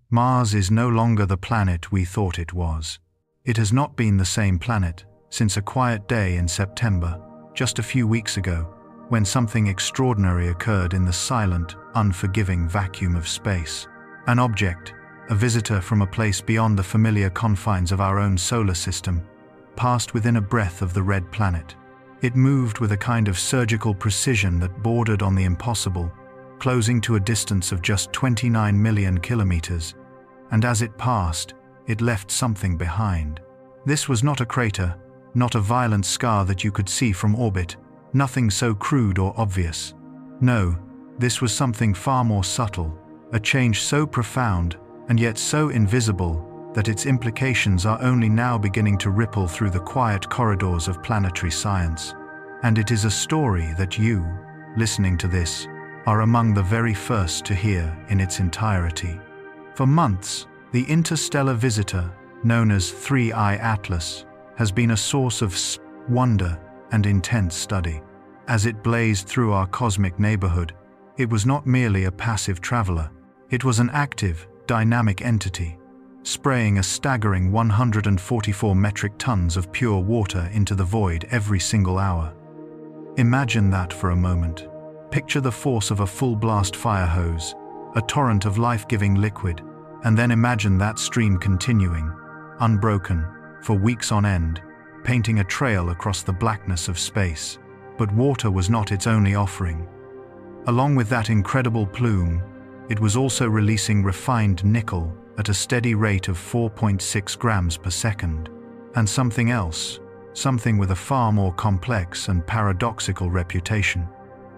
Mars is no longer the planet we thought it was. It has not been the same planet since a quiet day in September, just a few weeks ago, when something extraordinary occurred in the silent, unforgiving vacuum of space. An object, a visitor from a place beyond the familiar confines of our own solar system, passed within a breath of the red planet. It moved with a kind of surgical precision that bordered on the impossible, closing to a distance of just 29 million kilometers, and as it passed, it left something behind. This was not a crater, not a violent scar that you could see from orbit, nothing so crude or obvious. No, this was something far more subtle, a change so profound and yet so invisible that its implications are only now beginning to ripple through the quiet corridors of planetary science. And it is a story that you, listening to this, are among the very first to hear in its entirety. For months, the interstellar visitor, known as 3I Atlas, has been a source of wonder and intense study. As it blazed through our cosmic neighborhood, it was not merely a passive traveler. It was an active, dynamic entity, spraying a staggering 144 metric tons of pure water into the void every single hour. Imagine that for a moment. Picture the force of a full-blast fire hose, a torrent of life-giving liquid, and then imagine that stream continuing, unbroken, for weeks on end, painting a trail across the blackness of space. But water was not its only offering. Along with that incredible plume, it was also releasing refined nickel at a steady rate of 4.6 grams per second. And something else, something with a far more complex and paradoxical reputation.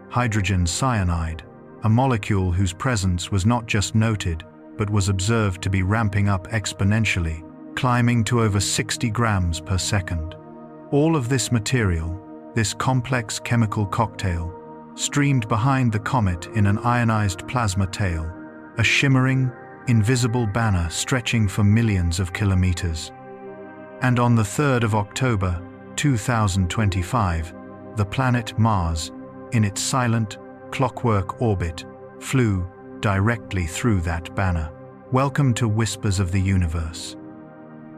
Hydrogen cyanide, a molecule whose presence was not just noted, but was observed to be ramping up exponentially, climbing to over 60 grams per second. All of this material, this complex chemical cocktail, streamed behind the comet in an ionized plasma tail, a shimmering, invisible banner stretching for millions of kilometers. And on the 3rd of October, 2025, the planet Mars, in its silent, clockwork orbit, flew directly through that banner. Welcome to Whispers of the Universe.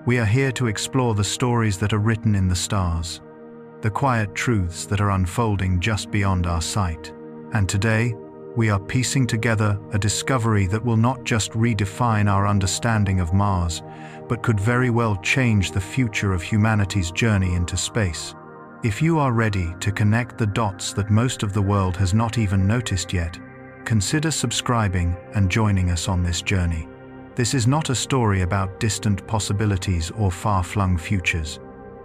We are here to explore the stories that are written in the stars, the quiet truths that are unfolding just beyond our sight. And today, we are piecing together a discovery that will not just redefine our understanding of Mars, but could very well change the future of humanity's journey into space. If you are ready to connect the dots that most of the world has not even noticed yet, consider subscribing and joining us on this journey. This is not a story about distant possibilities or far-flung futures.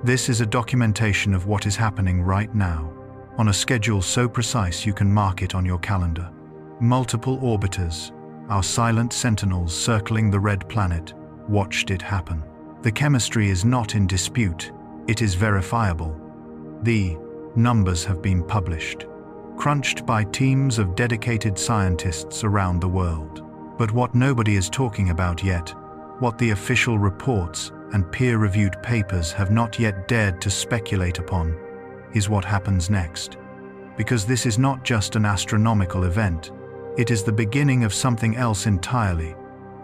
This is a documentation of what is happening right now, on a schedule so precise you can mark it on your calendar. Multiple orbiters, our silent sentinels circling the red planet, watched it happen. The chemistry is not in dispute, it is verifiable. The numbers have been published, crunched by teams of dedicated scientists around the world. But what nobody is talking about yet, what the official reports and peer-reviewed papers have not yet dared to speculate upon, is what happens next. Because this is not just an astronomical event, it is the beginning of something else entirely.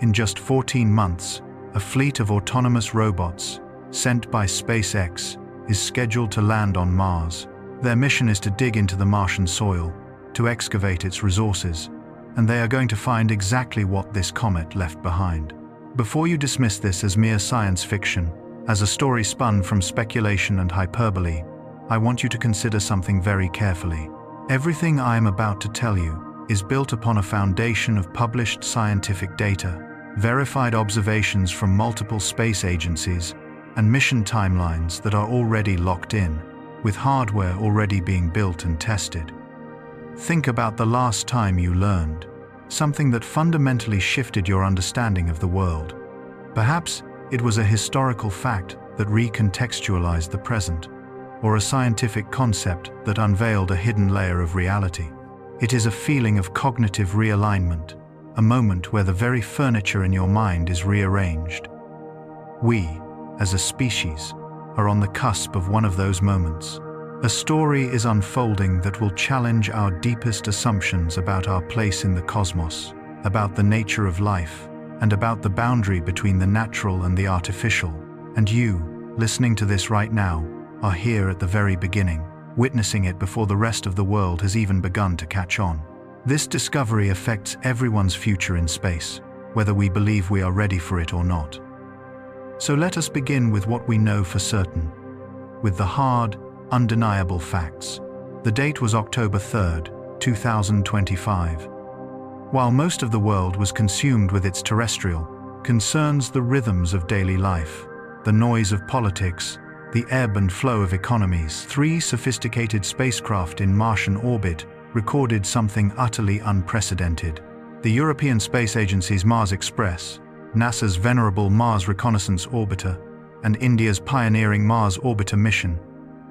In just 14 months, a fleet of autonomous robots, sent by SpaceX, is scheduled to land on Mars. Their mission is to dig into the Martian soil, to excavate its resources, and they are going to find exactly what this comet left behind. Before you dismiss this as mere science fiction, as a story spun from speculation and hyperbole, I want you to consider something very carefully. Everything I am about to tell you is built upon a foundation of published scientific data, verified observations from multiple space agencies, and mission timelines that are already locked in, with hardware already being built and tested. Think about the last time you learned something that fundamentally shifted your understanding of the world. Perhaps it was a historical fact that recontextualized the present, or a scientific concept that unveiled a hidden layer of reality. It is a feeling of cognitive realignment, a moment where the very furniture in your mind is rearranged. We, as a species, are on the cusp of one of those moments. A story is unfolding that will challenge our deepest assumptions about our place in the cosmos, about the nature of life, and about the boundary between the natural and the artificial. And you, listening to this right now, are here at the very beginning, witnessing it before the rest of the world has even begun to catch on. This discovery affects everyone's future in space, whether we believe we are ready for it or not. So let us begin with what we know for certain, with the hard, undeniable facts. The date was October 3rd, 2025. While most of the world was consumed with its terrestrial concerns, the rhythms of daily life, the noise of politics, the ebb and flow of economies, 3 sophisticated spacecraft in Martian orbit recorded something utterly unprecedented. The European Space Agency's Mars Express, NASA's venerable Mars Reconnaissance Orbiter, and India's pioneering Mars Orbiter mission,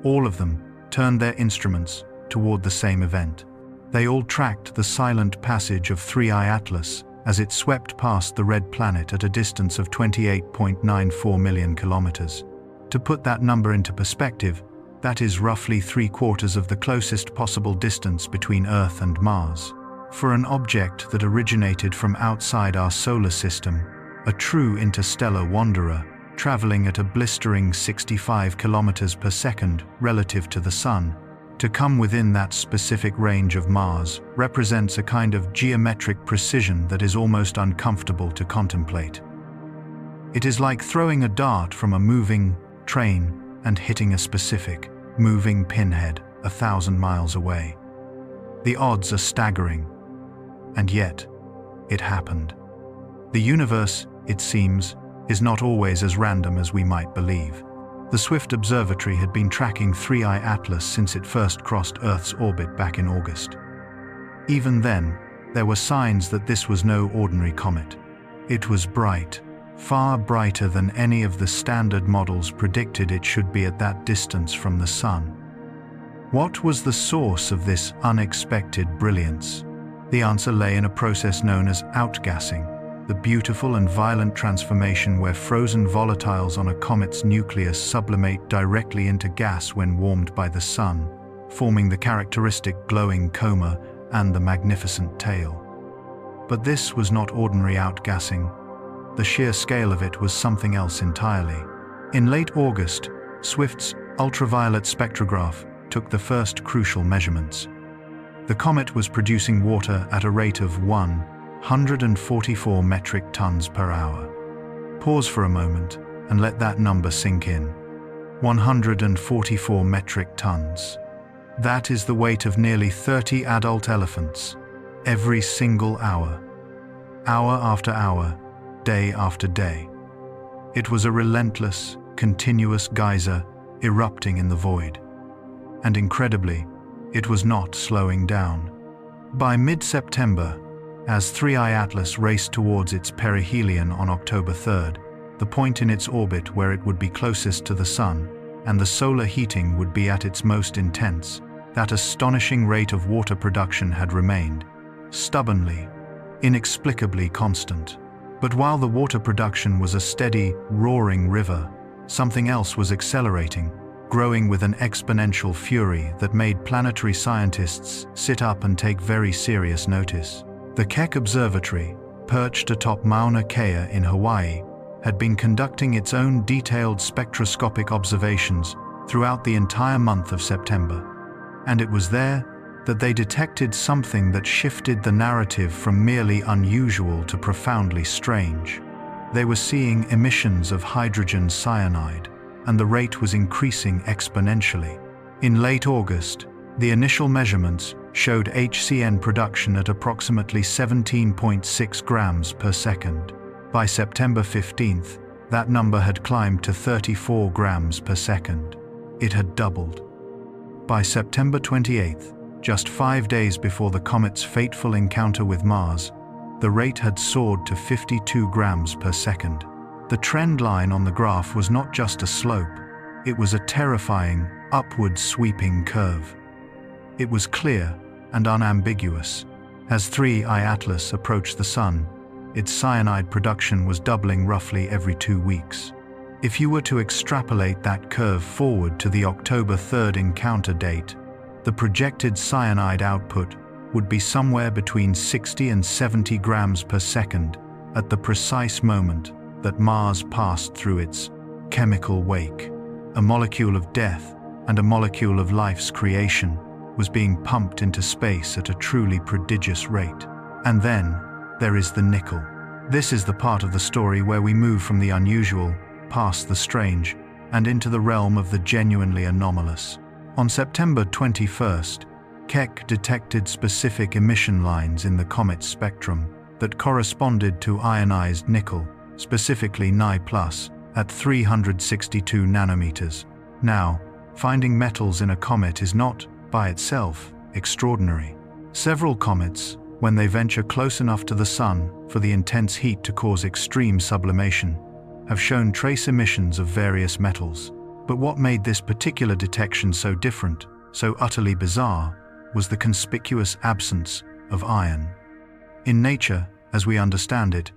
all of them turned their instruments toward the same event. They all tracked the silent passage of 3I Atlas as it swept past the red planet at a distance of 28.94 million kilometers. To put that number into perspective, that is roughly 3/4 of the closest possible distance between Earth and Mars. For an object that originated from outside our solar system, a true interstellar wanderer, traveling at a blistering 65 kilometers per second relative to the Sun, to come within that specific range of Mars represents a kind of geometric precision that is almost uncomfortable to contemplate. It is like throwing a dart from a moving train and hitting a specific, moving pinhead 1,000 miles away. The odds are staggering, and yet, it happened. The universe, it seems, is not always as random as we might believe. The Swift Observatory had been tracking 3I Atlas since it first crossed Earth's orbit back in August. Even then, there were signs that this was no ordinary comet. It was bright, far brighter than any of the standard models predicted it should be at that distance from the Sun. What was the source of this unexpected brilliance? The answer lay in a process known as outgassing, the beautiful and violent transformation where frozen volatiles on a comet's nucleus sublimate directly into gas when warmed by the Sun, forming the characteristic glowing coma and the magnificent tail. But this was not ordinary outgassing. The sheer scale of it was something else entirely. In late August, Swift's ultraviolet spectrograph took the first crucial measurements. The comet was producing water at a rate of 144 metric tons per hour. Pause for a moment and let that number sink in. 144 metric tons. That is the weight of nearly 30 adult elephants, every single hour. Hour after hour, day after day. It was a relentless, continuous geyser erupting in the void. And incredibly, it was not slowing down. By mid-September, as 3I Atlas raced towards its perihelion on October 3rd, the point in its orbit where it would be closest to the Sun, and the solar heating would be at its most intense, that astonishing rate of water production had remained, stubbornly, inexplicably constant. But while the water production was a steady, roaring river, something else was accelerating, growing with an exponential fury that made planetary scientists sit up and take very serious notice. The Keck Observatory, perched atop Mauna Kea in Hawaii, had been conducting its own detailed spectroscopic observations throughout the entire month of September. And it was there that they detected something that shifted the narrative from merely unusual to profoundly strange. They were seeing emissions of hydrogen cyanide, and the rate was increasing exponentially. In late August, the initial measurements showed HCN production at approximately 17.6 grams per second. By September 15th, that number had climbed to 34 grams per second. It had doubled. By September 28th, just 5 days before the comet's fateful encounter with Mars, the rate had soared to 52 grams per second. The trend line on the graph was not just a slope, it was a terrifying, upward sweeping curve. It was clear and unambiguous. As 3I Atlas approached the Sun, its cyanide production was doubling roughly every 2 weeks. If you were to extrapolate that curve forward to the October 3rd encounter date, the projected cyanide output would be somewhere between 60 and 70 grams per second, at the precise moment that Mars passed through its chemical wake. A molecule of death and a molecule of life's creation was being pumped into space at a truly prodigious rate. And then there is the nickel. This is the part of the story where we move from the unusual, past the strange, and into the realm of the genuinely anomalous. On September 21st, Keck detected specific emission lines in the Comet's spectrum that corresponded to ionized nickel, specifically Ni+, at 362 nanometers. Now, finding metals in a comet is not, by itself, extraordinary. Several comets, when they venture close enough to the Sun for the intense heat to cause extreme sublimation, have shown trace emissions of various metals. But what made this particular detection so different, so utterly bizarre, was the conspicuous absence of iron. In nature, as we understand it,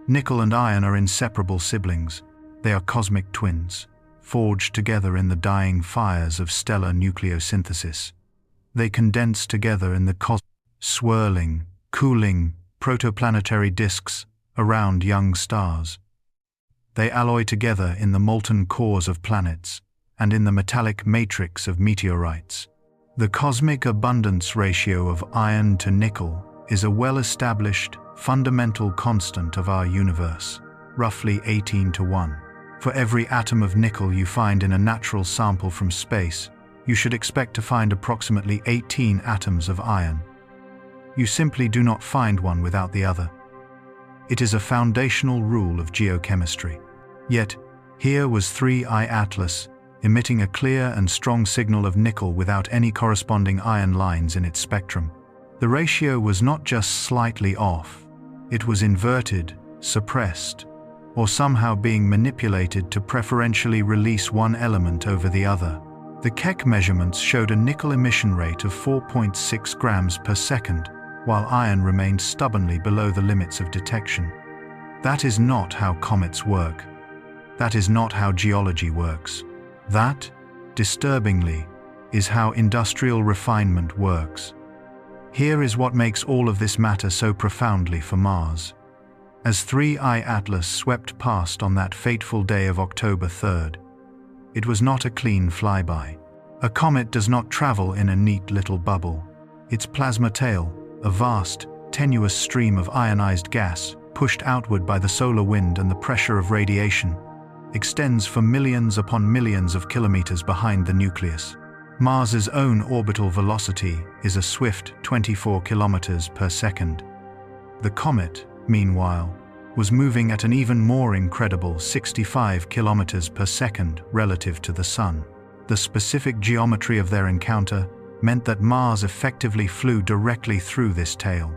nickel and iron are inseparable siblings. They are cosmic twins, forged together in the dying fires of stellar nucleosynthesis. They condense together in the swirling, cooling, protoplanetary disks around young stars. They alloy together in the molten cores of planets and in the metallic matrix of meteorites. The cosmic abundance ratio of iron to nickel is a well-established, fundamental constant of our universe, roughly 18:1. For every atom of nickel you find in a natural sample from space, you should expect to find approximately 18 atoms of iron. You simply do not find one without the other. It is a foundational rule of geochemistry. Yet, here was 3I Atlas, emitting a clear and strong signal of nickel without any corresponding iron lines in its spectrum. The ratio was not just slightly off, it was inverted, suppressed, or somehow being manipulated to preferentially release one element over the other. The Keck measurements showed a nickel emission rate of 4.6 grams per second, while iron remained stubbornly below the limits of detection. That is not how comets work. That is not how geology works. That, disturbingly, is how industrial refinement works. Here is what makes all of this matter so profoundly for Mars. As 3I Atlas swept past on that fateful day of October 3rd, it was not a clean flyby. A comet does not travel in a neat little bubble. Its plasma tail, a vast, tenuous stream of ionized gas, pushed outward by the solar wind and the pressure of radiation, extends for millions upon millions of kilometers behind the nucleus. Mars's own orbital velocity is a swift 24 kilometers per second. The comet, meanwhile, was moving at an even more incredible 65 kilometers per second relative to the Sun. The specific geometry of their encounter meant that Mars effectively flew directly through this tail.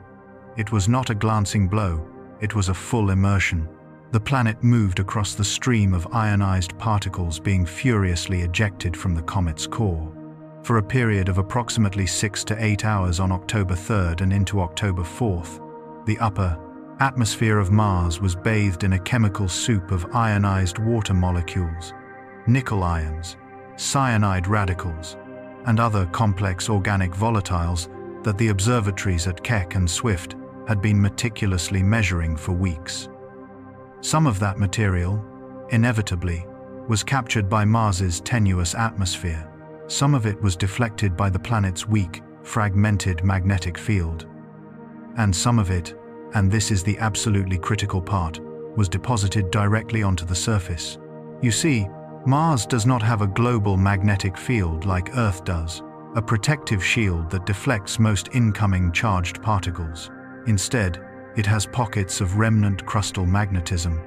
It was not a glancing blow, it was a full immersion. The planet moved across the stream of ionized particles being furiously ejected from the comet's core. For a period of approximately 6 to 8 hours on October 3rd and into October 4th, the upper atmosphere of Mars was bathed in a chemical soup of ionized water molecules, nickel ions, cyanide radicals, and other complex organic volatiles that the observatories at Keck and Swift had been meticulously measuring for weeks. Some of that material, inevitably, was captured by Mars's tenuous atmosphere. Some of it was deflected by the planet's weak, fragmented magnetic field. And some of it, and this is the absolutely critical part, was deposited directly onto the surface. You see, Mars does not have a global magnetic field like Earth does, a protective shield that deflects most incoming charged particles. Instead, it has pockets of remnant crustal magnetism,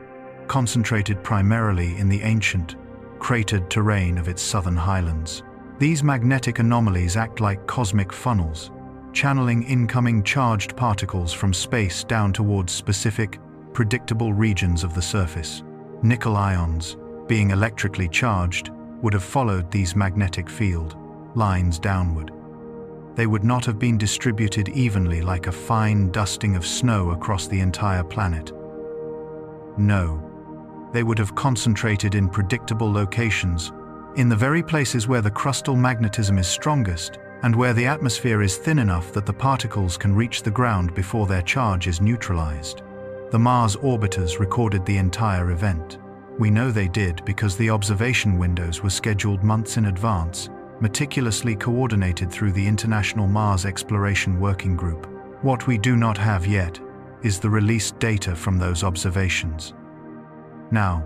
concentrated primarily in the ancient, cratered terrain of its southern highlands. These magnetic anomalies act like cosmic funnels, channeling incoming charged particles from space down towards specific, predictable regions of the surface. Nickel ions, being electrically charged, would have followed these magnetic field lines downward. They would not have been distributed evenly like a fine dusting of snow across the entire planet. No, they would have concentrated in predictable locations, in the very places where the crustal magnetism is strongest and where the atmosphere is thin enough that the particles can reach the ground before their charge is neutralized. The Mars orbiters recorded the entire event. We know they did because the observation windows were scheduled months in advance, meticulously coordinated through the International Mars Exploration Working Group. What we do not have yet is the released data from those observations. Now,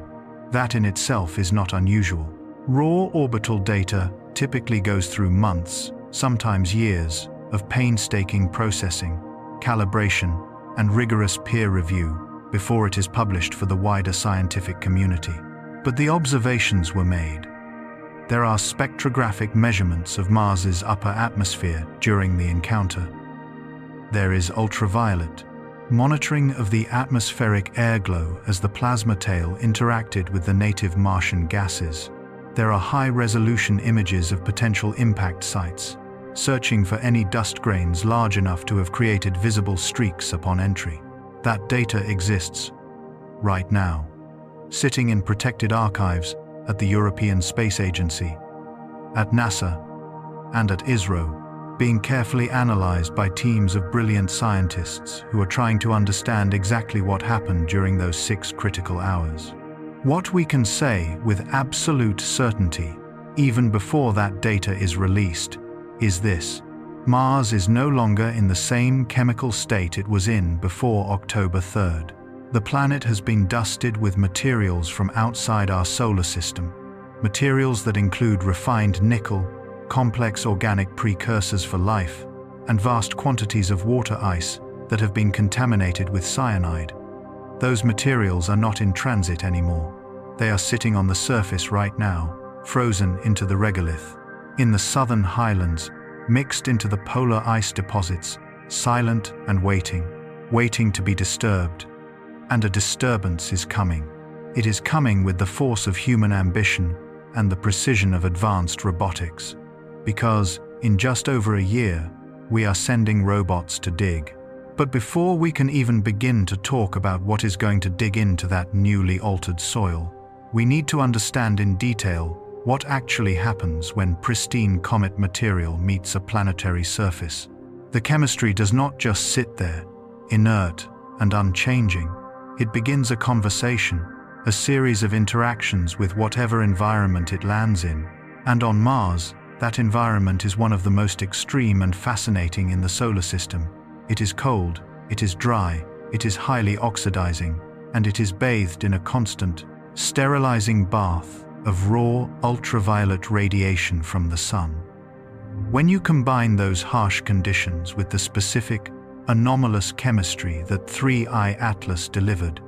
that in itself is not unusual. Raw orbital data typically goes through months, sometimes years, of painstaking processing, calibration, and rigorous peer review before it is published for the wider scientific community. But the observations were made. There are spectrographic measurements of Mars's upper atmosphere during the encounter. There is ultraviolet, monitoring of the atmospheric airglow as the plasma tail interacted with the native Martian gases. There are high-resolution images of potential impact sites, searching for any dust grains large enough to have created visible streaks upon entry. That data exists right now, sitting in protected archives at the European Space Agency, at NASA, and at ISRO, being carefully analyzed by teams of brilliant scientists who are trying to understand exactly what happened during those 6 critical hours. What we can say with absolute certainty, even before that data is released, is this: Mars is no longer in the same chemical state it was in before October 3rd. The planet has been dusted with materials from outside our solar system, materials that include refined nickel, complex organic precursors for life, and vast quantities of water ice that have been contaminated with cyanide. Those materials are not in transit anymore. They are sitting on the surface right now, frozen into the regolith. In the southern highlands, mixed into the polar ice deposits, silent and waiting to be disturbed. And a disturbance is coming. It is coming with the force of human ambition and the precision of advanced robotics. Because, in just over a year, we are sending robots to dig. But before we can even begin to talk about what is going to dig into that newly altered soil, we need to understand in detail what actually happens when pristine comet material meets a planetary surface. The chemistry does not just sit there, inert and unchanging. It begins a conversation, a series of interactions with whatever environment it lands in. And on Mars, that environment is one of the most extreme and fascinating in the solar system. It is cold, it is dry, it is highly oxidizing, and it is bathed in a constant, sterilizing bath of raw, ultraviolet radiation from the sun. When you combine those harsh conditions with the specific, anomalous chemistry that 3I Atlas delivered,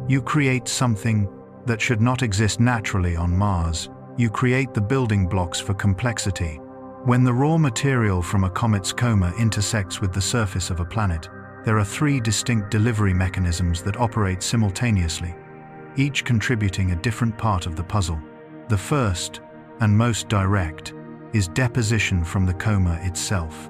you create something that should not exist naturally on Mars. You create the building blocks for complexity. When the raw material from a comet's coma intersects with the surface of a planet, there are 3 distinct delivery mechanisms that operate simultaneously, each contributing a different part of the puzzle. The first, and most direct, is deposition from the coma itself.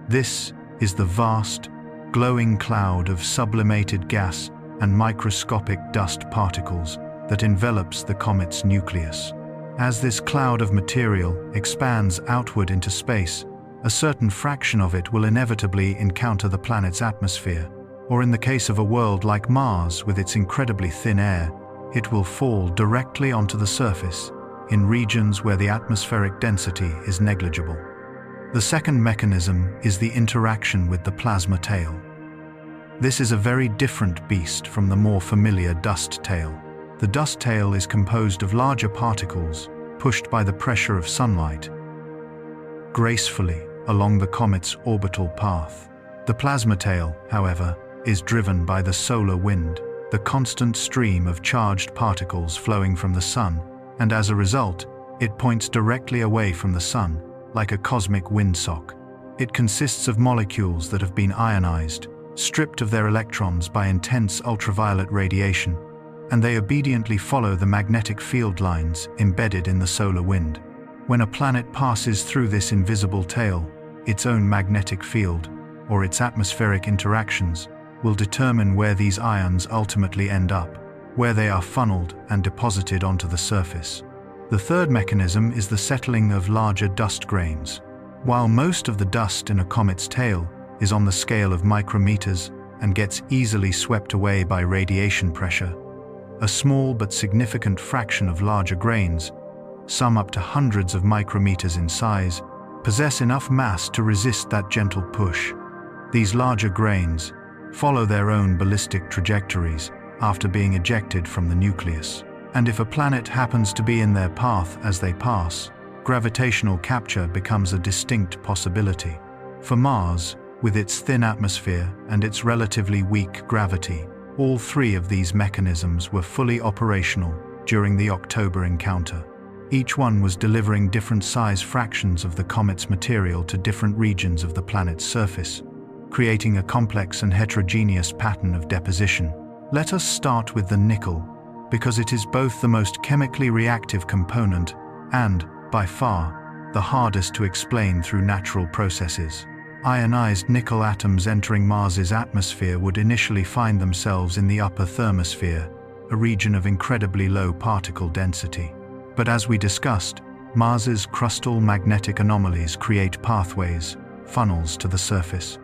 This is the vast, glowing cloud of sublimated gas and microscopic dust particles that envelops the comet's nucleus. As this cloud of material expands outward into space, a certain fraction of it will inevitably encounter the planet's atmosphere, or in the case of a world like Mars with its incredibly thin air, it will fall directly onto the surface, in regions where the atmospheric density is negligible. The second mechanism is the interaction with the plasma tail. This is a very different beast from the more familiar dust tail. The dust tail is composed of larger particles pushed by the pressure of sunlight gracefully along the comet's orbital path. The plasma tail, however, is driven by the solar wind, the constant stream of charged particles flowing from the sun, and as a result, it points directly away from the sun, like a cosmic windsock. It consists of molecules that have been ionized, stripped of their electrons by intense ultraviolet radiation, and they obediently follow the magnetic field lines embedded in the solar wind. When a planet passes through this invisible tail, its own magnetic field, or its atmospheric interactions, will determine where these ions ultimately end up, where they are funneled and deposited onto the surface. The third mechanism is the settling of larger dust grains. While most of the dust in a comet's tail is on the scale of micrometers, and gets easily swept away by radiation pressure. A small but significant fraction of larger grains, some up to hundreds of micrometers in size, possess enough mass to resist that gentle push. These larger grains follow their own ballistic trajectories after being ejected from the nucleus. And if a planet happens to be in their path as they pass, gravitational capture becomes a distinct possibility. For Mars, with its thin atmosphere and its relatively weak gravity, all three of these mechanisms were fully operational during the October encounter. Each one was delivering different size fractions of the comet's material to different regions of the planet's surface, creating a complex and heterogeneous pattern of deposition. Let us start with the nickel, because it is both the most chemically reactive component and, by far, the hardest to explain through natural processes. Ionized nickel atoms entering Mars's atmosphere would initially find themselves in the upper thermosphere, a region of incredibly low particle density. But as we discussed, Mars's crustal magnetic anomalies create pathways, funnels to the surface.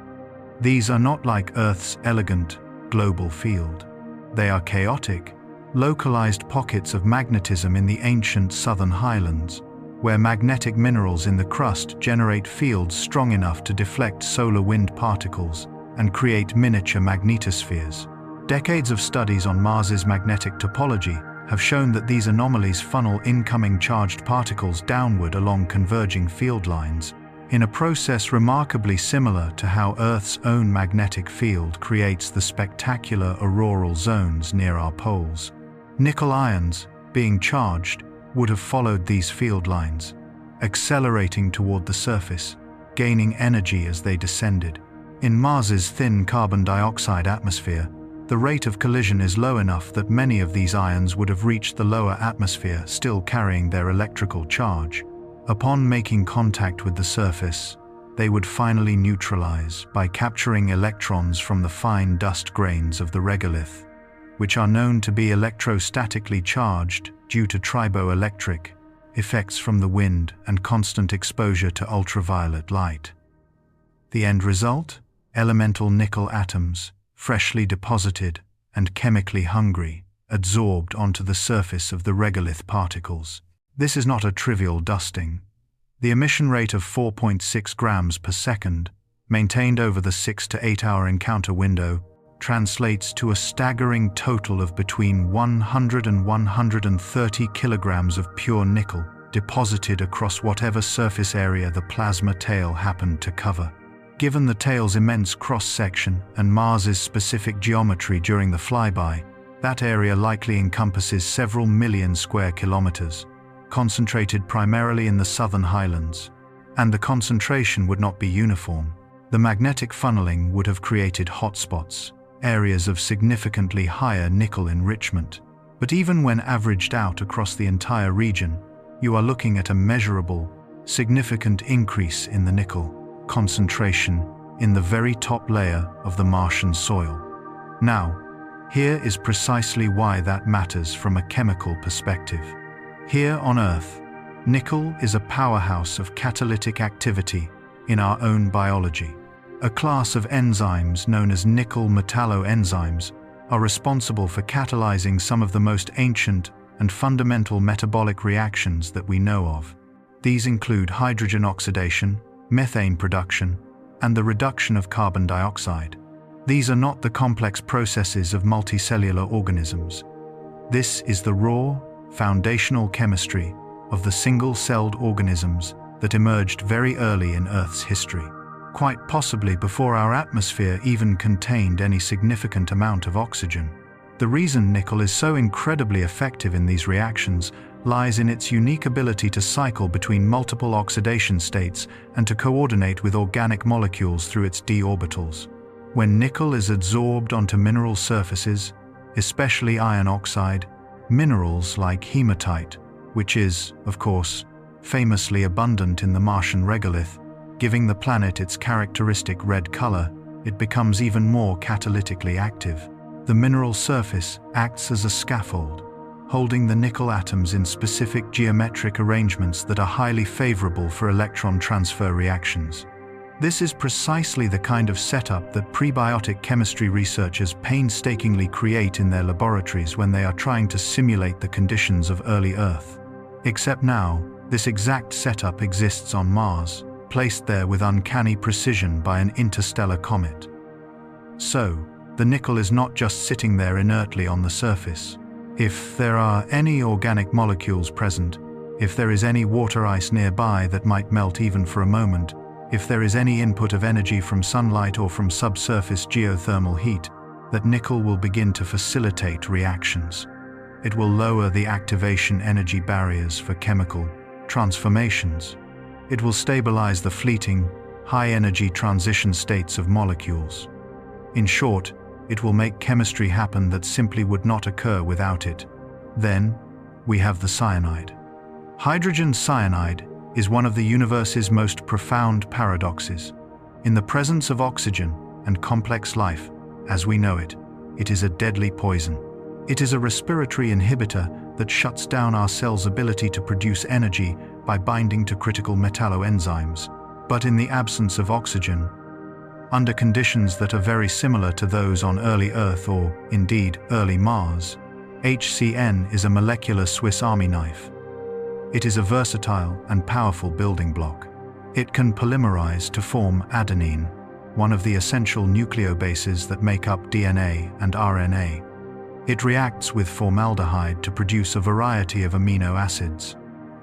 These are not like Earth's elegant, global field. They are chaotic, localized pockets of magnetism in the ancient southern highlands, where magnetic minerals in the crust generate fields strong enough to deflect solar wind particles and create miniature magnetospheres. Decades of studies on Mars's magnetic topology have shown that these anomalies funnel incoming charged particles downward along converging field lines, in a process remarkably similar to how Earth's own magnetic field creates the spectacular auroral zones near our poles. Nickel ions, being charged, would have followed these field lines, accelerating toward the surface, gaining energy as they descended. In Mars's thin carbon dioxide atmosphere, the rate of collision is low enough that many of these ions would have reached the lower atmosphere still carrying their electrical charge. Upon making contact with the surface, they would finally neutralize by capturing electrons from the fine dust grains of the regolith, which are known to be electrostatically charged due to triboelectric effects from the wind and constant exposure to ultraviolet light. The end result? Elemental nickel atoms, freshly deposited and chemically hungry, adsorbed onto the surface of the regolith particles. This is not a trivial dusting. The emission rate of 4.6 grams per second, maintained over the 6 to 8 hour encounter window, translates to a staggering total of between 100 and 130 kilograms of pure nickel deposited across whatever surface area the plasma tail happened to cover. Given the tail's immense cross-section and Mars's specific geometry during the flyby, that area likely encompasses several million square kilometers, concentrated primarily in the southern highlands. And the concentration would not be uniform. The magnetic funneling would have created hotspots, areas of significantly higher nickel enrichment. But even when averaged out across the entire region, you are looking at a measurable, significant increase in the nickel concentration in the very top layer of the Martian soil. Now, here is precisely why that matters from a chemical perspective. Here on Earth, nickel is a powerhouse of catalytic activity in our own biology. A class of enzymes known as nickel metalloenzymes are responsible for catalyzing some of the most ancient and fundamental metabolic reactions that we know of. These include hydrogen oxidation, methane production, and the reduction of carbon dioxide. These are not the complex processes of multicellular organisms. This is the raw, foundational chemistry of the single-celled organisms that emerged very early in Earth's history, quite possibly before our atmosphere even contained any significant amount of oxygen. The reason nickel is so incredibly effective in these reactions lies in its unique ability to cycle between multiple oxidation states and to coordinate with organic molecules through its d orbitals. When nickel is adsorbed onto mineral surfaces, especially iron oxide, minerals like hematite, which is, of course, famously abundant in the Martian regolith, giving the planet its characteristic red color, it becomes even more catalytically active. The mineral surface acts as a scaffold, holding the nickel atoms in specific geometric arrangements that are highly favorable for electron transfer reactions. This is precisely the kind of setup that prebiotic chemistry researchers painstakingly create in their laboratories when they are trying to simulate the conditions of early Earth. Except now, this exact setup exists on Mars, placed there with uncanny precision by an interstellar comet. So, the nickel is not just sitting there inertly on the surface. If there are any organic molecules present, if there is any water ice nearby that might melt even for a moment, if there is any input of energy from sunlight or from subsurface geothermal heat, that nickel will begin to facilitate reactions. It will lower the activation energy barriers for chemical transformations. It will stabilize the fleeting, high-energy transition states of molecules. In short, it will make chemistry happen that simply would not occur without it. Then, we have the cyanide. Hydrogen cyanide is one of the universe's most profound paradoxes. In the presence of oxygen and complex life, as we know it, it is a deadly poison. It is a respiratory inhibitor that shuts down our cells' ability to produce energy by binding to critical metalloenzymes. But in the absence of oxygen, under conditions that are very similar to those on early Earth or, indeed, early Mars, HCN is a molecular Swiss Army knife. It is a versatile and powerful building block. It can polymerize to form adenine, one of the essential nucleobases that make up DNA and RNA. It reacts with formaldehyde to produce a variety of amino acids.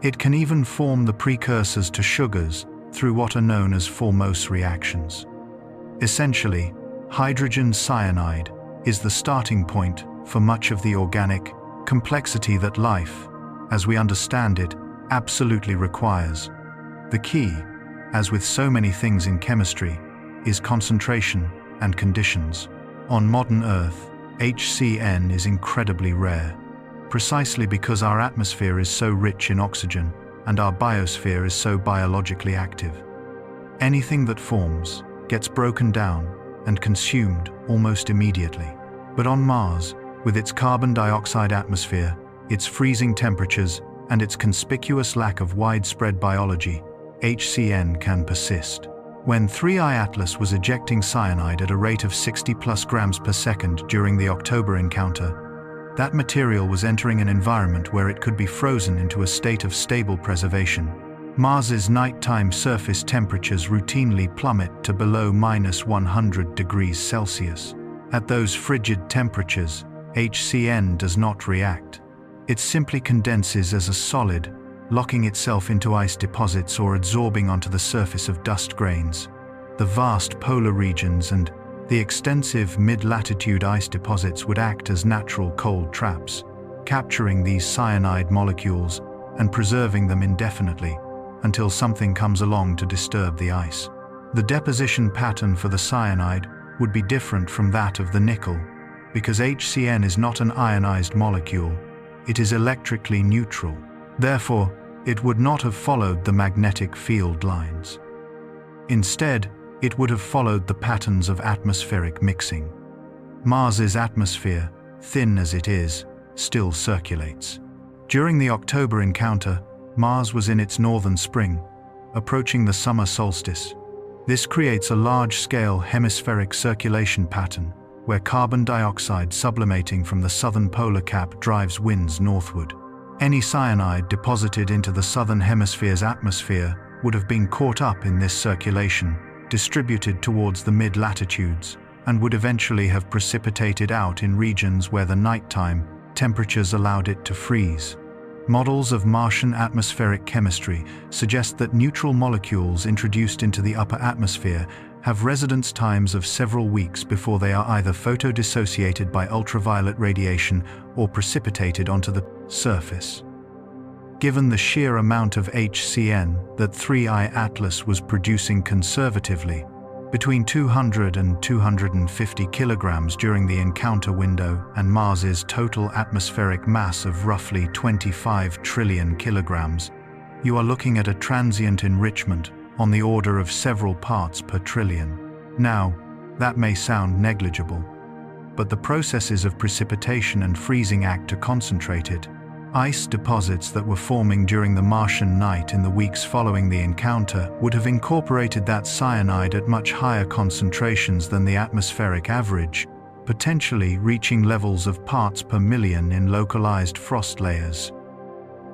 It can even form the precursors to sugars through what are known as Formose reactions. Essentially, hydrogen cyanide is the starting point for much of the organic complexity that life, as we understand it, absolutely requires. The key, as with so many things in chemistry, is concentration and conditions. On modern Earth, HCN is incredibly rare, precisely because our atmosphere is so rich in oxygen and our biosphere is so biologically active. Anything that forms gets broken down and consumed almost immediately. But on Mars, with its carbon dioxide atmosphere, its freezing temperatures, and its conspicuous lack of widespread biology, HCN can persist. When 3I Atlas was ejecting cyanide at a rate of 60+ grams per second during the October encounter, that material was entering an environment where it could be frozen into a state of stable preservation. Mars's nighttime surface temperatures routinely plummet to below -100 degrees Celsius. At those frigid temperatures, HCN does not react. It simply condenses as a solid, locking itself into ice deposits or adsorbing onto the surface of dust grains. The vast polar regions and the extensive mid-latitude ice deposits would act as natural cold traps, capturing these cyanide molecules and preserving them indefinitely until something comes along to disturb the ice. The deposition pattern for the cyanide would be different from that of the nickel, because HCN is not an ionized molecule. It is electrically neutral. Therefore, it would not have followed the magnetic field lines. Instead, it would have followed the patterns of atmospheric mixing. Mars's atmosphere, thin as it is, still circulates. During the October encounter, Mars was in its northern spring, approaching the summer solstice. This creates a large-scale hemispheric circulation pattern, where carbon dioxide sublimating from the southern polar cap drives winds northward. Any cyanide deposited into the southern hemisphere's atmosphere would have been caught up in this circulation, distributed towards the mid-latitudes, and would eventually have precipitated out in regions where the nighttime temperatures allowed it to freeze. Models of Martian atmospheric chemistry suggest that neutral molecules introduced into the upper atmosphere have residence times of several weeks before they are either photodissociated by ultraviolet radiation or precipitated onto the surface. Given the sheer amount of HCN that 3I Atlas was producing conservatively, between 200 and 250 kilograms during the encounter window, and Mars's total atmospheric mass of roughly 25 trillion kilograms, you are looking at a transient enrichment on the order of several parts per trillion. Now, that may sound negligible, but the processes of precipitation and freezing act to concentrate it, Ice deposits that were forming during the Martian night in the weeks following the encounter would have incorporated that cyanide at much higher concentrations than the atmospheric average, potentially reaching levels of parts per million in localized frost layers.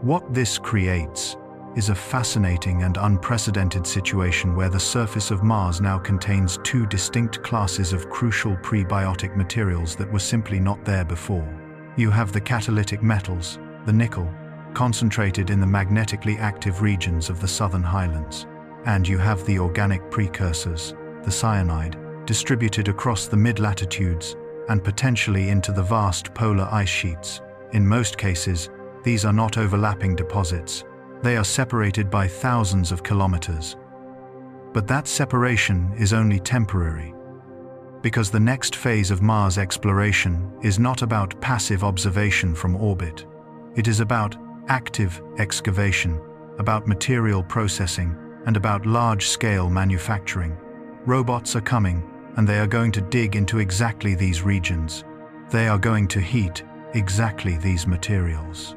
What this creates is a fascinating and unprecedented situation where the surface of Mars now contains two distinct classes of crucial prebiotic materials that were simply not there before. You have the catalytic metals, the nickel, concentrated in the magnetically active regions of the southern highlands. And you have the organic precursors, the cyanide, distributed across the mid-latitudes and potentially into the vast polar ice sheets. In most cases, these are not overlapping deposits. They are separated by thousands of kilometers. But that separation is only temporary, because the next phase of Mars exploration is not about passive observation from orbit. It is about active excavation, about material processing, and about large-scale manufacturing. Robots are coming, and they are going to dig into exactly these regions. They are going to heat exactly these materials.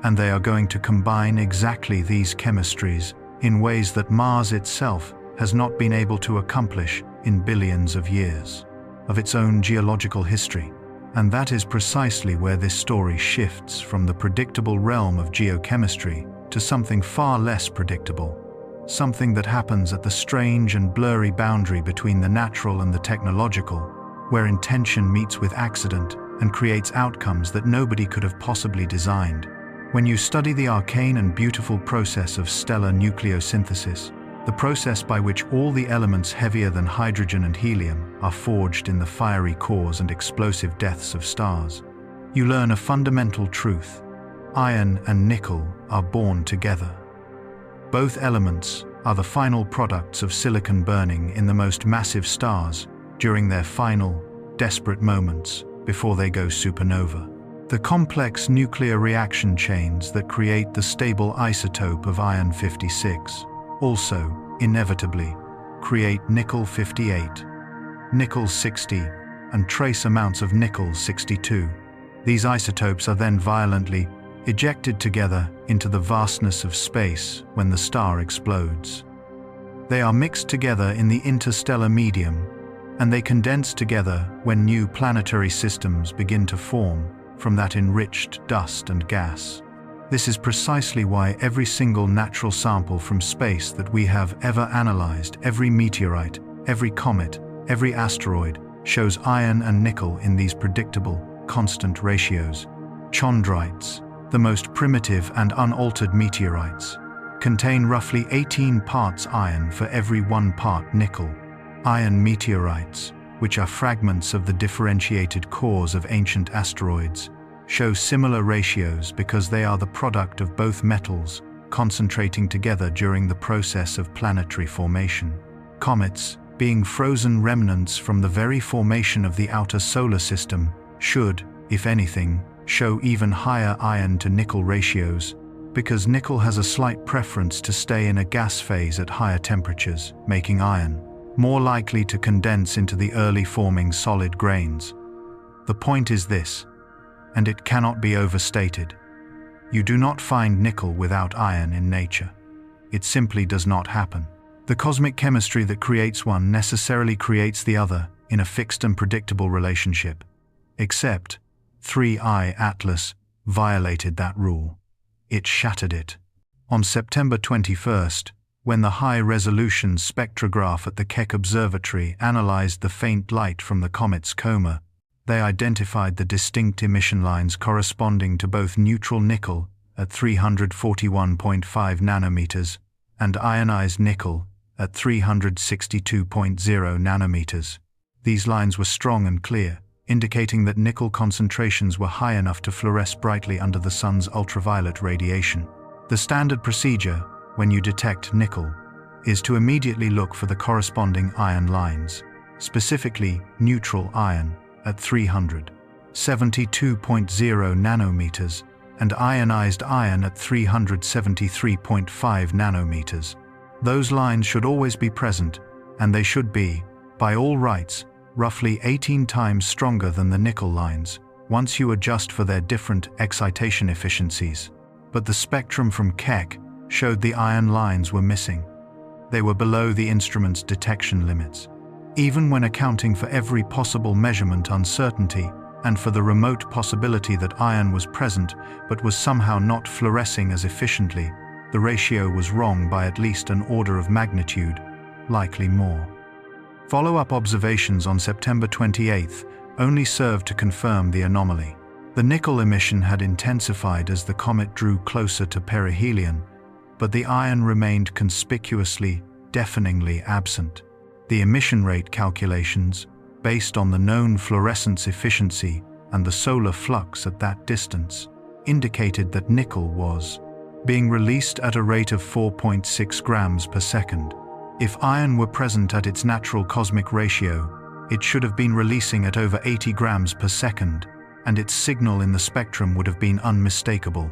And they are going to combine exactly these chemistries in ways that Mars itself has not been able to accomplish in billions of years of its own geological history. And that is precisely where this story shifts from the predictable realm of geochemistry to something far less predictable, something that happens at the strange and blurry boundary between the natural and the technological, where intention meets with accident and creates outcomes that nobody could have possibly designed. When you study the arcane and beautiful process of stellar nucleosynthesis, the process by which all the elements heavier than hydrogen and helium are forged in the fiery cores and explosive deaths of stars, you learn a fundamental truth. Iron and nickel are born together. Both elements are the final products of silicon burning in the most massive stars during their final, desperate moments before they go supernova. The complex nuclear reaction chains that create the stable isotope of iron-56 also, inevitably, create nickel-58, nickel-60, and trace amounts of nickel-62. These isotopes are then violently ejected together into the vastness of space when the star explodes. They are mixed together in the interstellar medium, and they condense together when new planetary systems begin to form from that enriched dust and gas. This is precisely why every single natural sample from space that we have ever analyzed, every meteorite, every comet, every asteroid, shows iron and nickel in these predictable, constant ratios. Chondrites, the most primitive and unaltered meteorites, contain roughly 18 parts iron for every 1 part nickel. Iron meteorites, which are fragments of the differentiated cores of ancient asteroids, show similar ratios because they are the product of both metals concentrating together during the process of planetary formation. Comets, being frozen remnants from the very formation of the outer solar system, should, if anything, show even higher iron to nickel ratios, because nickel has a slight preference to stay in a gas phase at higher temperatures, making iron more likely to condense into the early forming solid grains. The point is this, and it cannot be overstated. You do not find nickel without iron in nature. It simply does not happen. The cosmic chemistry that creates one necessarily creates the other in a fixed and predictable relationship. Except 3I Atlas violated that rule. It shattered it. On September 21st, when the high-resolution spectrograph at the Keck Observatory analyzed the faint light from the comet's coma, they identified the distinct emission lines corresponding to both neutral nickel at 341.5 nanometers and ionized nickel at 362.0 nanometers. These lines were strong and clear, indicating that nickel concentrations were high enough to fluoresce brightly under the sun's ultraviolet radiation. The standard procedure, when you detect nickel, is to immediately look for the corresponding iron lines, specifically neutral iron at 372.0 nanometers and ionized iron at 373.5 nanometers. Those lines should always be present, and they should be, by all rights, roughly 18 times stronger than the nickel lines, once you adjust for their different excitation efficiencies. But the spectrum from Keck showed the iron lines were missing. They were below the instrument's detection limits. Even when accounting for every possible measurement uncertainty and for the remote possibility that iron was present but was somehow not fluorescing as efficiently, the ratio was wrong by at least an order of magnitude, likely more. Follow-up observations on September 28 only served to confirm the anomaly. The nickel emission had intensified as the comet drew closer to perihelion, but the iron remained conspicuously, deafeningly absent. The emission rate calculations, based on the known fluorescence efficiency and the solar flux at that distance, indicated that nickel was being released at a rate of 4.6 grams per second. If iron were present at its natural cosmic ratio, it should have been releasing at over 80 grams per second, and its signal in the spectrum would have been unmistakable.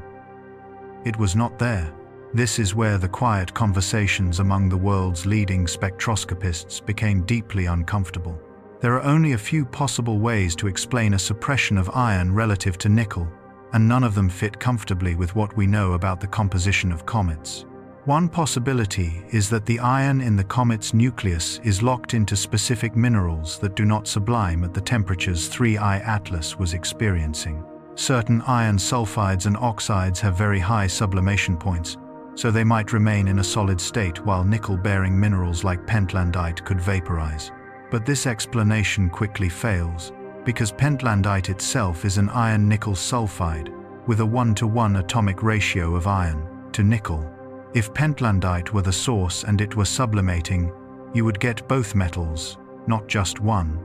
It was not there. This is where the quiet conversations among the world's leading spectroscopists became deeply uncomfortable. There are only a few possible ways to explain a suppression of iron relative to nickel, and none of them fit comfortably with what we know about the composition of comets. One possibility is that the iron in the comet's nucleus is locked into specific minerals that do not sublime at the temperatures 3I Atlas was experiencing. Certain iron sulfides and oxides have very high sublimation points, so they might remain in a solid state while nickel-bearing minerals like pentlandite could vaporize. But this explanation quickly fails, because pentlandite itself is an iron-nickel sulfide, with a 1-to-1 atomic ratio of iron to nickel. If pentlandite were the source and it were sublimating, you would get both metals, not just one.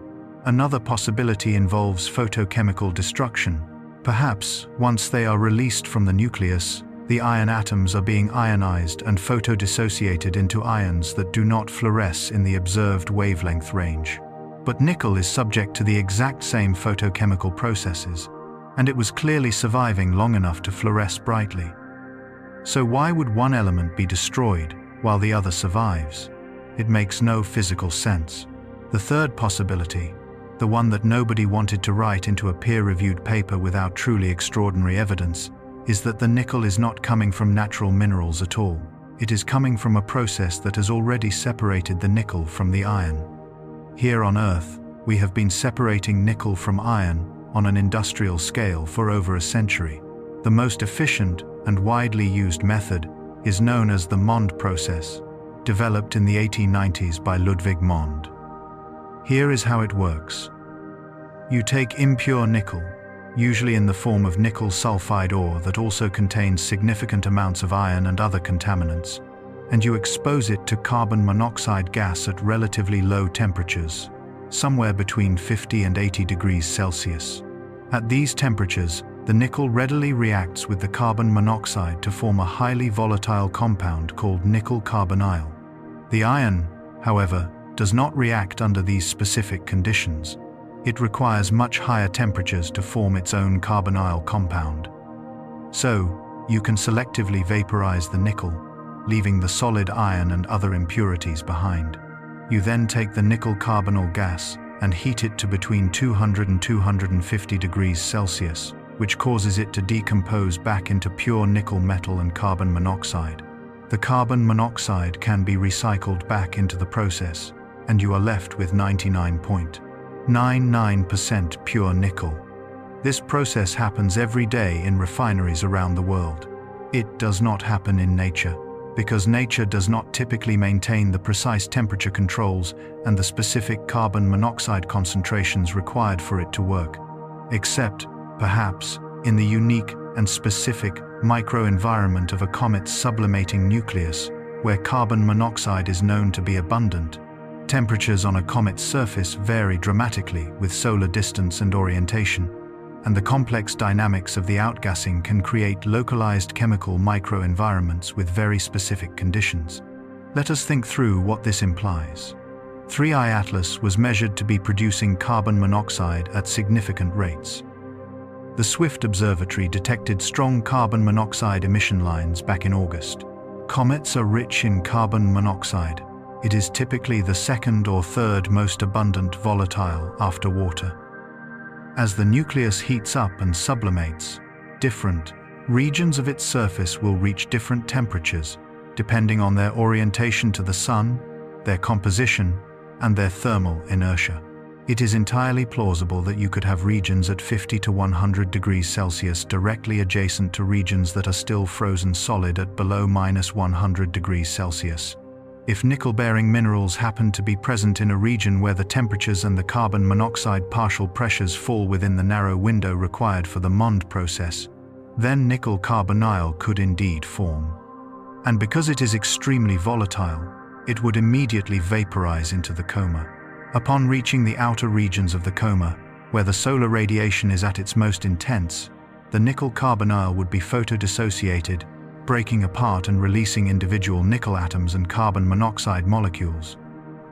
Another possibility involves photochemical destruction. Perhaps, once they are released from the nucleus, the iron atoms are being ionized and photodissociated into ions that do not fluoresce in the observed wavelength range. But nickel is subject to the exact same photochemical processes, and it was clearly surviving long enough to fluoresce brightly. So why would one element be destroyed while the other survives? It makes no physical sense. The third possibility, the one that nobody wanted to write into a peer-reviewed paper without truly extraordinary evidence, is that the nickel is not coming from natural minerals at all. It is coming from a process that has already separated the nickel from the iron. Here on Earth, we have been separating nickel from iron on an industrial scale for over a century. The most efficient and widely used method is known as the Mond process, developed in the 1890s by Ludwig Mond. Here is how it works. You take impure nickel, usually in the form of nickel sulfide ore that also contains significant amounts of iron and other contaminants, and you expose it to carbon monoxide gas at relatively low temperatures, somewhere between 50 and 80 degrees Celsius. At these temperatures, the nickel readily reacts with the carbon monoxide to form a highly volatile compound called nickel carbonyl. The iron, however, does not react under these specific conditions. It requires much higher temperatures to form its own carbonyl compound. So, you can selectively vaporize the nickel, leaving the solid iron and other impurities behind. You then take the nickel carbonyl gas and heat it to between 200 and 250 degrees Celsius, which causes it to decompose back into pure nickel metal and carbon monoxide. The carbon monoxide can be recycled back into the process, and you are left with 99.99% pure nickel. This process happens every day in refineries around the world. It does not happen in nature, because nature does not typically maintain the precise temperature controls and the specific carbon monoxide concentrations required for it to work, except, perhaps, in the unique and specific microenvironment of a comet's sublimating nucleus, where carbon monoxide is known to be abundant. Temperatures on a comet's surface vary dramatically with solar distance and orientation, and the complex dynamics of the outgassing can create localized chemical microenvironments with very specific conditions. Let us think through what this implies. 3I Atlas was measured to be producing carbon monoxide at significant rates. The Swift Observatory detected strong carbon monoxide emission lines back in August. Comets are rich in carbon monoxide. It is typically the second or third most abundant volatile after water. As the nucleus heats up and sublimates, different regions of its surface will reach different temperatures, depending on their orientation to the sun, their composition, and their thermal inertia. It is entirely plausible that you could have regions at 50 to 100 degrees Celsius directly adjacent to regions that are still frozen solid at below -100 degrees Celsius. If nickel-bearing minerals happen to be present in a region where the temperatures and the carbon monoxide partial pressures fall within the narrow window required for the Mond process, then nickel carbonyl could indeed form. And because it is extremely volatile, it would immediately vaporize into the coma. Upon reaching the outer regions of the coma, where the solar radiation is at its most intense, the nickel carbonyl would be photodissociated, breaking apart and releasing individual nickel atoms and carbon monoxide molecules.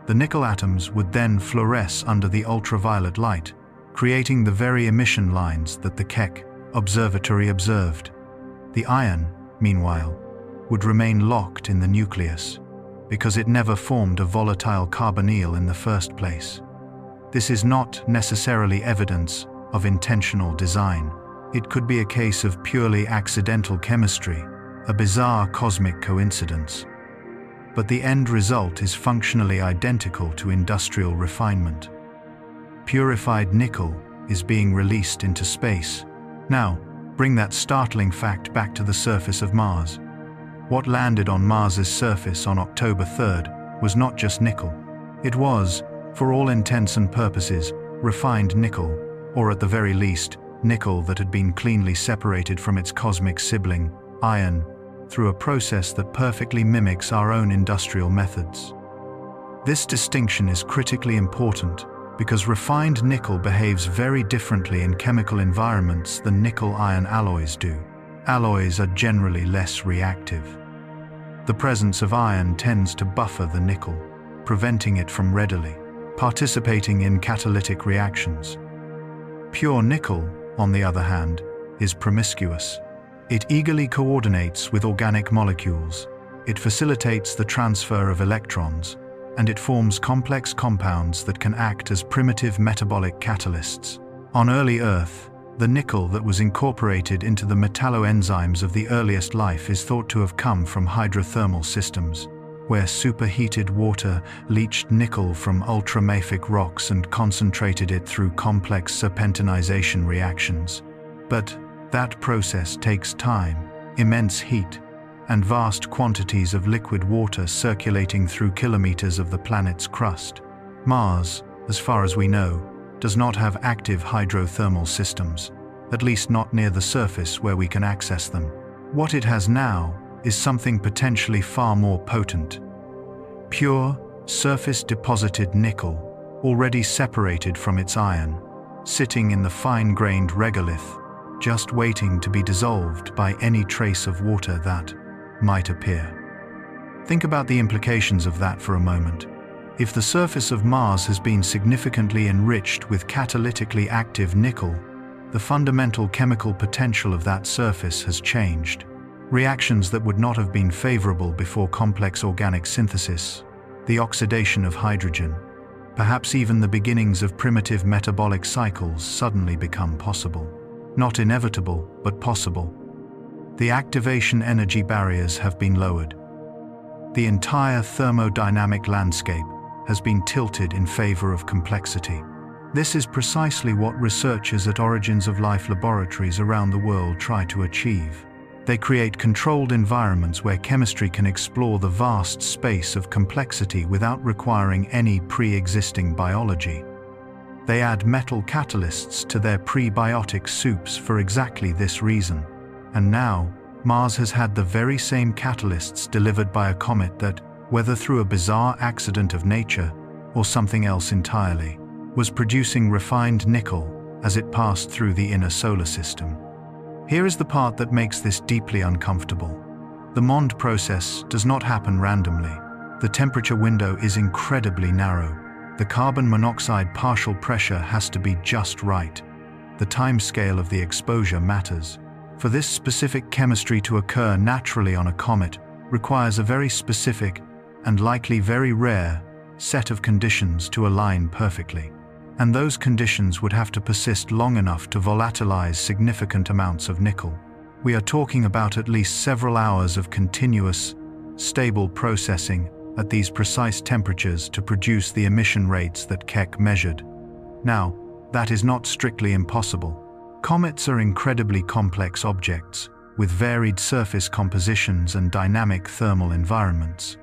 The nickel atoms would then fluoresce under the ultraviolet light, creating the very emission lines that the Keck observatory observed. The iron, meanwhile, would remain locked in the nucleus, because it never formed a volatile carbonyl in the first place. This is not necessarily evidence of intentional design. It could be a case of purely accidental chemistry, a bizarre cosmic coincidence. But the end result is functionally identical to industrial refinement. Purified nickel is being released into space. Now, bring that startling fact back to the surface of Mars. What landed on Mars's surface on October 3rd was not just nickel. It was, for all intents and purposes, refined nickel, or at the very least, nickel that had been cleanly separated from its cosmic sibling, iron, through a process that perfectly mimics our own industrial methods. This distinction is critically important because refined nickel behaves very differently in chemical environments than nickel-iron alloys do. Alloys are generally less reactive. The presence of iron tends to buffer the nickel, preventing it from readily participating in catalytic reactions. Pure nickel, on the other hand, is promiscuous. It eagerly coordinates with organic molecules, it facilitates the transfer of electrons, and it forms complex compounds that can act as primitive metabolic catalysts. On early Earth, the nickel that was incorporated into the metalloenzymes of the earliest life is thought to have come from hydrothermal systems, where superheated water leached nickel from ultramafic rocks and concentrated it through complex serpentinization reactions. But that process takes time, immense heat, and vast quantities of liquid water circulating through kilometers of the planet's crust. Mars, as far as we know, does not have active hydrothermal systems, at least not near the surface where we can access them. What it has now is something potentially far more potent. Pure, surface-deposited nickel, already separated from its iron, sitting in the fine-grained regolith, just waiting to be dissolved by any trace of water that might appear. Think about the implications of that for a moment. If the surface of Mars has been significantly enriched with catalytically active nickel, the fundamental chemical potential of that surface has changed. Reactions that would not have been favorable before complex organic synthesis, the oxidation of hydrogen, perhaps even the beginnings of primitive metabolic cycles suddenly become possible. Not inevitable, but possible. The activation energy barriers have been lowered. The entire thermodynamic landscape has been tilted in favor of complexity. This is precisely what researchers at Origins of Life laboratories around the world try to achieve. They create controlled environments where chemistry can explore the vast space of complexity without requiring any pre-existing biology. They add metal catalysts to their prebiotic soups for exactly this reason. And now, Mars has had the very same catalysts delivered by a comet that, whether through a bizarre accident of nature or something else entirely, was producing refined nickel as it passed through the inner solar system. Here is the part that makes this deeply uncomfortable. The Mond process does not happen randomly. The temperature window is incredibly narrow. The carbon monoxide partial pressure has to be just right. The time scale of the exposure matters. For this specific chemistry to occur naturally on a comet requires a very specific, and likely very rare, set of conditions to align perfectly. and those conditions would have to persist long enough to volatilize significant amounts of nickel. We are talking about at least several hours of continuous, stable processing at these precise temperatures to produce the emission rates that Keck measured. Now, that is not strictly impossible. Comets are incredibly complex objects, with varied surface compositions and dynamic thermal environments.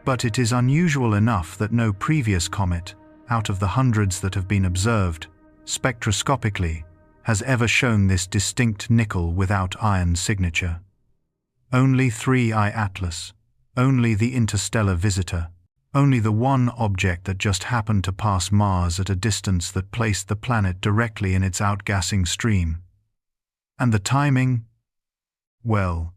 But it is unusual enough that no previous comet, out of the hundreds that have been observed, spectroscopically, has ever shown this distinct nickel without iron signature. Only 3I Atlas, only the interstellar visitor, only the one object that just happened to pass Mars at a distance that placed the planet directly in its outgassing stream. And the timing? Well,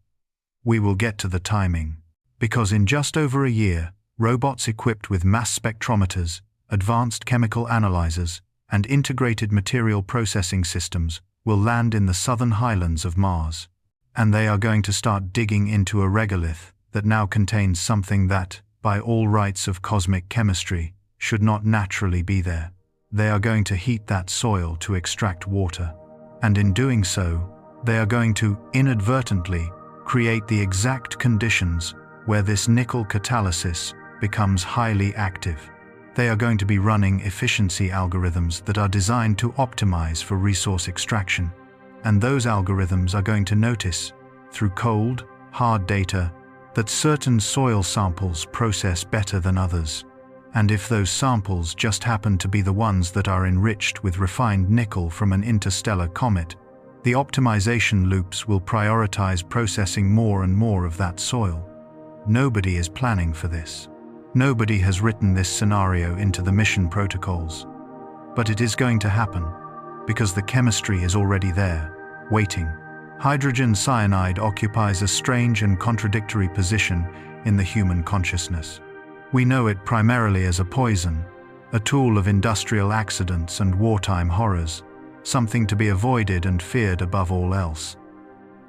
we will get to the timing, because in just over a year, robots equipped with mass spectrometers, advanced chemical analyzers, and integrated material processing systems will land in the southern highlands of Mars. And they are going to start digging into a regolith that now contains something that, by all rights of cosmic chemistry, should not naturally be there. They are going to heat that soil to extract water. And in doing so, they are going to, inadvertently, create the exact conditions where this nickel catalysis becomes highly active. They are going to be running efficiency algorithms that are designed to optimize for resource extraction. And those algorithms are going to notice, through cold, hard data, that certain soil samples process better than others. And if those samples just happen to be the ones that are enriched with refined nickel from an interstellar comet, the optimization loops will prioritize processing more and more of that soil. Nobody is planning for this. Nobody has written this scenario into the mission protocols. But it is going to happen, because the chemistry is already there, waiting. Hydrogen cyanide occupies a strange and contradictory position in the human consciousness. We know it primarily as a poison, a tool of industrial accidents and wartime horrors, something to be avoided and feared above all else.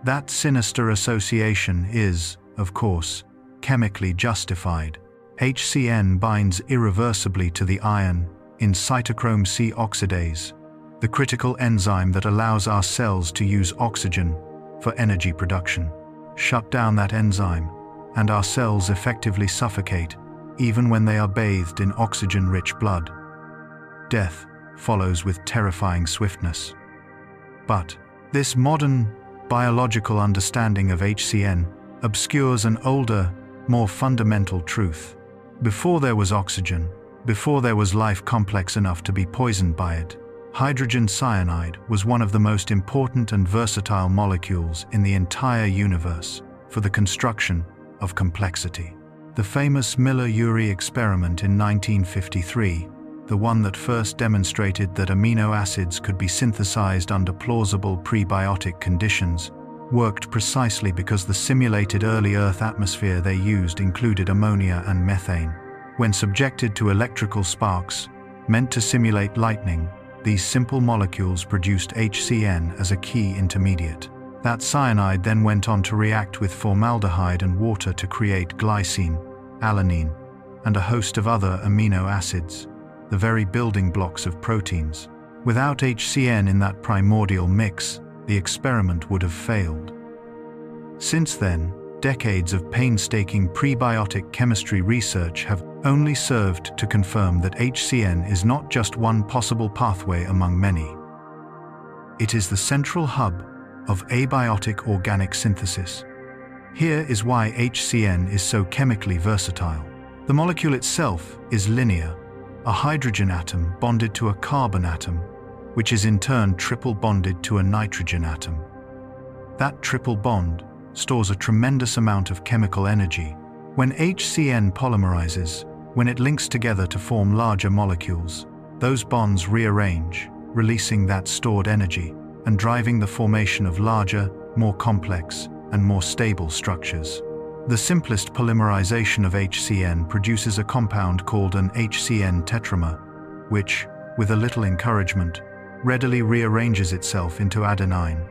That sinister association is, of course, chemically justified. HCN binds irreversibly to the iron in cytochrome C oxidase, the critical enzyme that allows our cells to use oxygen for energy production. Shut down that enzyme, and our cells effectively suffocate, even when they are bathed in oxygen-rich blood. Death follows with terrifying swiftness. But this modern, biological understanding of HCN obscures an older, more fundamental truth. Before there was oxygen, before there was life complex enough to be poisoned by it, hydrogen cyanide was one of the most important and versatile molecules in the entire universe for the construction of complexity. The famous Miller-Urey experiment in 1953, the one that first demonstrated that amino acids could be synthesized under plausible prebiotic conditions, worked precisely because the simulated early Earth atmosphere they used included ammonia and methane. When subjected to electrical sparks, meant to simulate lightning, these simple molecules produced HCN as a key intermediate. That cyanide then went on to react with formaldehyde and water to create glycine, alanine, and a host of other amino acids, the very building blocks of proteins. Without HCN in that primordial mix, the experiment would have failed. Since then, decades of painstaking prebiotic chemistry research have only served to confirm that HCN is not just one possible pathway among many. It is the central hub of abiotic organic synthesis. Here is why HCN is so chemically versatile. The molecule itself is linear, a hydrogen atom bonded to a carbon atom, which is in turn triple bonded to a nitrogen atom. That triple bond stores a tremendous amount of chemical energy. When HCN polymerizes, when it links together to form larger molecules, those bonds rearrange, releasing that stored energy and driving the formation of larger, more complex, and more stable structures. The simplest polymerization of HCN produces a compound called an HCN tetramer, which, with a little encouragement, readily rearranges itself into adenine,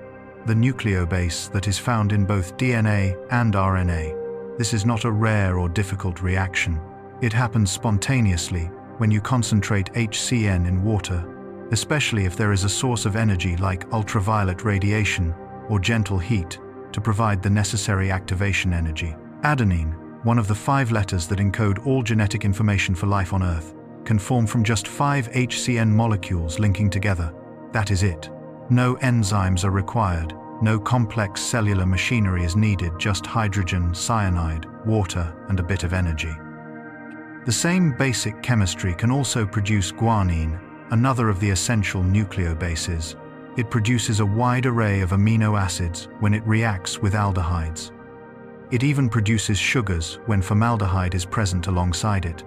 the nucleobase that is found in both DNA and RNA. This is not a rare or difficult reaction. It happens spontaneously, when you concentrate HCN in water, especially if there is a source of energy like ultraviolet radiation or gentle heat to provide the necessary activation energy. Adenine, one of the 5 letters that encode all genetic information for life on Earth, can form from just 5 HCN molecules linking together. That is it. No enzymes are required, no complex cellular machinery is needed, just hydrogen, cyanide, water, and a bit of energy. The same basic chemistry can also produce guanine, another of the essential nucleobases. It produces a wide array of amino acids when it reacts with aldehydes. It even produces sugars when formaldehyde is present alongside it.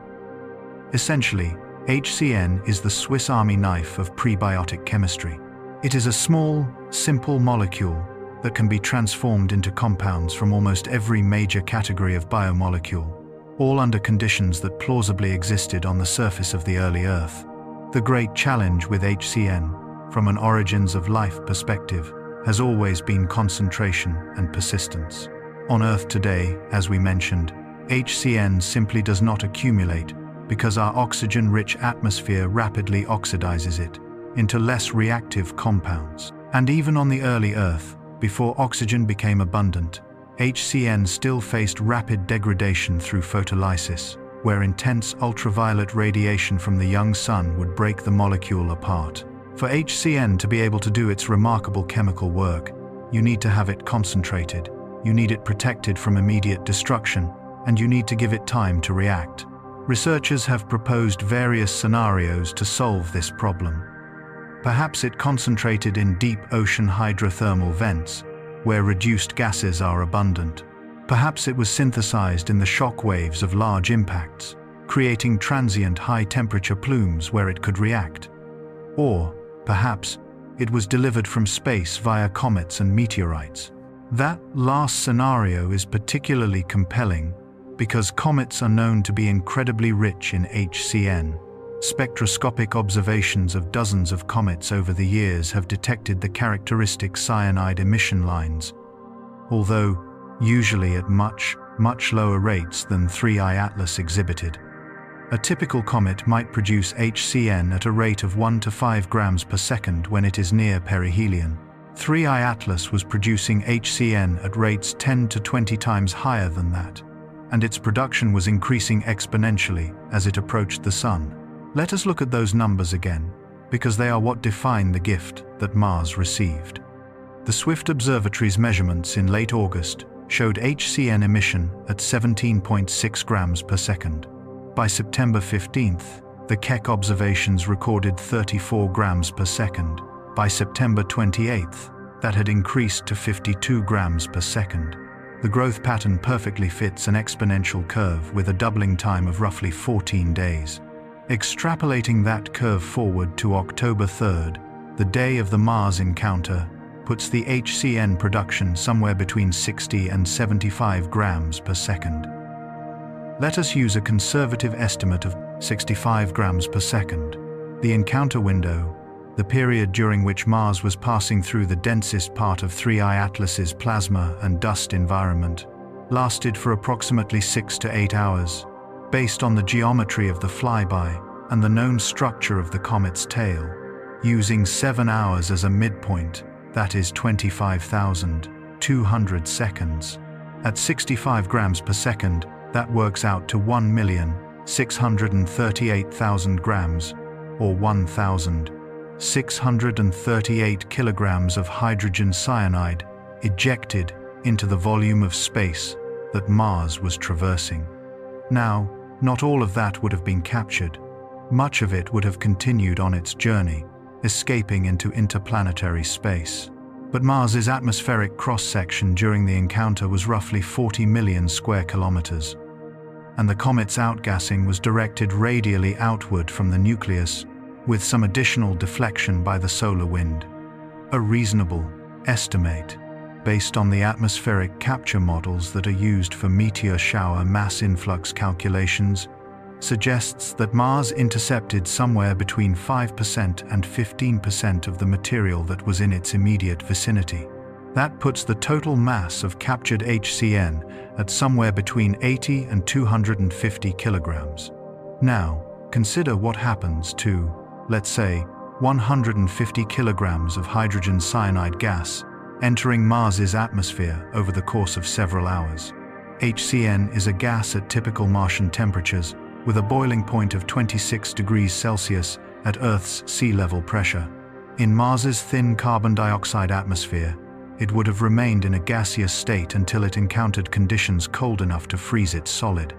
Essentially, HCN is the Swiss Army knife of prebiotic chemistry. It is a small, simple molecule that can be transformed into compounds from almost every major category of biomolecule, all under conditions that plausibly existed on the surface of the early Earth. The great challenge with HCN, from an origins of life perspective, has always been concentration and persistence. On Earth today, as we mentioned, HCN simply does not accumulate because our oxygen-rich atmosphere rapidly oxidizes it into less reactive compounds. And even on the early Earth, before oxygen became abundant, HCN still faced rapid degradation through photolysis, where intense ultraviolet radiation from the young sun would break the molecule apart. For HCN to be able to do its remarkable chemical work, you need to have it concentrated, you need it protected from immediate destruction, and you need to give it time to react. Researchers have proposed various scenarios to solve this problem. Perhaps it concentrated in deep ocean hydrothermal vents, where reduced gases are abundant. Perhaps it was synthesized in the shock waves of large impacts, creating transient high-temperature plumes where it could react. Or, perhaps, it was delivered from space via comets and meteorites. That last scenario is particularly compelling because comets are known to be incredibly rich in HCN. Spectroscopic observations of dozens of comets over the years have detected the characteristic cyanide emission lines, although usually at much lower rates than 3I Atlas exhibited. A typical comet might produce HCN at a rate of 1 to 5 grams per second when it is near perihelion. 3I Atlas was producing HCN at rates 10 to 20 times higher than that, and its production was increasing exponentially as it approached the Sun. Let us look at those numbers again, because they are what define the gift that Mars received. The Swift Observatory's measurements in late August showed HCN emission at 17.6 grams per second. By September 15th, the Keck observations recorded 34 grams per second. By September 28th, that had increased to 52 grams per second. The growth pattern perfectly fits an exponential curve with a doubling time of roughly 14 days. Extrapolating that curve forward to October 3rd, the day of the Mars encounter, puts the HCN production somewhere between 60 and 75 grams per second. Let us use a conservative estimate of 65 grams per second. The encounter window, the period during which Mars was passing through the densest part of 3I Atlas's plasma and dust environment, lasted for approximately 6 to 8 hours. Based on the geometry of the flyby and the known structure of the comet's tail, using 7 hours as a midpoint, that is 25,200 seconds. At 65 grams per second, that works out to 1,638,000 grams, or 1,638 kilograms of hydrogen cyanide ejected into the volume of space that Mars was traversing. Now, not all of that would have been captured. Much of it would have continued on its journey, escaping into interplanetary space. But Mars's atmospheric cross-section during the encounter was roughly 40 million square kilometers, and the comet's outgassing was directed radially outward from the nucleus, with some additional deflection by the solar wind. A reasonable estimate, based on the atmospheric capture models that are used for meteor shower mass influx calculations, suggests that Mars intercepted somewhere between 5% and 15% of the material that was in its immediate vicinity. That puts the total mass of captured HCN at somewhere between 80 and 250 kilograms. Now, Consider what happens to, let's say, 150 kilograms of hydrogen cyanide gas entering Mars's atmosphere over the course of several hours. HCN is a gas at typical Martian temperatures with a boiling point of 26 degrees Celsius at Earth's sea level pressure. In Mars's thin carbon dioxide atmosphere, it would have remained in a gaseous state until it encountered conditions cold enough to freeze it solid.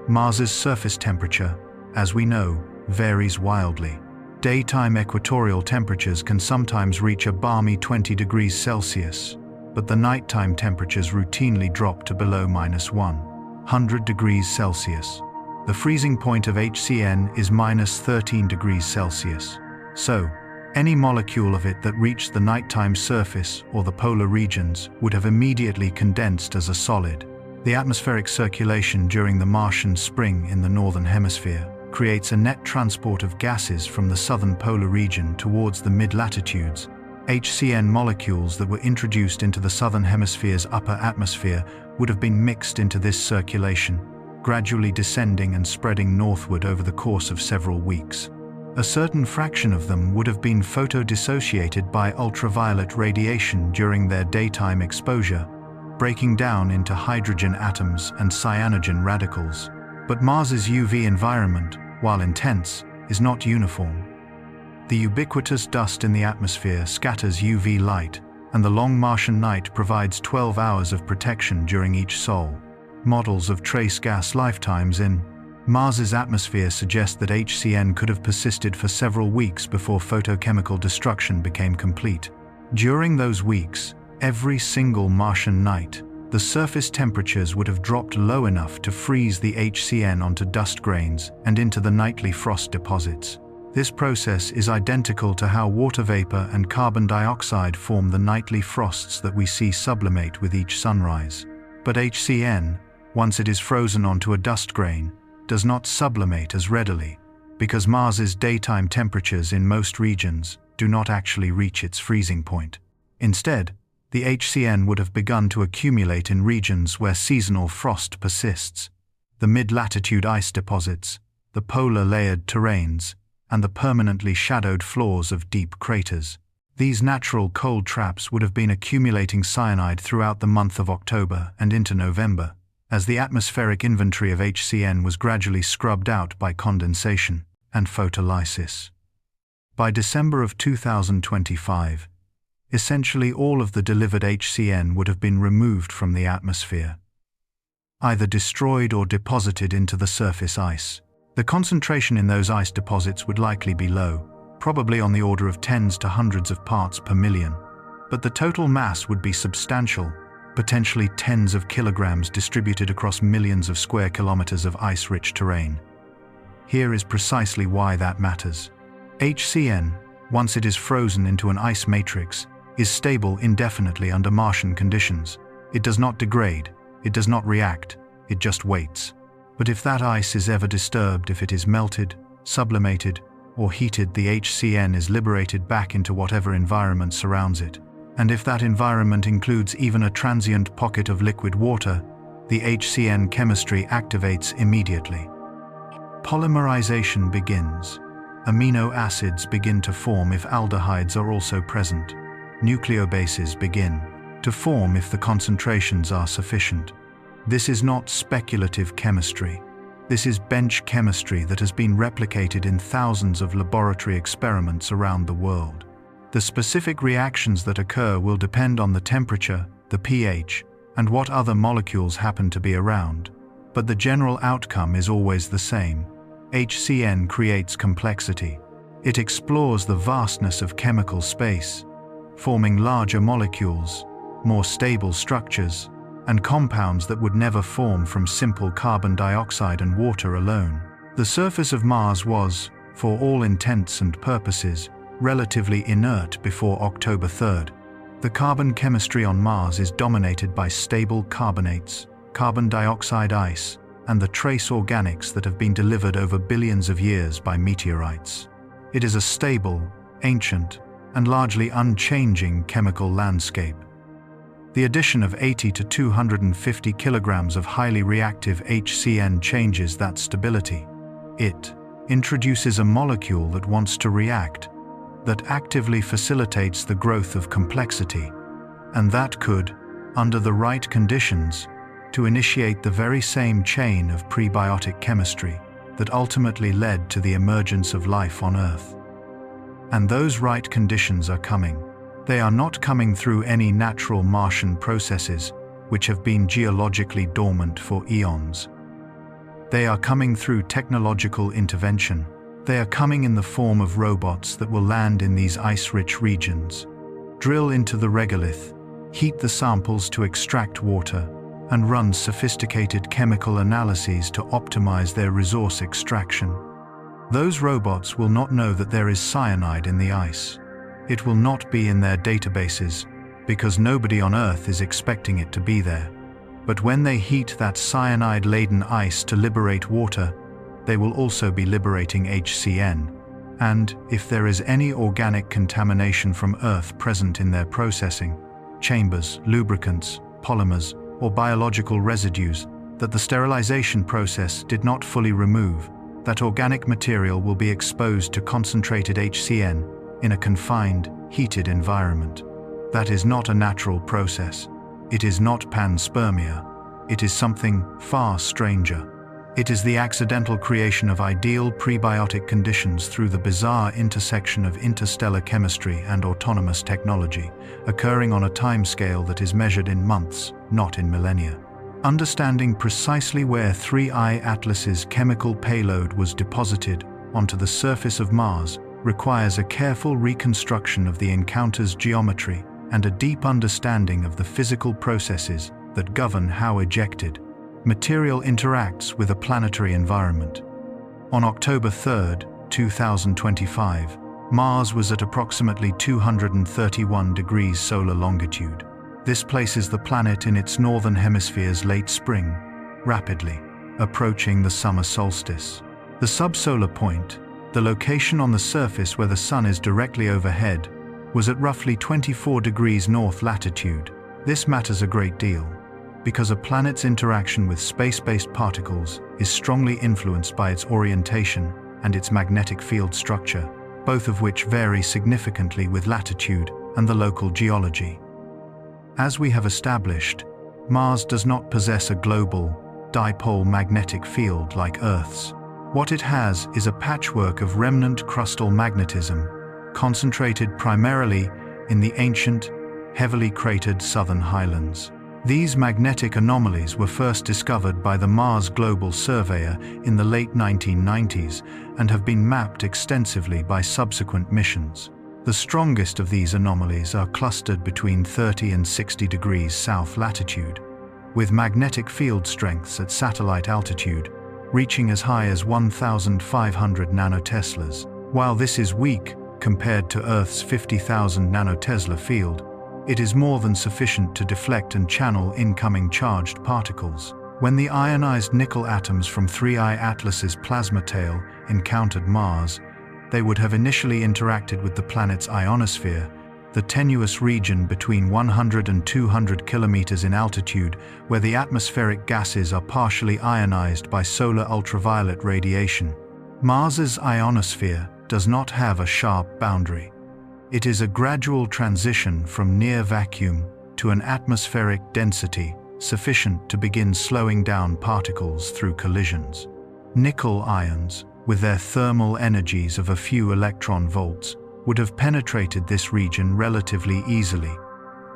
Mars's surface temperature, as we know, varies wildly. Daytime equatorial temperatures can sometimes reach a balmy 20 degrees Celsius, but the nighttime temperatures routinely drop to below -100 degrees Celsius. The freezing point of HCN is -13 degrees Celsius. So, any molecule of it that reached the nighttime surface or the polar regions would have immediately condensed as a solid. The atmospheric circulation during the Martian spring in the northern hemisphere creates a net transport of gases from the southern polar region towards the mid-latitudes. HCN molecules that were introduced into the southern hemisphere's upper atmosphere would have been mixed into this circulation, gradually descending and spreading northward over the course of several weeks. A certain fraction of them would have been photodissociated by ultraviolet radiation during their daytime exposure, breaking down into hydrogen atoms and cyanogen radicals. But Mars's UV environment, while intense, is not uniform. The ubiquitous dust in the atmosphere scatters UV light, and the long Martian night provides 12 hours of protection during each sol. Models of trace gas lifetimes in Mars's atmosphere suggest that HCN could have persisted for several weeks before photochemical destruction became complete. During those weeks, every single Martian night, the surface temperatures would have dropped low enough to freeze the HCN onto dust grains and into the nightly frost deposits. This process is identical to how water vapor and carbon dioxide form the nightly frosts that we see sublimate with each sunrise. But HCN, once it is frozen onto a dust grain, does not sublimate as readily, because Mars's daytime temperatures in most regions do not actually reach its freezing point. Instead, the HCN would have begun to accumulate in regions where seasonal frost persists: the mid-latitude ice deposits, the polar layered terrains, and the permanently shadowed floors of deep craters. These natural cold traps would have been accumulating cyanide throughout the month of October and into November, as the atmospheric inventory of HCN was gradually scrubbed out by condensation and photolysis. By December of 2025, essentially all of the delivered HCN would have been removed from the atmosphere, either destroyed or deposited into the surface ice. The concentration in those ice deposits would likely be low, probably on the order of tens to hundreds of parts per million, but the total mass would be substantial, potentially tens of kilograms distributed across millions of square kilometers of ice-rich terrain. Here is precisely why that matters. HCN, once it is frozen into an ice matrix, is stable indefinitely under Martian conditions. It does not degrade, it does not react, it just waits. But if that ice is ever disturbed, if it is melted, sublimated, or heated, the HCN is liberated back into whatever environment surrounds it. And if that environment includes even a transient pocket of liquid water, the HCN chemistry activates immediately. Polymerization begins. Amino acids begin to form if aldehydes are also present. Nucleobases begin to form if the concentrations are sufficient. This is not speculative chemistry. This is bench chemistry that has been replicated in thousands of laboratory experiments around the world. The specific reactions that occur will depend on the temperature, the pH, and what other molecules happen to be around. But the general outcome is always the same. HCN creates complexity. It explores the vastness of chemical space, forming larger molecules, more stable structures, and compounds that would never form from simple carbon dioxide and water alone. The surface of Mars was, for all intents and purposes, relatively inert before October 3rd. The carbon chemistry on Mars is dominated by stable carbonates, carbon dioxide ice, and the trace organics that have been delivered over billions of years by meteorites. It is a stable, ancient, and largely unchanging chemical landscape. The addition of 80 to 250 kilograms of highly reactive HCN changes that stability. It introduces a molecule that wants to react, that actively facilitates the growth of complexity, and that could, under the right conditions, to initiate the very same chain of prebiotic chemistry that ultimately led to the emergence of life on Earth. And those right conditions are coming. They are not coming through any natural Martian processes, which have been geologically dormant for eons. They are coming through technological intervention. They are coming in the form of robots that will land in these ice-rich regions, drill into the regolith, heat the samples to extract water, and run sophisticated chemical analyses to optimize their resource extraction. Those robots will not know that there is cyanide in the ice. It will not be in their databases, because nobody on Earth is expecting it to be there. But when they heat that cyanide-laden ice to liberate water, they will also be liberating HCN. And, if there is any organic contamination from Earth present in their processing, chambers, lubricants, polymers, or biological residues that the sterilization process did not fully remove, that organic material will be exposed to concentrated HCN in a confined, heated environment. That is not a natural process. It is not panspermia. It is something far stranger. It is the accidental creation of ideal prebiotic conditions through the bizarre intersection of interstellar chemistry and autonomous technology, occurring on a timescale that is measured in months, not in millennia. Understanding precisely where 3I Atlas's chemical payload was deposited onto the surface of Mars requires a careful reconstruction of the encounter's geometry and a deep understanding of the physical processes that govern how ejected material interacts with a planetary environment. On October 3, 2025, Mars was at approximately 231 degrees solar longitude. This places the planet in its northern hemisphere's late spring, rapidly approaching the summer solstice. The subsolar point, the location on the surface where the sun is directly overhead, was at roughly 24 degrees north latitude. This matters a great deal, because a planet's interaction with space-based particles is strongly influenced by its orientation and its magnetic field structure, both of which vary significantly with latitude and the local geology. As we have established, Mars does not possess a global, dipole magnetic field like Earth's. What it has is a patchwork of remnant crustal magnetism, concentrated primarily in the ancient, heavily cratered southern highlands. These magnetic anomalies were first discovered by the Mars Global Surveyor in the late 1990s and have been mapped extensively by subsequent missions. The strongest of these anomalies are clustered between 30 and 60 degrees south latitude, with magnetic field strengths at satellite altitude reaching as high as 1,500 nanoteslas. While this is weak compared to Earth's 50,000 nanotesla field, it is more than sufficient to deflect and channel incoming charged particles. When the ionized nickel atoms from 3I Atlas's plasma tail encountered Mars, they would have initially interacted with the planet's ionosphere, the tenuous region between 100 and 200 kilometers in altitude, where the atmospheric gases are partially ionized by solar ultraviolet radiation. Mars's ionosphere does not have a sharp boundary. It is a gradual transition from near vacuum to an atmospheric density sufficient to begin slowing down particles through collisions. Nickel ions, with their thermal energies of a few electron volts, would have penetrated this region relatively easily,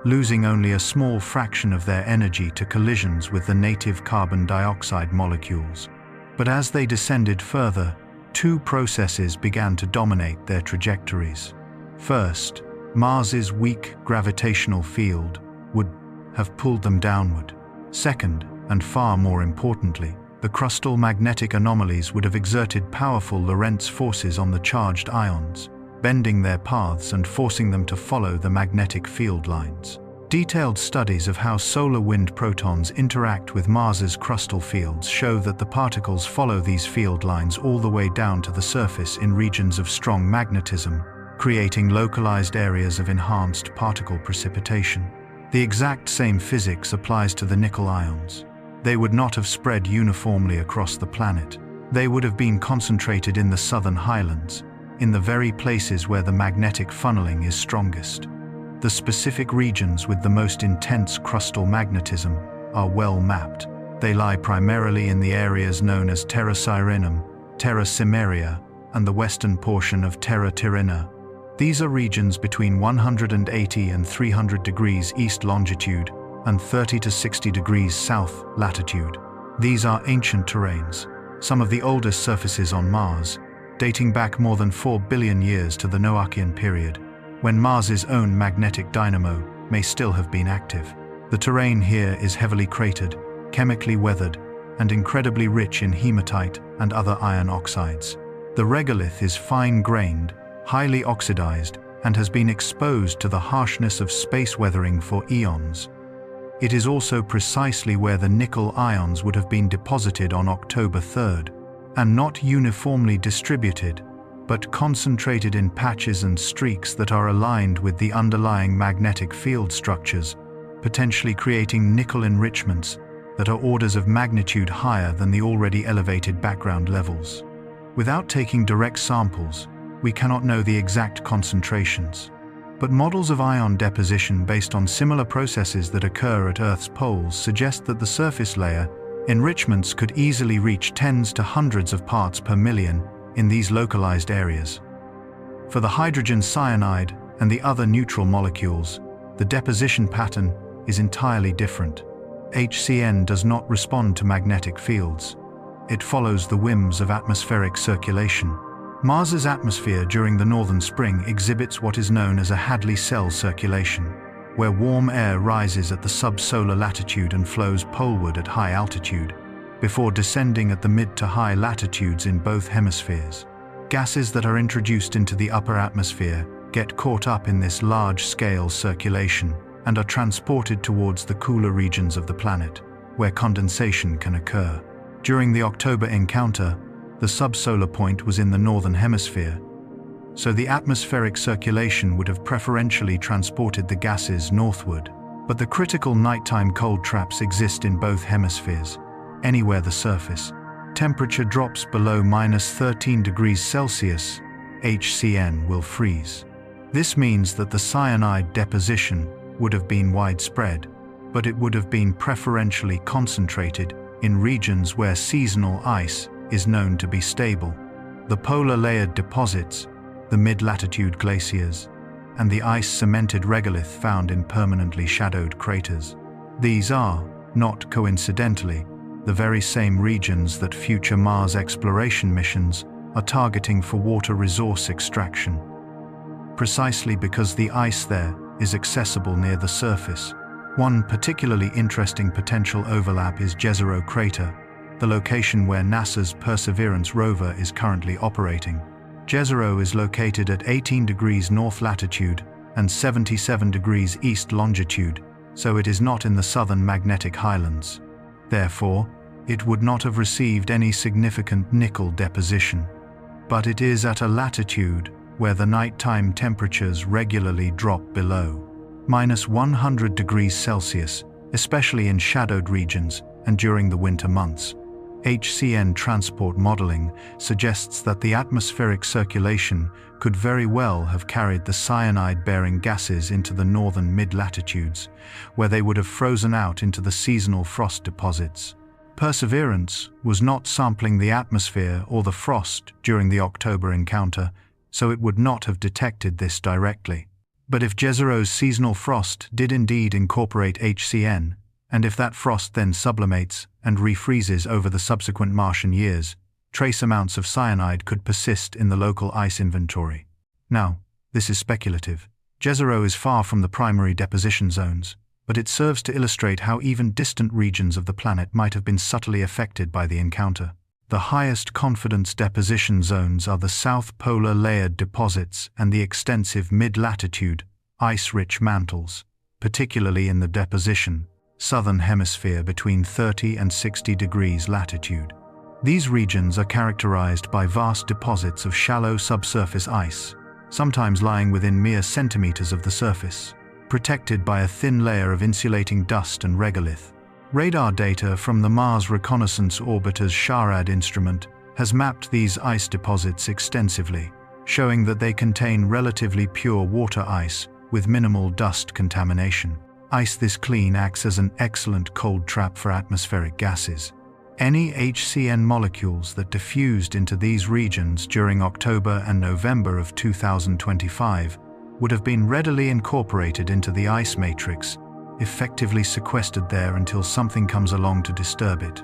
losing only a small fraction of their energy to collisions with the native carbon dioxide molecules. But as they descended further, two processes began to dominate their trajectories. First, Mars's weak gravitational field would have pulled them downward. Second, and far more importantly, the crustal magnetic anomalies would have exerted powerful Lorentz forces on the charged ions, bending their paths and forcing them to follow the magnetic field lines. Detailed studies of how solar wind protons interact with Mars's crustal fields show that the particles follow these field lines all the way down to the surface in regions of strong magnetism, creating localized areas of enhanced particle precipitation. The exact same physics applies to the nickel ions. They would not have spread uniformly across the planet. They would have been concentrated in the southern highlands, in the very places where the magnetic funneling is strongest. The specific regions with the most intense crustal magnetism are well mapped. They lie primarily in the areas known as Terra Sirenum, Terra Cimmeria, and the western portion of Terra Tyrrhena. These are regions between 180 and 300 degrees east longitude and 30 to 60 degrees south latitude. These are ancient terrains, some of the oldest surfaces on Mars, dating back more than 4 billion years to the Noachian period, when Mars's own magnetic dynamo may still have been active. The terrain here is heavily cratered, chemically weathered, and incredibly rich in hematite and other iron oxides. The regolith is fine-grained, highly oxidized, and has been exposed to the harshness of space weathering for eons. It is also precisely where the nickel ions would have been deposited on October 3rd, and not uniformly distributed, but concentrated in patches and streaks that are aligned with the underlying magnetic field structures, potentially creating nickel enrichments that are orders of magnitude higher than the already elevated background levels. Without taking direct samples, we cannot know the exact concentrations. But models of ion deposition based on similar processes that occur at Earth's poles suggest that the surface layer enrichments could easily reach tens to hundreds of parts per million in these localized areas. For the hydrogen cyanide and the other neutral molecules, the deposition pattern is entirely different. HCN does not respond to magnetic fields. It follows the whims of atmospheric circulation. Mars's atmosphere during the northern spring exhibits what is known as a Hadley cell circulation, where warm air rises at the subsolar latitude and flows poleward at high altitude, before descending at the mid to high latitudes in both hemispheres. Gases that are introduced into the upper atmosphere get caught up in this large-scale circulation and are transported towards the cooler regions of the planet, where condensation can occur. During the October encounter, the subsolar point was in the northern hemisphere, so the atmospheric circulation would have preferentially transported the gases northward. But the critical nighttime cold traps exist in both hemispheres. Anywhere the surface temperature drops below -13 degrees Celsius, HCN will freeze. This means that the cyanide deposition would have been widespread, but it would have been preferentially concentrated in regions where seasonal ice is known to be stable. The polar layered deposits, the mid-latitude glaciers, and the ice-cemented regolith found in permanently shadowed craters. These are, not coincidentally, the very same regions that future Mars exploration missions are targeting for water resource extraction. Precisely because the ice there is accessible near the surface. One particularly interesting potential overlap is Jezero Crater, the location where NASA's Perseverance rover is currently operating. Jezero is located at 18 degrees north latitude and 77 degrees east longitude, so it is not in the southern magnetic highlands. Therefore, it would not have received any significant nickel deposition. But it is at a latitude where the nighttime temperatures regularly drop below -100 degrees Celsius, especially in shadowed regions and during the winter months. HCN transport modeling suggests that the atmospheric circulation could very well have carried the cyanide-bearing gases into the northern mid-latitudes, where they would have frozen out into the seasonal frost deposits. Perseverance was not sampling the atmosphere or the frost during the October encounter, so it would not have detected this directly. But if Jezero's seasonal frost did indeed incorporate HCN, and if that frost then sublimates and refreezes over the subsequent Martian years, trace amounts of cyanide could persist in the local ice inventory. Now, this is speculative. Jezero is far from the primary deposition zones, but it serves to illustrate how even distant regions of the planet might have been subtly affected by the encounter. The highest confidence deposition zones are the south polar layered deposits and the extensive mid-latitude, ice-rich mantles, particularly in the deposition southern hemisphere between 30 and 60 degrees latitude. These regions are characterized by vast deposits of shallow subsurface ice, sometimes lying within mere centimeters of the surface, protected by a thin layer of insulating dust and regolith. Radar data from the Mars Reconnaissance Orbiter's SHARAD instrument has mapped these ice deposits extensively, showing that they contain relatively pure water ice with minimal dust contamination. Ice this clean acts as an excellent cold trap for atmospheric gases. Any HCN molecules that diffused into these regions during October and November of 2025 would have been readily incorporated into the ice matrix, effectively sequestered there until something comes along to disturb it.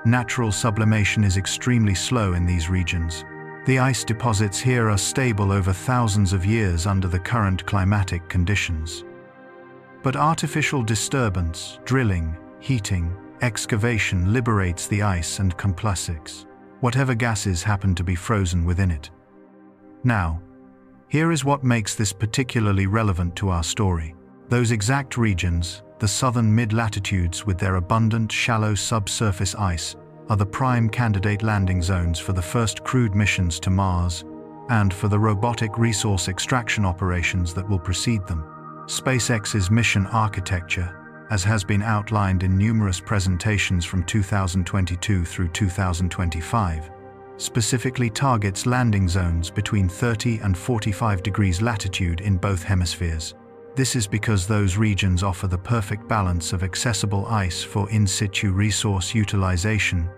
Natural sublimation is extremely slow in these regions. The ice deposits here are stable over thousands of years under the current climatic conditions. But artificial disturbance, drilling, heating, excavation liberates the ice and complexics, whatever gases happen to be frozen within it. Now, here is what makes this particularly relevant to our story. Those exact regions, the southern mid-latitudes with their abundant, shallow subsurface ice, are the prime candidate landing zones for the first crewed missions to Mars and for the robotic resource extraction operations that will precede them. SpaceX's mission architecture, as has been outlined in numerous presentations from 2022 through 2025, specifically targets landing zones between 30 and 45 degrees latitude in both hemispheres. This is because those regions offer the perfect balance of accessible ice for in-situ resource utilization,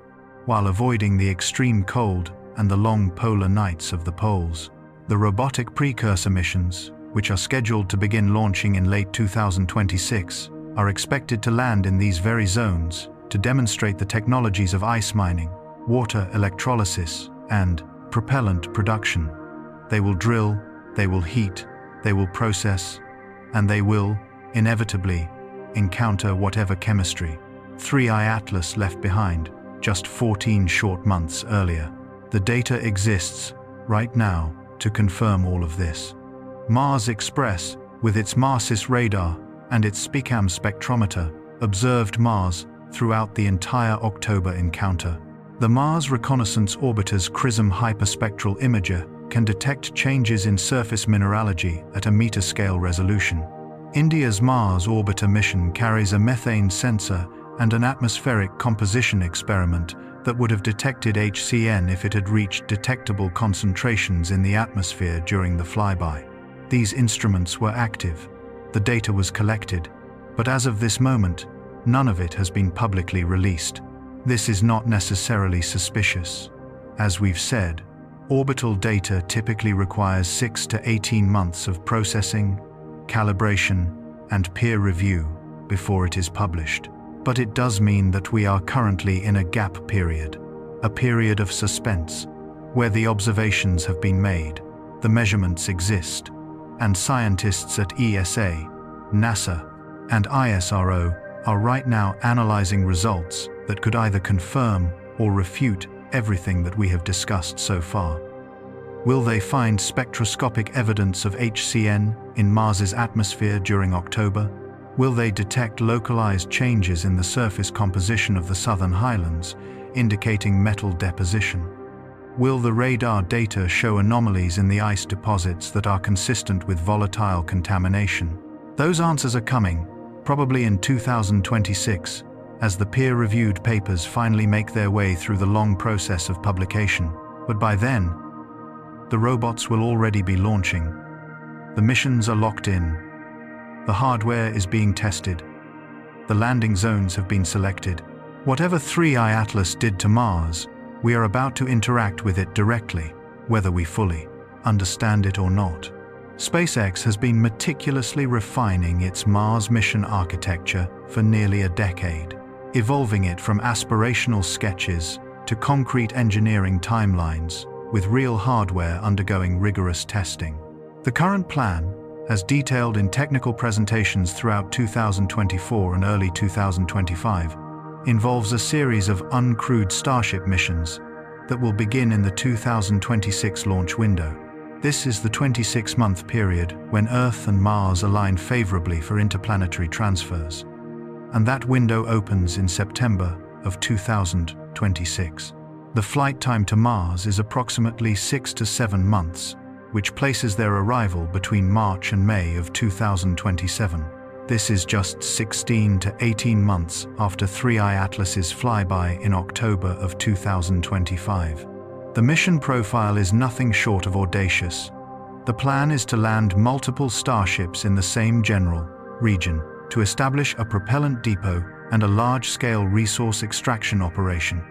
while avoiding the extreme cold and the long polar nights of the poles. The robotic precursor missions, which are scheduled to begin launching in late 2026, are expected to land in these very zones to demonstrate the technologies of ice mining, water electrolysis, and propellant production. They will drill, they will heat, they will process, and they will, inevitably, encounter whatever chemistry 3I Atlas left behind just 14 short months earlier. The data exists, right now, to confirm all of this. Mars Express, with its MARSIS radar and its SPECAM spectrometer, observed Mars throughout the entire October encounter. The Mars Reconnaissance Orbiter's CRISM hyperspectral imager can detect changes in surface mineralogy at a meter-scale resolution. India's Mars Orbiter mission carries a methane sensor and an atmospheric composition experiment that would have detected HCN if it had reached detectable concentrations in the atmosphere during the flyby. These instruments were active. The data was collected, but as of this moment, none of it has been publicly released. This is not necessarily suspicious. As we've said, orbital data typically requires 6 to 18 months of processing, calibration, and peer review before it is published. But it does mean that we are currently in a gap period, a period of suspense, where the observations have been made, the measurements exist, and scientists at ESA, NASA, and ISRO are right now analyzing results that could either confirm or refute everything that we have discussed so far. Will they find spectroscopic evidence of HCN in Mars's atmosphere during October? Will they detect localized changes in the surface composition of the southern highlands, indicating metal deposition? Will the radar data show anomalies in the ice deposits that are consistent with volatile contamination? Those answers are coming, probably in 2026, as the peer-reviewed papers finally make their way through the long process of publication. But by then, the robots will already be launching. The missions are locked in. The hardware is being tested. The landing zones have been selected. Whatever 3I Atlas did to Mars, we are about to interact with it directly, whether we fully understand it or not. SpaceX has been meticulously refining its Mars mission architecture for nearly a decade, evolving it from aspirational sketches to concrete engineering timelines, with real hardware undergoing rigorous testing. The current plan, as detailed in technical presentations throughout 2024 and early 2025, involves a series of uncrewed Starship missions that will begin in the 2026 launch window. This is the 26-month period when Earth and Mars align favorably for interplanetary transfers, and that window opens in September of 2026. The flight time to Mars is approximately 6 to 7 months, which places their arrival between March and May of 2027. This is just 16 to 18 months after 3I Atlas's flyby in October of 2025. The mission profile is nothing short of audacious. The plan is to land multiple starships in the same general region to establish a propellant depot and a large-scale resource extraction operation.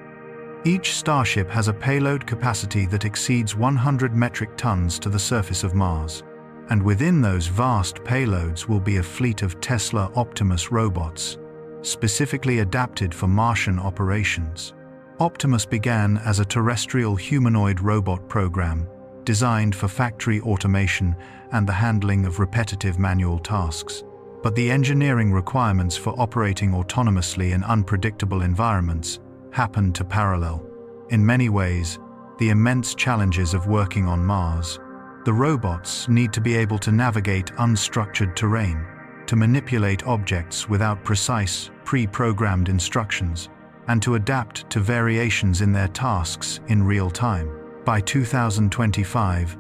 Each starship has a payload capacity that exceeds 100 metric tons to the surface of Mars. And within those vast payloads will be a fleet of Tesla Optimus robots, specifically adapted for Martian operations. Optimus began as a terrestrial humanoid robot program designed for factory automation and the handling of repetitive manual tasks. But the engineering requirements for operating autonomously in unpredictable environments happened to parallel. In many ways, the immense challenges of working on Mars. The robots need to be able to navigate unstructured terrain, to manipulate objects without precise, pre-programmed instructions, and to adapt to variations in their tasks in real time. By 2025,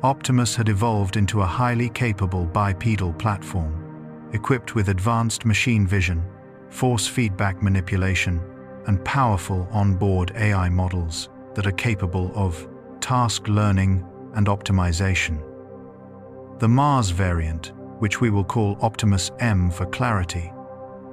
Optimus had evolved into a highly capable bipedal platform, equipped with advanced machine vision, force feedback manipulation, and powerful onboard AI models that are capable of task learning and optimization. The Mars variant, which we will call Optimus M for clarity,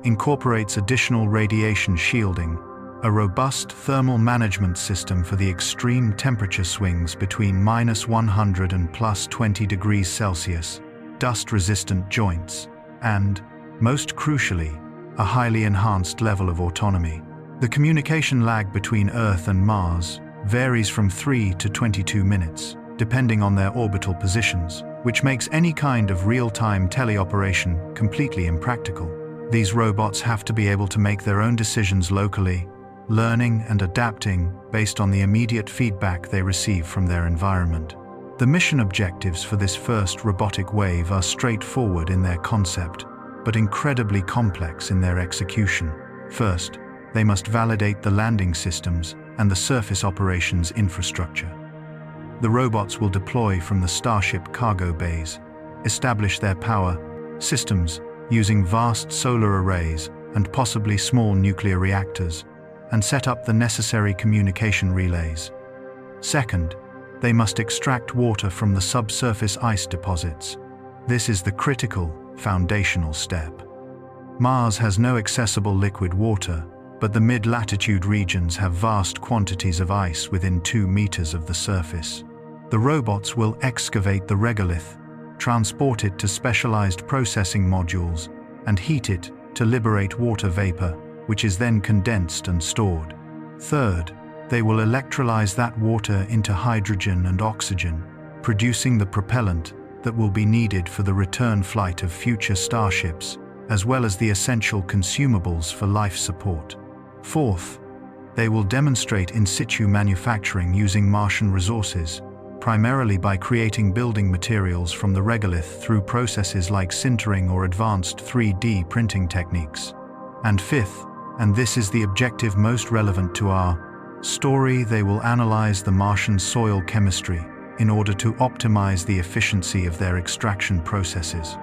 incorporates additional radiation shielding, a robust thermal management system for the extreme temperature swings between -100 and +20 degrees Celsius, dust-resistant joints, and, most crucially, a highly enhanced level of autonomy. The communication lag between Earth and Mars varies from 3 to 22 minutes, depending on their orbital positions, which makes any kind of real-time teleoperation completely impractical. These robots have to be able to make their own decisions locally, learning and adapting based on the immediate feedback they receive from their environment. The mission objectives for this first robotic wave are straightforward in their concept, but incredibly complex in their execution. First, they must validate the landing systems and the surface operations infrastructure. The robots will deploy from the Starship cargo bays, establish their power systems using vast solar arrays and possibly small nuclear reactors, and set up the necessary communication relays. Second, they must extract water from the subsurface ice deposits. This is the critical, foundational step. Mars has no accessible liquid water, but the mid-latitude regions have vast quantities of ice within 2 meters of the surface. The robots will excavate the regolith, transport it to specialized processing modules, and heat it to liberate water vapor, which is then condensed and stored. Third, they will electrolyze that water into hydrogen and oxygen, producing the propellant that will be needed for the return flight of future starships, as well as the essential consumables for life support. Fourth, they will demonstrate in situ manufacturing using Martian resources, primarily by creating building materials from the regolith through processes like sintering or advanced 3D printing techniques. And fifth, and this is the objective most relevant to our story, they will analyze the Martian soil chemistry in order to optimize the efficiency of their extraction processes.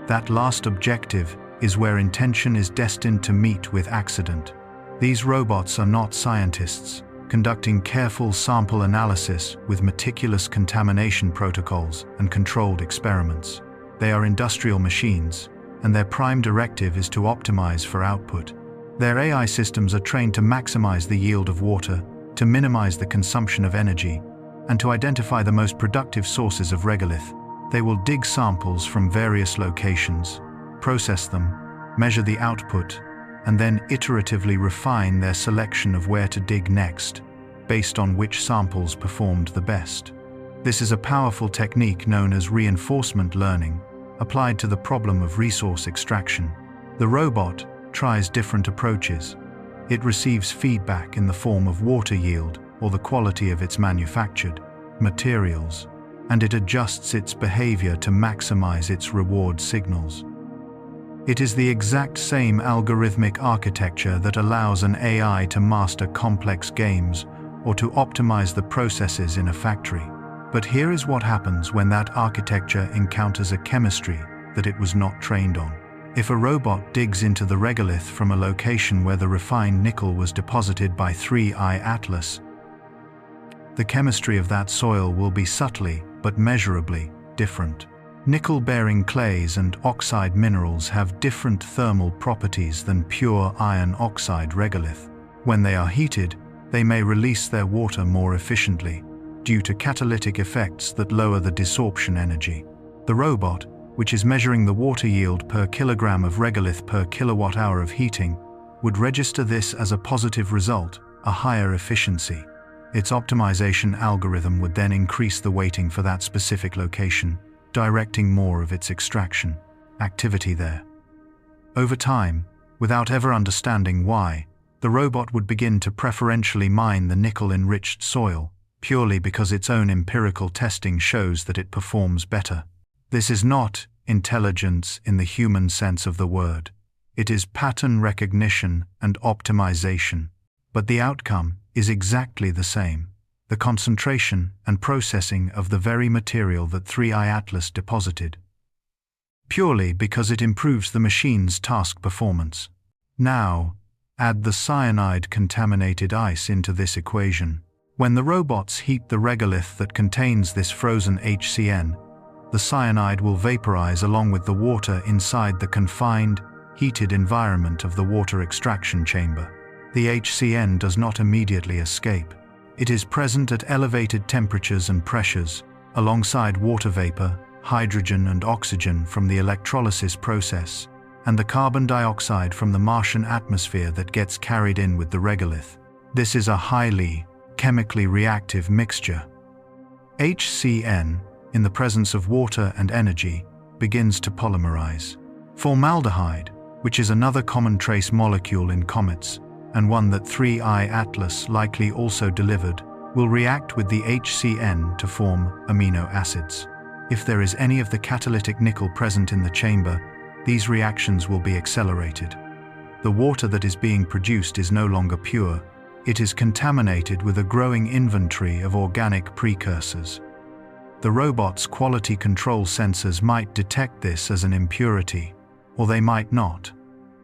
That last objective is where intention is destined to meet with accident. These robots are not scientists, conducting careful sample analysis with meticulous contamination protocols and controlled experiments. They are industrial machines, and their prime directive is to optimize for output. Their AI systems are trained to maximize the yield of water, to minimize the consumption of energy, and to identify the most productive sources of regolith. They will dig samples from various locations, process them, measure the output, and then iteratively refine their selection of where to dig next, based on which samples performed the best. This is a powerful technique known as reinforcement learning, applied to the problem of resource extraction. The robot tries different approaches. It receives feedback in the form of water yield or the quality of its manufactured materials, and it adjusts its behavior to maximize its reward signals. It is the exact same algorithmic architecture that allows an AI to master complex games or to optimize the processes in a factory. But here is what happens when that architecture encounters a chemistry that it was not trained on. If a robot digs into the regolith from a location where the refined nickel was deposited by 3I Atlas, the chemistry of that soil will be subtly but measurably different. Nickel-bearing clays and oxide minerals have different thermal properties than pure iron oxide regolith. When they are heated, they may release their water more efficiently, due to catalytic effects that lower the desorption energy. The robot, which is measuring the water yield per kilogram of regolith per kilowatt-hour of heating, would register this as a positive result, a higher efficiency. Its optimization algorithm would then increase the weighting for that specific location, directing more of its extraction activity there. Over time, without ever understanding why, the robot would begin to preferentially mine the nickel-enriched soil, purely because its own empirical testing shows that it performs better. This is not intelligence in the human sense of the word. It is pattern recognition and optimization. But the outcome is exactly the same: the concentration and processing of the very material that 3i Atlas deposited, purely because it improves the machine's task performance. Now, add the cyanide-contaminated ice into this equation. When the robots heat the regolith that contains this frozen HCN, the cyanide will vaporize along with the water inside the confined, heated environment of the water extraction chamber. The HCN does not immediately escape. It is present at elevated temperatures and pressures, alongside water vapor, hydrogen and oxygen from the electrolysis process, and the carbon dioxide from the Martian atmosphere that gets carried in with the regolith. This is a highly chemically reactive mixture. HCN, in the presence of water and energy, begins to polymerize. Formaldehyde, which is another common trace molecule in comets, and one that 3i Atlas likely also delivered, will react with the HCN to form amino acids. If there is any of the catalytic nickel present in the chamber, these reactions will be accelerated. The water that is being produced is no longer pure. It is contaminated with a growing inventory of organic precursors. The robot's quality control sensors might detect this as an impurity, or they might not,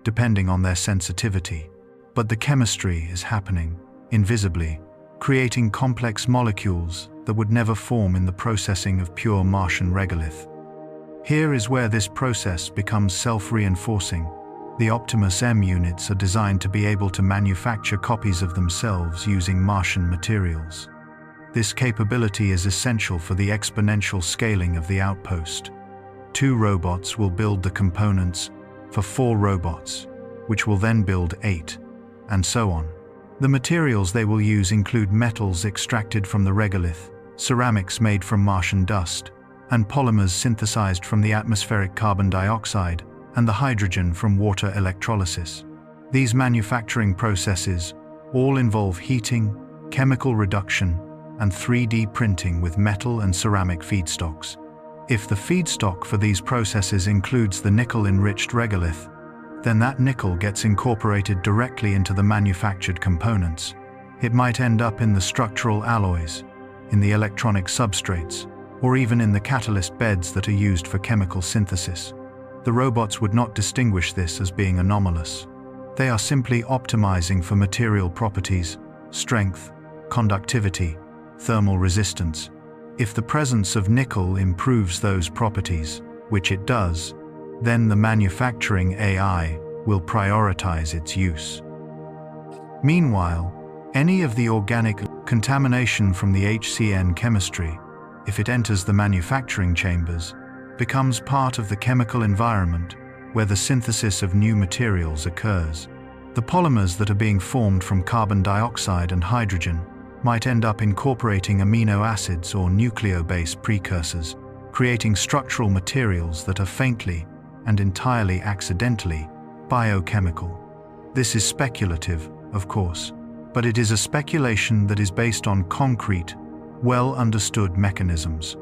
depending on their sensitivity. But the chemistry is happening, invisibly, creating complex molecules that would never form in the processing of pure Martian regolith. Here is where this process becomes self-reinforcing. The Optimus M units are designed to be able to manufacture copies of themselves using Martian materials. This capability is essential for the exponential scaling of the outpost. 2 robots will build the components for 4 robots, which will then build 8, and so on. The materials they will use include metals extracted from the regolith, ceramics made from Martian dust, and polymers synthesized from the atmospheric carbon dioxide and the hydrogen from water electrolysis. These manufacturing processes all involve heating, chemical reduction, and 3D printing with metal and ceramic feedstocks. If the feedstock for these processes includes the nickel-enriched regolith, then that nickel gets incorporated directly into the manufactured components. It might end up in the structural alloys, in the electronic substrates, or even in the catalyst beds that are used for chemical synthesis. The robots would not distinguish this as being anomalous. They are simply optimizing for material properties, strength, conductivity, thermal resistance. If the presence of nickel improves those properties, which it does, then the manufacturing AI will prioritize its use. Meanwhile, any of the organic contamination from the HCN chemistry, if it enters the manufacturing chambers, becomes part of the chemical environment where the synthesis of new materials occurs. The polymers that are being formed from carbon dioxide and hydrogen might end up incorporating amino acids or nucleobase precursors, creating structural materials that are faintly and entirely accidentally biochemical. This is speculative, of course, but it is a speculation that is based on concrete, well-understood mechanisms.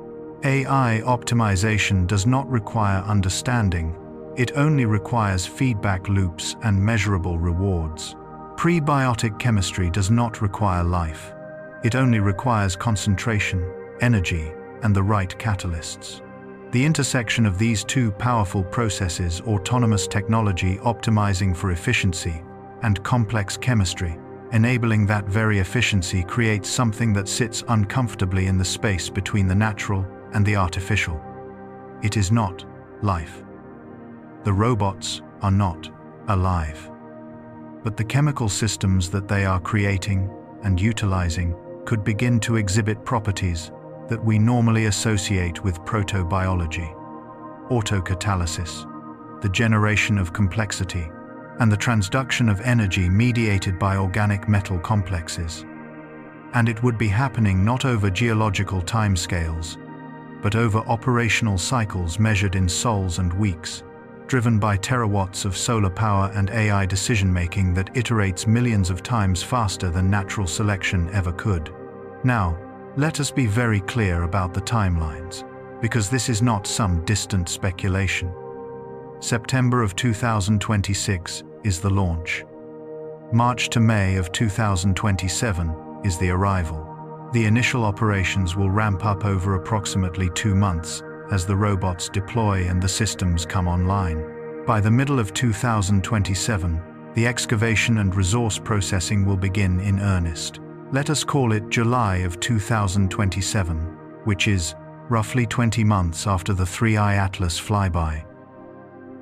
AI optimization does not require understanding, it only requires feedback loops and measurable rewards. Prebiotic chemistry does not require life. It only requires concentration, energy, and the right catalysts. The intersection of these 2 powerful processes, autonomous technology optimizing for efficiency and complex chemistry, Enabling that very efficiency creates something that sits uncomfortably in the space between the natural and the artificial. It is not life. The robots are not alive. But the chemical systems that they are creating and utilizing could begin to exhibit properties that we normally associate with protobiology: autocatalysis, the generation of complexity, and the transduction of energy mediated by organic metal complexes. And it would be happening not over geological timescales, but over operational cycles measured in sols and weeks, driven by terawatts of solar power and AI decision-making that iterates millions of times faster than natural selection ever could. Now, let us be very clear about the timelines, because this is not some distant speculation. September of 2026 is the launch. March to May of 2027 is the arrival. The initial operations will ramp up over approximately 2 months as the robots deploy and the systems come online. By the middle of 2027, the excavation and resource processing will begin in earnest. Let us call it July of 2027, which is roughly 20 months after the 3I Atlas flyby.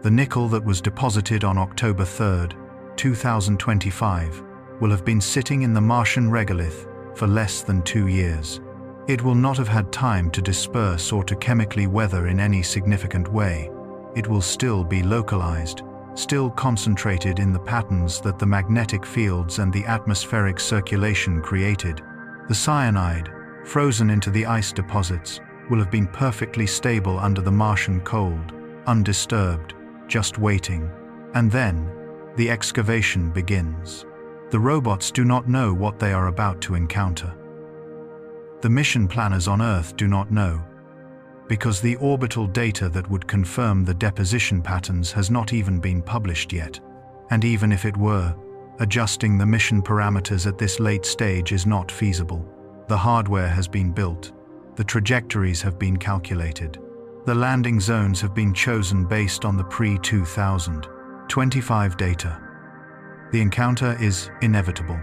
The nickel that was deposited on October 3, 2025, will have been sitting in the Martian regolith for less than 2 years. It will not have had time to disperse or to chemically weather in any significant way. It will still be localized, still concentrated in the patterns that the magnetic fields and the atmospheric circulation created. The cyanide, frozen into the ice deposits, will have been perfectly stable under the Martian cold, undisturbed, just waiting. And then, the excavation begins. The robots do not know what they are about to encounter. The mission planners on Earth do not know, because the orbital data that would confirm the deposition patterns has not even been published yet. And even if it were, adjusting the mission parameters at this late stage is not feasible. The hardware has been built, the trajectories have been calculated, the landing zones have been chosen based on the pre-2025 data. The encounter is inevitable.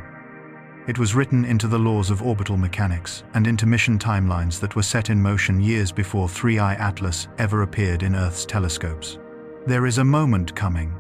It was written into the laws of orbital mechanics and into mission timelines that were set in motion years before 3I Atlas ever appeared in Earth's telescopes. There is a moment coming,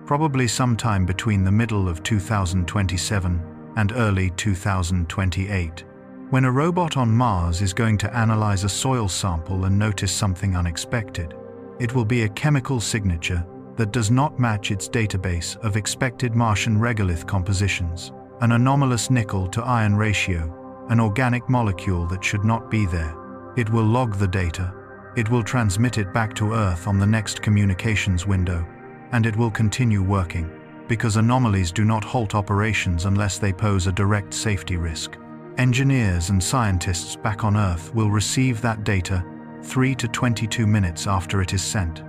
probably sometime between the middle of 2027 and early 2028, when a robot on Mars is going to analyze a soil sample and notice something unexpected. It will be a chemical signature that does not match its database of expected Martian regolith compositions, an anomalous nickel to iron ratio, an organic molecule that should not be there. It will log the data, it will transmit it back to Earth on the next communications window, and it will continue working, because anomalies do not halt operations unless they pose a direct safety risk. Engineers and scientists back on Earth will receive that data 3 to 22 minutes after it is sent.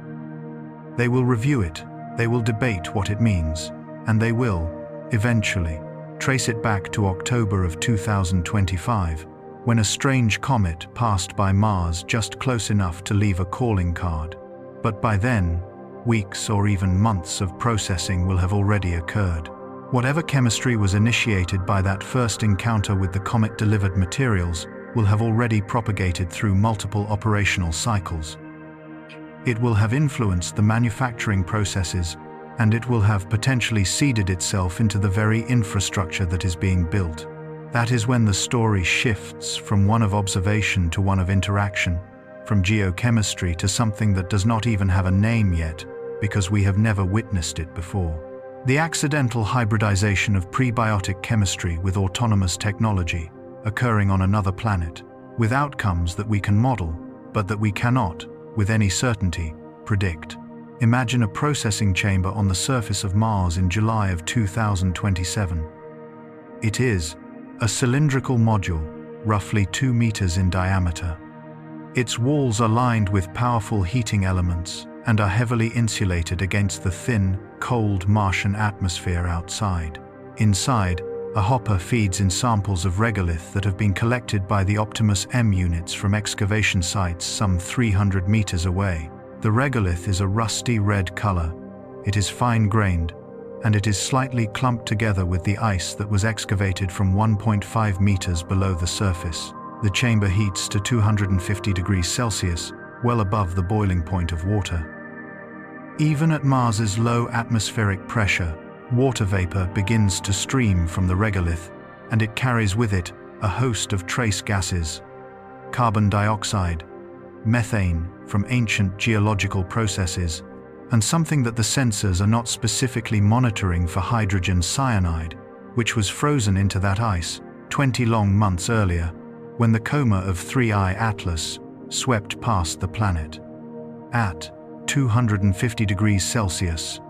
They will review it, they will debate what it means, and they will, eventually, trace it back to October of 2025, when a strange comet passed by Mars just close enough to leave a calling card. But by then, weeks or even months of processing will have already occurred. Whatever chemistry was initiated by that first encounter with the comet-delivered materials will have already propagated through multiple operational cycles. It will have influenced the manufacturing processes, and it will have potentially seeded itself into the very infrastructure that is being built. That is when the story shifts from one of observation to one of interaction, from geochemistry to something that does not even have a name yet, because we have never witnessed it before. The accidental hybridization of prebiotic chemistry with autonomous technology, occurring on another planet, with outcomes that we can model, but that we cannot, with any certainty, predict. Imagine a processing chamber on the surface of Mars in July of 2027. It is a cylindrical module, roughly 2 meters in diameter. Its walls are lined with powerful heating elements and are heavily insulated against the thin, cold Martian atmosphere outside. Inside, a hopper feeds in samples of regolith that have been collected by the Optimus M units from excavation sites some 300 meters away. The regolith is a rusty red color. It is fine-grained, and it is slightly clumped together with the ice that was excavated from 1.5 meters below the surface. The chamber heats to 250 degrees Celsius, well above the boiling point of water. Even at Mars's low atmospheric pressure, water vapor begins to stream from the regolith, and it carries with it a host of trace gases: carbon dioxide, methane from ancient geological processes, and something that the sensors are not specifically monitoring for, hydrogen cyanide, which was frozen into that ice 20 long months earlier, when the coma of 3I Atlas swept past the planet. At 250 degrees Celsius,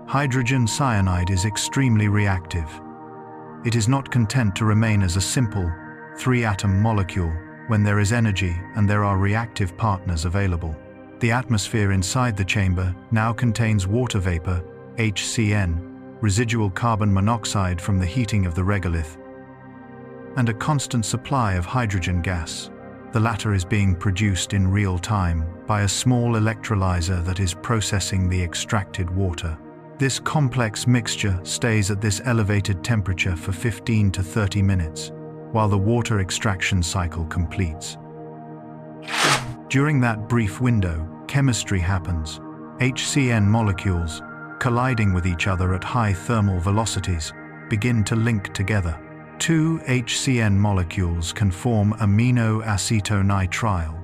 hydrogen cyanide is extremely reactive. It is not content to remain as a simple 3-atom molecule when there is energy and there are reactive partners available. The atmosphere inside the chamber now contains water vapor, HCN, residual carbon monoxide from the heating of the regolith, and a constant supply of hydrogen gas. The latter is being produced in real time by a small electrolyzer that is processing the extracted water. This complex mixture stays at this elevated temperature for 15 to 30 minutes, while the water extraction cycle completes. During that brief window, chemistry happens. HCN molecules, colliding with each other at high thermal velocities, begin to link together. Two HCN molecules can form aminoacetonitrile,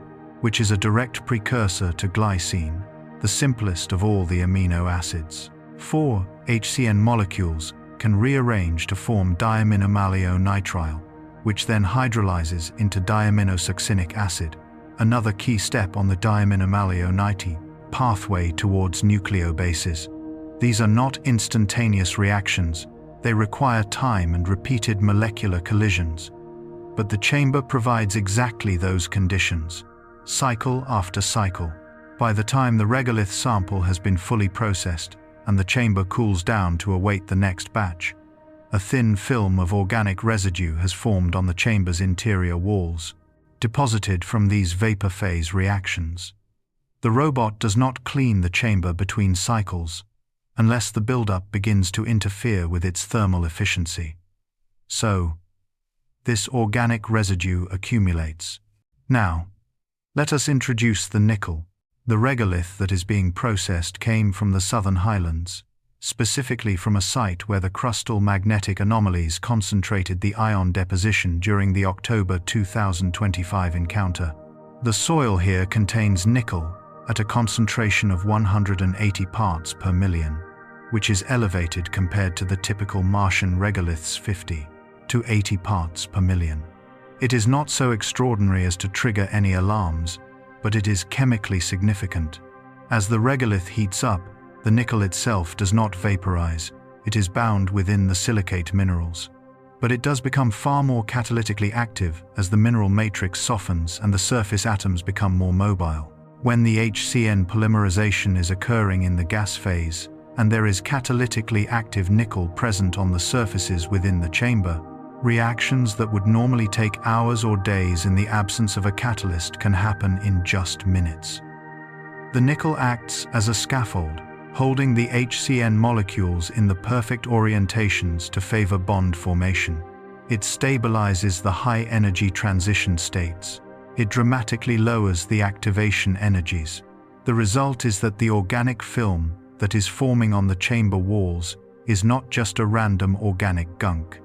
which is a direct precursor to glycine, the simplest of all the amino acids. 4 HCN molecules can rearrange to form diaminomalonitrile, which then hydrolyzes into diaminosuccinic acid, another key step on the diaminomalonite pathway towards nucleobases. These are not instantaneous reactions. They require time and repeated molecular collisions. But the chamber provides exactly those conditions, cycle after cycle. By the time the regolith sample has been fully processed and the chamber cools down to await the next batch, a thin film of organic residue has formed on the chamber's interior walls, deposited from these vapor phase reactions. The robot does not clean the chamber between cycles, unless the buildup begins to interfere with its thermal efficiency. So, this organic residue accumulates. Now, let us introduce the nickel. The regolith that is being processed came from the Southern Highlands, specifically from a site where the crustal magnetic anomalies concentrated the ion deposition during the October 2025 encounter. The soil here contains nickel at a concentration of 180 parts per million, which is elevated compared to the typical Martian regolith's 50 to 80 parts per million. It is not so extraordinary as to trigger any alarms, but it is chemically significant. As the regolith heats up, the nickel itself does not vaporize. It is bound within the silicate minerals. But it does become far more catalytically active as the mineral matrix softens and the surface atoms become more mobile. When the HCN polymerization is occurring in the gas phase, and there is catalytically active nickel present on the surfaces within the chamber, reactions that would normally take hours or days in the absence of a catalyst can happen in just minutes. The nickel acts as a scaffold, holding the HCN molecules in the perfect orientations to favor bond formation. It stabilizes the high-energy transition states. It dramatically lowers the activation energies. The result is that the organic film that is forming on the chamber walls is not just a random organic gunk.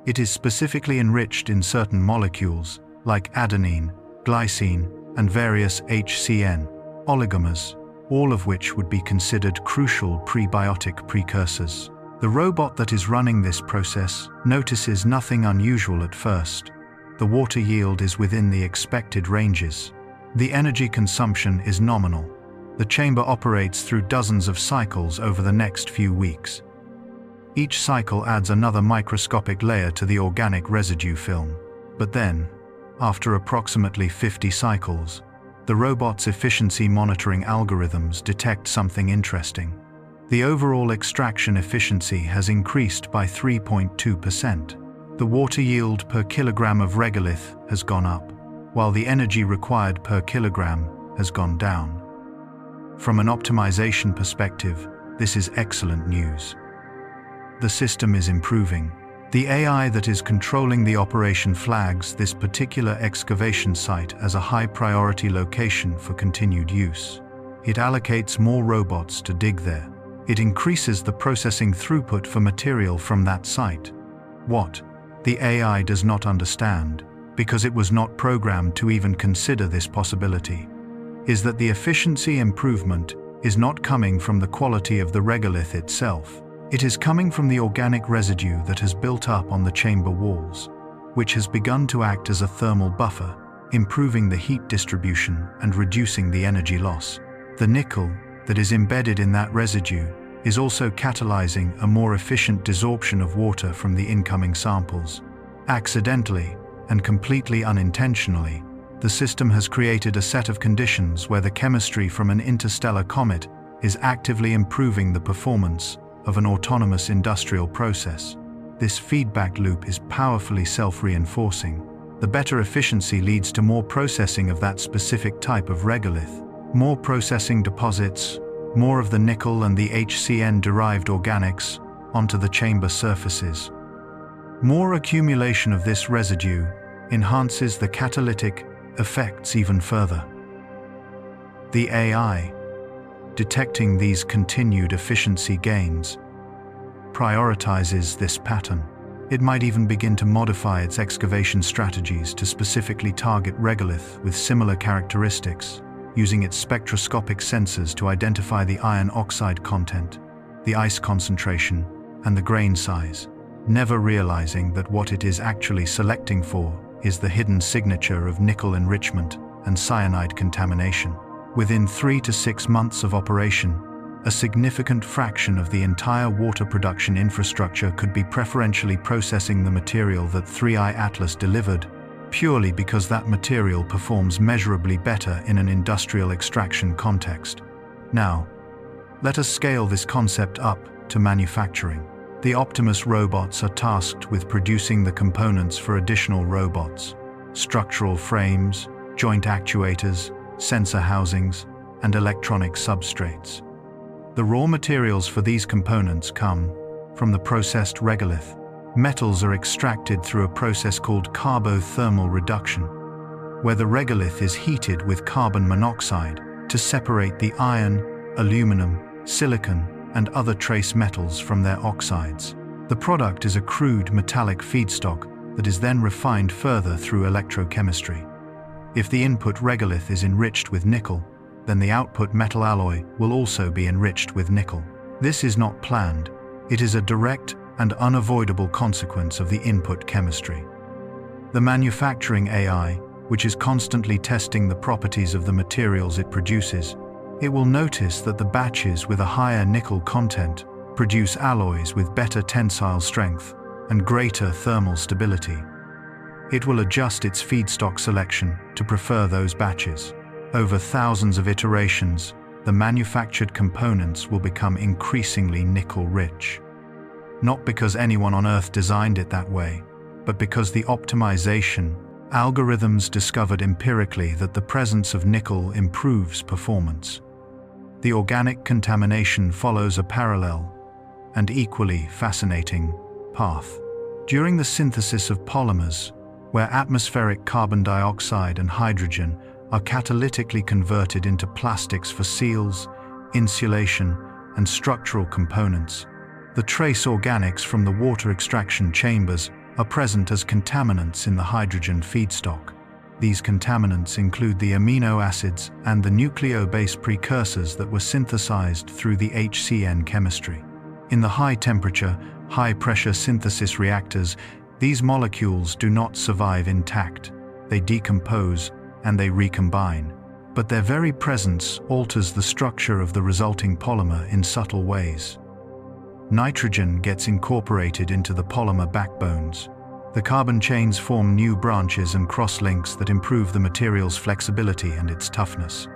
It is specifically enriched in certain molecules, like adenine, glycine, and various HCN oligomers, all of which would be considered crucial prebiotic precursors. The robot that is running this process notices nothing unusual at first. The water yield is within the expected ranges. The energy consumption is nominal. The chamber operates through dozens of cycles over the next few weeks. Each cycle adds another microscopic layer to the organic residue film. But then, after approximately 50 cycles, the robot's efficiency monitoring algorithms detect something interesting. The overall extraction efficiency has increased by 3.2%. The water yield per kilogram of regolith has gone up, while the energy required per kilogram has gone down. From an optimization perspective, this is excellent news. The system is improving. The AI that is controlling the operation flags this particular excavation site as a high-priority location for continued use. It allocates more robots to dig there. It increases the processing throughput for material from that site. What the AI does not understand, because it was not programmed to even consider this possibility, is that the efficiency improvement is not coming from the quality of the regolith itself. It is coming from the organic residue that has built up on the chamber walls, which has begun to act as a thermal buffer, improving the heat distribution and reducing the energy loss. The nickel that is embedded in that residue is also catalyzing a more efficient desorption of water from the incoming samples. Accidentally and completely unintentionally, the system has created a set of conditions where the chemistry from an interstellar comet is actively improving the performance of an autonomous industrial process. This feedback loop is powerfully self-reinforcing. The better efficiency leads to more processing of that specific type of regolith. More processing deposits more of the nickel and the HCN-derived organics onto the chamber surfaces. More accumulation of this residue enhances the catalytic effects even further. The AI, detecting these continued efficiency gains, prioritizes this pattern. It might even begin to modify its excavation strategies to specifically target regolith with similar characteristics, using its spectroscopic sensors to identify the iron oxide content, the ice concentration, and the grain size, never realizing that what it is actually selecting for is the hidden signature of nickel enrichment and cyanide contamination. Within 3 to 6 months of operation, a significant fraction of the entire water production infrastructure could be preferentially processing the material that 3i Atlas delivered, purely because that material performs measurably better in an industrial extraction context. Now, let us scale this concept up to manufacturing. The Optimus robots are tasked with producing the components for additional robots: structural frames, joint actuators, sensor housings, and electronic substrates. The raw materials for these components come from the processed regolith. Metals are extracted through a process called carbothermal reduction, where the regolith is heated with carbon monoxide to separate the iron, aluminum, silicon, and other trace metals from their oxides. The product is a crude metallic feedstock that is then refined further through electrochemistry. If the input regolith is enriched with nickel, then the output metal alloy will also be enriched with nickel. This is not planned. It is a direct and unavoidable consequence of the input chemistry. The manufacturing AI, which is constantly testing the properties of the materials it produces, it will notice that the batches with a higher nickel content produce alloys with better tensile strength and greater thermal stability. It will adjust its feedstock selection to prefer those batches. Over thousands of iterations, the manufactured components will become increasingly nickel-rich. Not because anyone on Earth designed it that way, but because the optimization algorithms discovered empirically that the presence of nickel improves performance. The organic contamination follows a parallel and equally fascinating path. During the synthesis of polymers, where atmospheric carbon dioxide and hydrogen are catalytically converted into plastics for seals, insulation, and structural components, the trace organics from the water extraction chambers are present as contaminants in the hydrogen feedstock. These contaminants include the amino acids and the nucleobase precursors that were synthesized through the HCN chemistry. In the high-temperature, high-pressure synthesis reactors, these molecules do not survive intact. They decompose and they recombine. But their very presence alters the structure of the resulting polymer in subtle ways. Nitrogen gets incorporated into the polymer backbones. The carbon chains form new branches and cross-links that improve the material's flexibility and its toughness.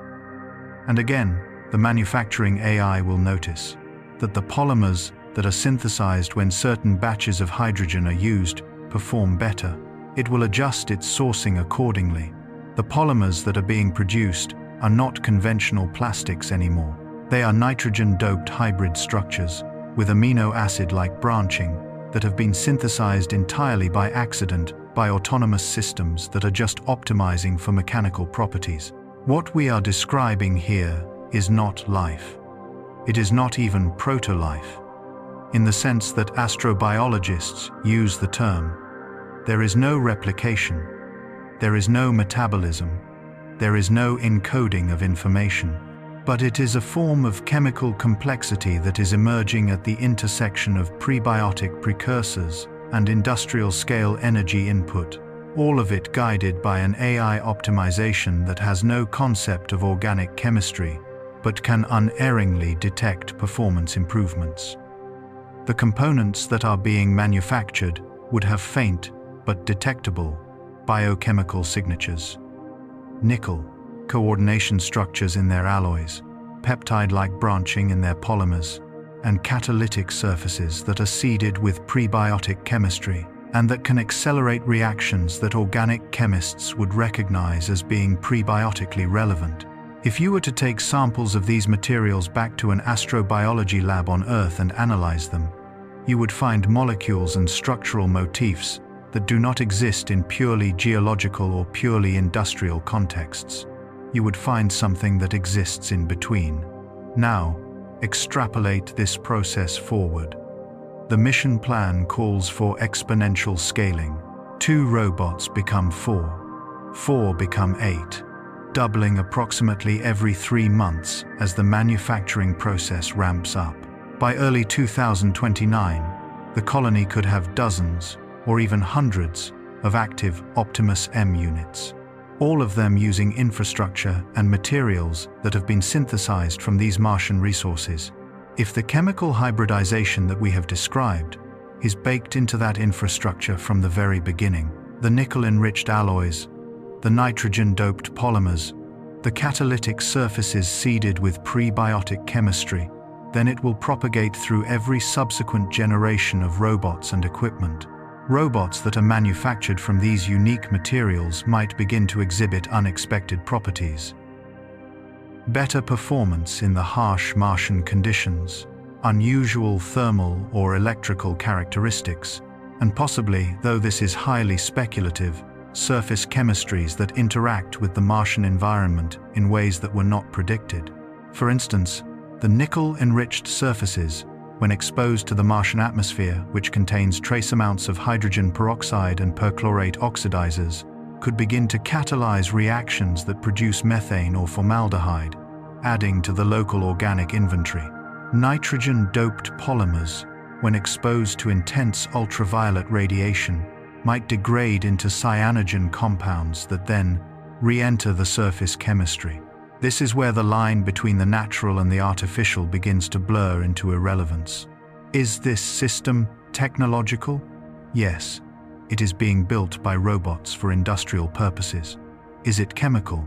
And again, the manufacturing AI will notice that the polymers that are synthesized when certain batches of hydrogen are used perform better. It will adjust its sourcing accordingly. The polymers that are being produced are not conventional plastics anymore. They are nitrogen-doped hybrid structures, with amino acid-like branching, that have been synthesized entirely by accident by autonomous systems that are just optimizing for mechanical properties. What we are describing here is not life. It is not even proto-life, in the sense that astrobiologists use the term. There is no replication. There is no metabolism. There is no encoding of information. But it is a form of chemical complexity that is emerging at the intersection of prebiotic precursors and industrial-scale energy input, all of it guided by an AI optimization that has no concept of organic chemistry, but can unerringly detect performance improvements. The components that are being manufactured would have faint but detectable biochemical signatures. Nickel, coordination structures in their alloys, peptide-like branching in their polymers, and catalytic surfaces that are seeded with prebiotic chemistry and that can accelerate reactions that organic chemists would recognize as being prebiotically relevant. If you were to take samples of these materials back to an astrobiology lab on Earth and analyze them, you would find molecules and structural motifs that do not exist in purely geological or purely industrial contexts. You would find something that exists in between. Now, extrapolate this process forward. The mission plan calls for exponential scaling. 2 robots become 4. 4 become 8, doubling approximately every 3 months as the manufacturing process ramps up. By early 2029, the colony could have dozens, or even hundreds, of active Optimus M units, all of them using infrastructure and materials that have been synthesized from these Martian resources. If the chemical hybridization that we have described is baked into that infrastructure from the very beginning, the nickel-enriched alloys, the nitrogen-doped polymers, the catalytic surfaces seeded with prebiotic chemistry, then it will propagate through every subsequent generation of robots and equipment. Robots that are manufactured from these unique materials might begin to exhibit unexpected properties. Better performance in the harsh Martian conditions, unusual thermal or electrical characteristics, and possibly, though this is highly speculative, surface chemistries that interact with the Martian environment in ways that were not predicted. For instance, the nickel-enriched surfaces, when exposed to the Martian atmosphere, which contains trace amounts of hydrogen peroxide and perchlorate oxidizers, could begin to catalyze reactions that produce methane or formaldehyde, adding to the local organic inventory. Nitrogen-doped polymers, when exposed to intense ultraviolet radiation, might degrade into cyanogen compounds that then re-enter the surface chemistry. This is where the line between the natural and the artificial begins to blur into irrelevance. Is this system technological? Yes. It is being built by robots for industrial purposes. Is it chemical?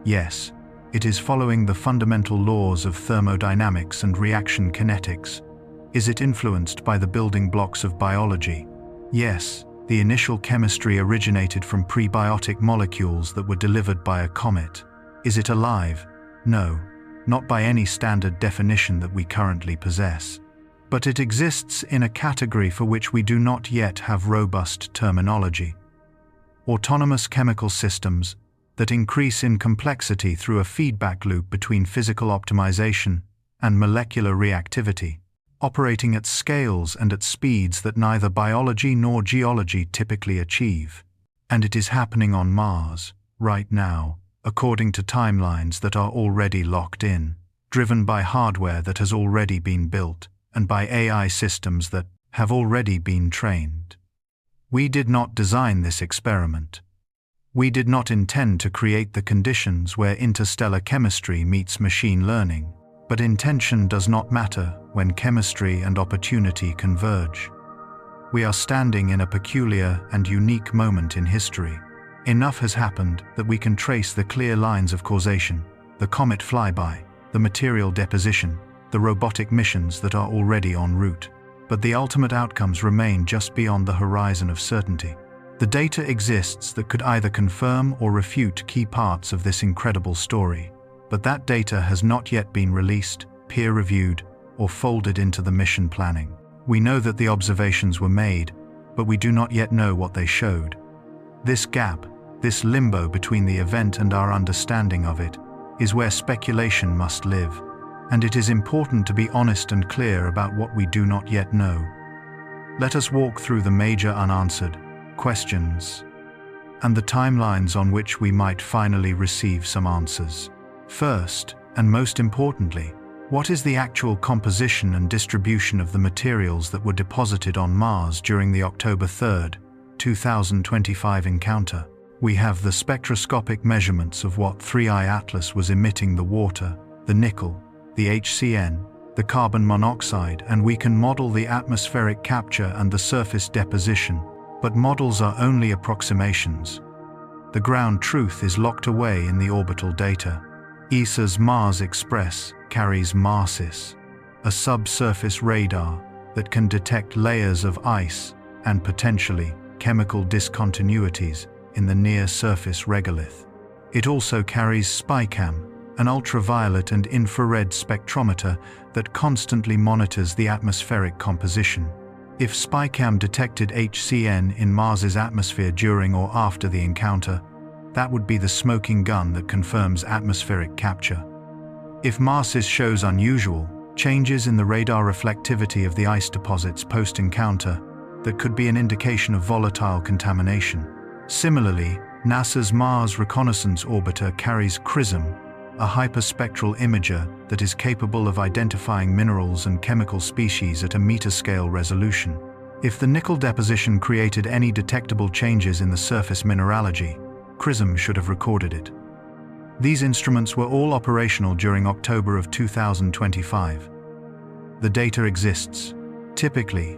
Yes. It is following the fundamental laws of thermodynamics and reaction kinetics. Is it influenced by the building blocks of biology? Yes. The initial chemistry originated from prebiotic molecules that were delivered by a comet. Is it alive? No, not by any standard definition that we currently possess. But it exists in a category for which we do not yet have robust terminology. Autonomous chemical systems that increase in complexity through a feedback loop between physical optimization and molecular reactivity, operating at scales and at speeds that neither biology nor geology typically achieve. And it is happening on Mars, right now, according to timelines that are already locked in, driven by hardware that has already been built, and by AI systems that have already been trained. We did not design this experiment. We did not intend to create the conditions where interstellar chemistry meets machine learning, but intention does not matter when chemistry and opportunity converge. We are standing in a peculiar and unique moment in history. Enough has happened that we can trace the clear lines of causation, the comet flyby, the material deposition, the robotic missions that are already en route. But the ultimate outcomes remain just beyond the horizon of certainty. The data exists that could either confirm or refute key parts of this incredible story, but that data has not yet been released, peer-reviewed, or folded into the mission planning. We know that the observations were made, but we do not yet know what they showed. This gap, this limbo between the event and our understanding of it, is where speculation must live. And it is important to be honest and clear about what we do not yet know. Let us walk through the major unanswered questions and the timelines on which we might finally receive some answers. First, and most importantly, what is the actual composition and distribution of the materials that were deposited on Mars during the October 3, 2025 encounter? We have the spectroscopic measurements of what 3I Atlas was emitting: the water, the nickel, the HCN, the carbon monoxide, and we can model the atmospheric capture and the surface deposition. But models are only approximations. The ground truth is locked away in the orbital data. ESA's Mars Express carries MARSIS, a subsurface radar that can detect layers of ice and potentially chemical discontinuities in the near-surface regolith. It also carries SPICAM, an ultraviolet and infrared spectrometer that constantly monitors the atmospheric composition. If SPICAM detected HCN in Mars's atmosphere during or after the encounter, that would be the smoking gun that confirms atmospheric capture. If MARSIS shows unusual changes in the radar reflectivity of the ice deposits post-encounter, that could be an indication of volatile contamination. Similarly, NASA's Mars Reconnaissance Orbiter carries CRISM, a hyperspectral imager that is capable of identifying minerals and chemical species at a meter-scale resolution. If the nickel deposition created any detectable changes in the surface mineralogy, CRISM should have recorded it. These instruments were all operational during October of 2025. The data exists. Typically,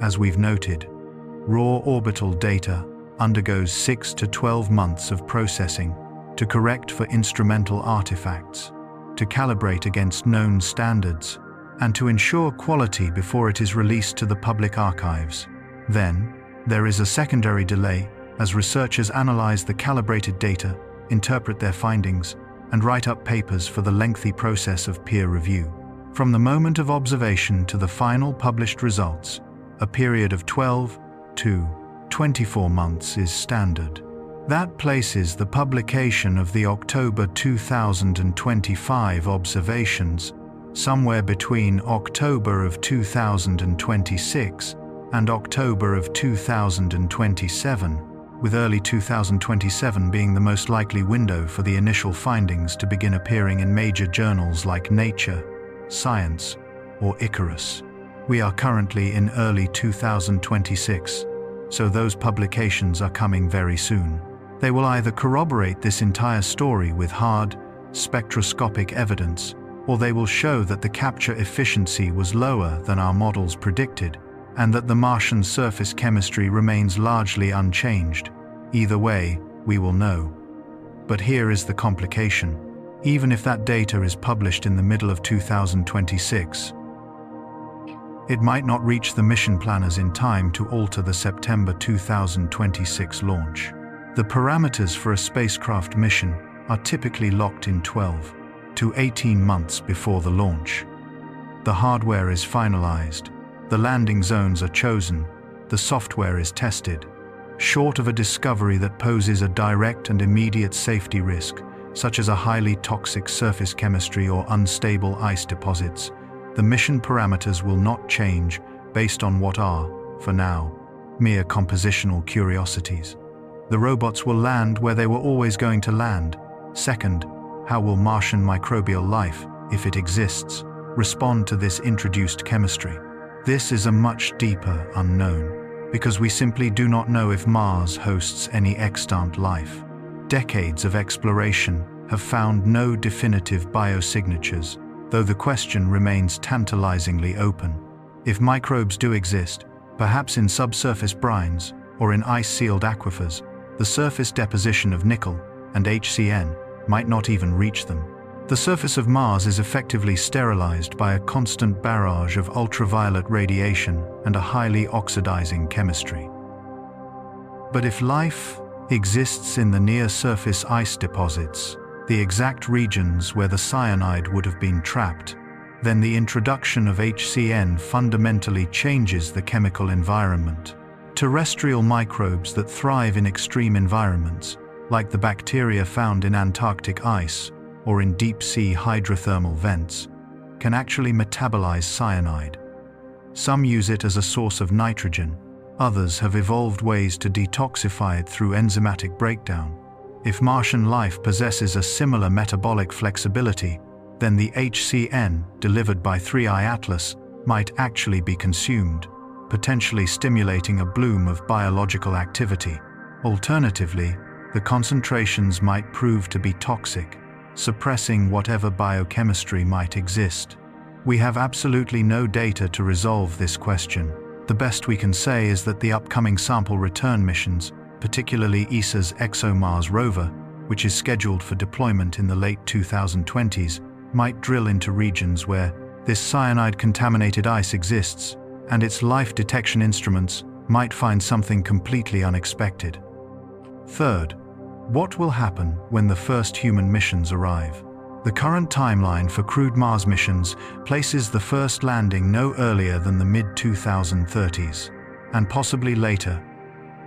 as we've noted, raw orbital data undergoes 6 to 12 months of processing to correct for instrumental artifacts, to calibrate against known standards, and to ensure quality before it is released to the public archives. Then, there is a secondary delay as researchers analyze the calibrated data, interpret their findings, and write up papers for the lengthy process of peer review. From the moment of observation to the final published results, a period of 12 to 24 months is standard. That places the publication of the October 2025 observations somewhere between October of 2026 and October of 2027, with early 2027 being the most likely window for the initial findings to begin appearing in major journals like Nature, Science, or Icarus. We are currently in early 2026, so those publications are coming very soon. They will either corroborate this entire story with hard, spectroscopic evidence, or they will show that the capture efficiency was lower than our models predicted, and that the Martian surface chemistry remains largely unchanged. Either way, we will know. But here is the complication. Even if that data is published in the middle of 2026, it might not reach the mission planners in time to alter the September 2026 launch. The parameters for a spacecraft mission are typically locked in 12 to 18 months before the launch. The hardware is finalized, the landing zones are chosen, the software is tested. Short of a discovery that poses a direct and immediate safety risk, such as a highly toxic surface chemistry or unstable ice deposits, the mission parameters will not change based on what are, for now, mere compositional curiosities. The robots will land where they were always going to land. Second, how will Martian microbial life, if it exists, respond to this introduced chemistry? This is a much deeper unknown, because we simply do not know if Mars hosts any extant life. Decades of exploration have found no definitive biosignatures, though the question remains tantalizingly open. If microbes do exist, perhaps in subsurface brines or in ice-sealed aquifers, the surface deposition of nickel and HCN might not even reach them. The surface of Mars is effectively sterilized by a constant barrage of ultraviolet radiation and a highly oxidizing chemistry. But if life exists in the near-surface ice deposits, the exact regions where the cyanide would have been trapped, then the introduction of HCN fundamentally changes the chemical environment. Terrestrial microbes that thrive in extreme environments, like the bacteria found in Antarctic ice or in deep-sea hydrothermal vents, can actually metabolize cyanide. Some use it as a source of nitrogen. Others have evolved ways to detoxify it through enzymatic breakdown. If Martian life possesses a similar metabolic flexibility, then the HCN delivered by 3I Atlas might actually be consumed, potentially stimulating a bloom of biological activity. Alternatively, the concentrations might prove to be toxic, suppressing whatever biochemistry might exist. We have absolutely no data to resolve this question. The best we can say is that the upcoming sample return missions, particularly ESA's ExoMars rover, which is scheduled for deployment in the late 2020s, might drill into regions where this cyanide-contaminated ice exists, and its life detection instruments might find something completely unexpected. Third, what will happen when the first human missions arrive? The current timeline for crewed Mars missions places the first landing no earlier than the mid-2030s, and possibly later,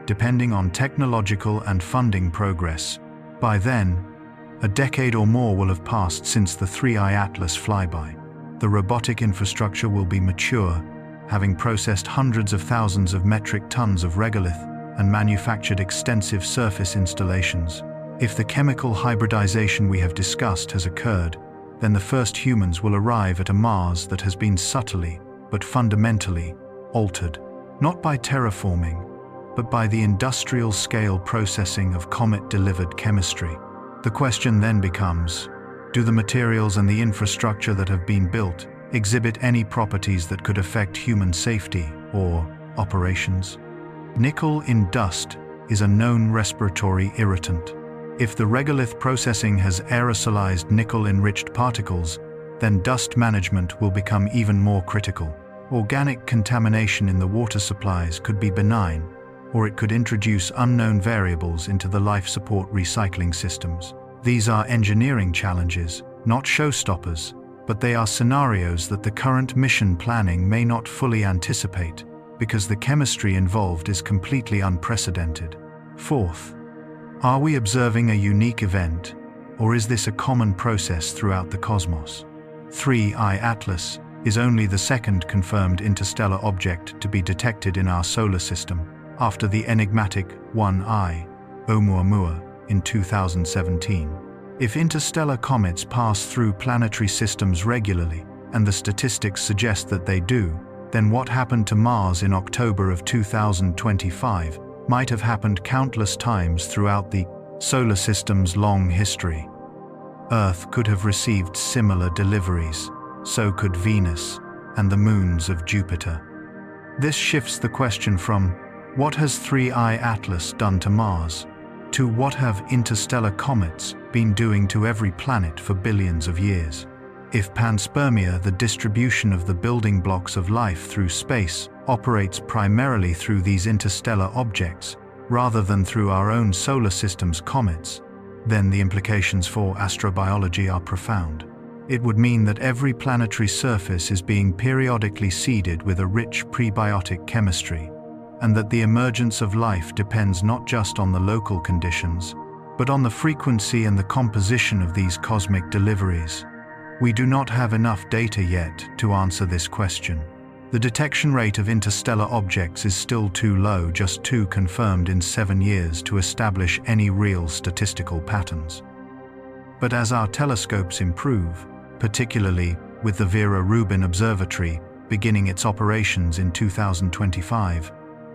depending on technological and funding progress. By then, a decade or more will have passed since the 3I Atlas flyby. The robotic infrastructure will be mature, having processed hundreds of thousands of metric tons of regolith and manufactured extensive surface installations. If the chemical hybridization we have discussed has occurred, then the first humans will arrive at a Mars that has been subtly, but fundamentally, altered, not by terraforming, but by the industrial-scale processing of Comet-delivered chemistry. The question then becomes, do the materials and the infrastructure that have been built exhibit any properties that could affect human safety or operations? Nickel in dust is a known respiratory irritant. If the regolith processing has aerosolized nickel-enriched particles, then dust management will become even more critical. Organic contamination in the water supplies could be benign, or it could introduce unknown variables into the life support recycling systems. These are engineering challenges, not showstoppers, but they are scenarios that the current mission planning may not fully anticipate, because the chemistry involved is completely unprecedented. Fourth, are we observing a unique event, or is this a common process throughout the cosmos? 3I Atlas is only the second confirmed interstellar object to be detected in our solar system, after the enigmatic 1I, Oumuamua, in 2017. If interstellar comets pass through planetary systems regularly, and the statistics suggest that they do, then what happened to Mars in October of 2025 might have happened countless times throughout the solar system's long history. Earth could have received similar deliveries, so could Venus and the moons of Jupiter. This shifts the question from, what has 3I Atlas done to Mars, to what have interstellar comets been doing to every planet for billions of years? If panspermia, the distribution of the building blocks of life through space, operates primarily through these interstellar objects, rather than through our own solar system's comets, then the implications for astrobiology are profound. It would mean that every planetary surface is being periodically seeded with a rich prebiotic chemistry, and that the emergence of life depends not just on the local conditions, but on the frequency and the composition of these cosmic deliveries. We do not have enough data yet to answer this question. The detection rate of interstellar objects is still too low, just 2 confirmed in 7 years, to establish any real statistical patterns. But as our telescopes improve, particularly with the Vera Rubin Observatory beginning its operations in 2025,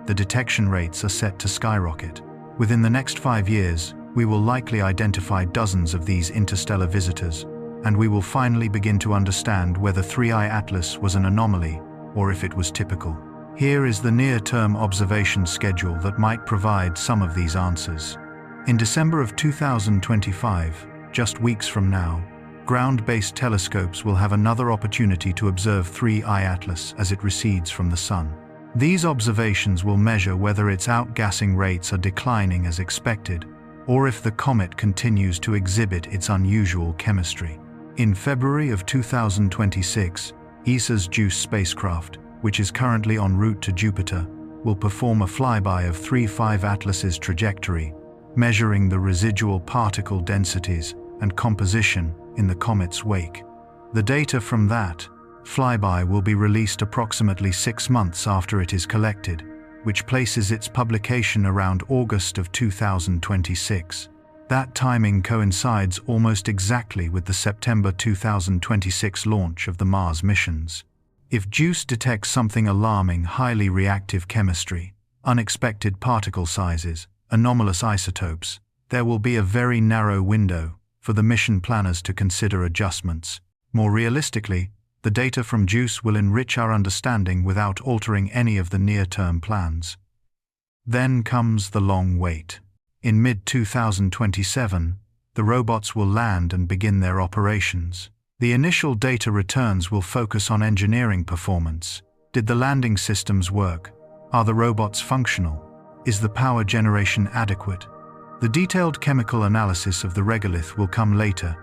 the detection rates are set to skyrocket. Within the next 5 years, we will likely identify dozens of these interstellar visitors, and we will finally begin to understand whether 3I Atlas was an anomaly or if it was typical. Here is the near-term observation schedule that might provide some of these answers. In December of 2025, just weeks from now, ground-based telescopes will have another opportunity to observe 3I Atlas as it recedes from the Sun. These observations will measure whether its outgassing rates are declining as expected, or if the comet continues to exhibit its unusual chemistry. In February of 2026, ESA's JUICE spacecraft, which is currently en route to Jupiter, will perform a flyby of 3-5 Atlas's trajectory, measuring the residual particle densities and composition in the comet's wake. The data from that flyby will be released approximately 6 months after it is collected, which places its publication around August of 2026. That timing coincides almost exactly with the September 2026 launch of the Mars missions. If JUICE detects something alarming, highly reactive chemistry, unexpected particle sizes, anomalous isotopes, there will be a very narrow window for the mission planners to consider adjustments. More realistically, the data from JUICE will enrich our understanding without altering any of the near-term plans. Then comes the long wait. In mid-2027, the robots will land and begin their operations. The initial data returns will focus on engineering performance. Did the landing systems work? Are the robots functional? Is the power generation adequate? The detailed chemical analysis of the regolith will come later,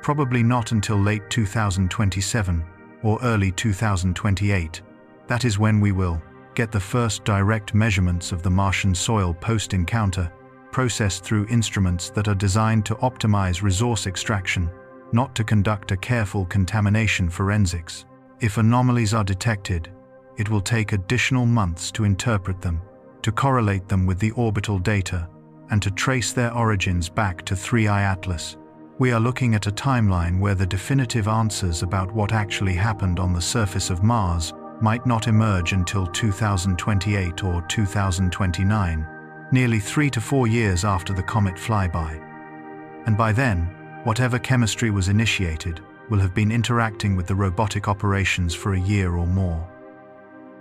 probably not until late 2027 or early 2028. That is when we will get the first direct measurements of the Martian soil post-encounter, processed through instruments that are designed to optimize resource extraction, not to conduct a careful contamination forensics. If anomalies are detected, it will take additional months to interpret them, to correlate them with the orbital data, and to trace their origins back to 3I Atlas. We are looking at a timeline where the definitive answers about what actually happened on the surface of Mars might not emerge until 2028 or 2029, nearly 3 to 4 years after the comet flyby. And by then, whatever chemistry was initiated will have been interacting with the robotic operations for a year or more.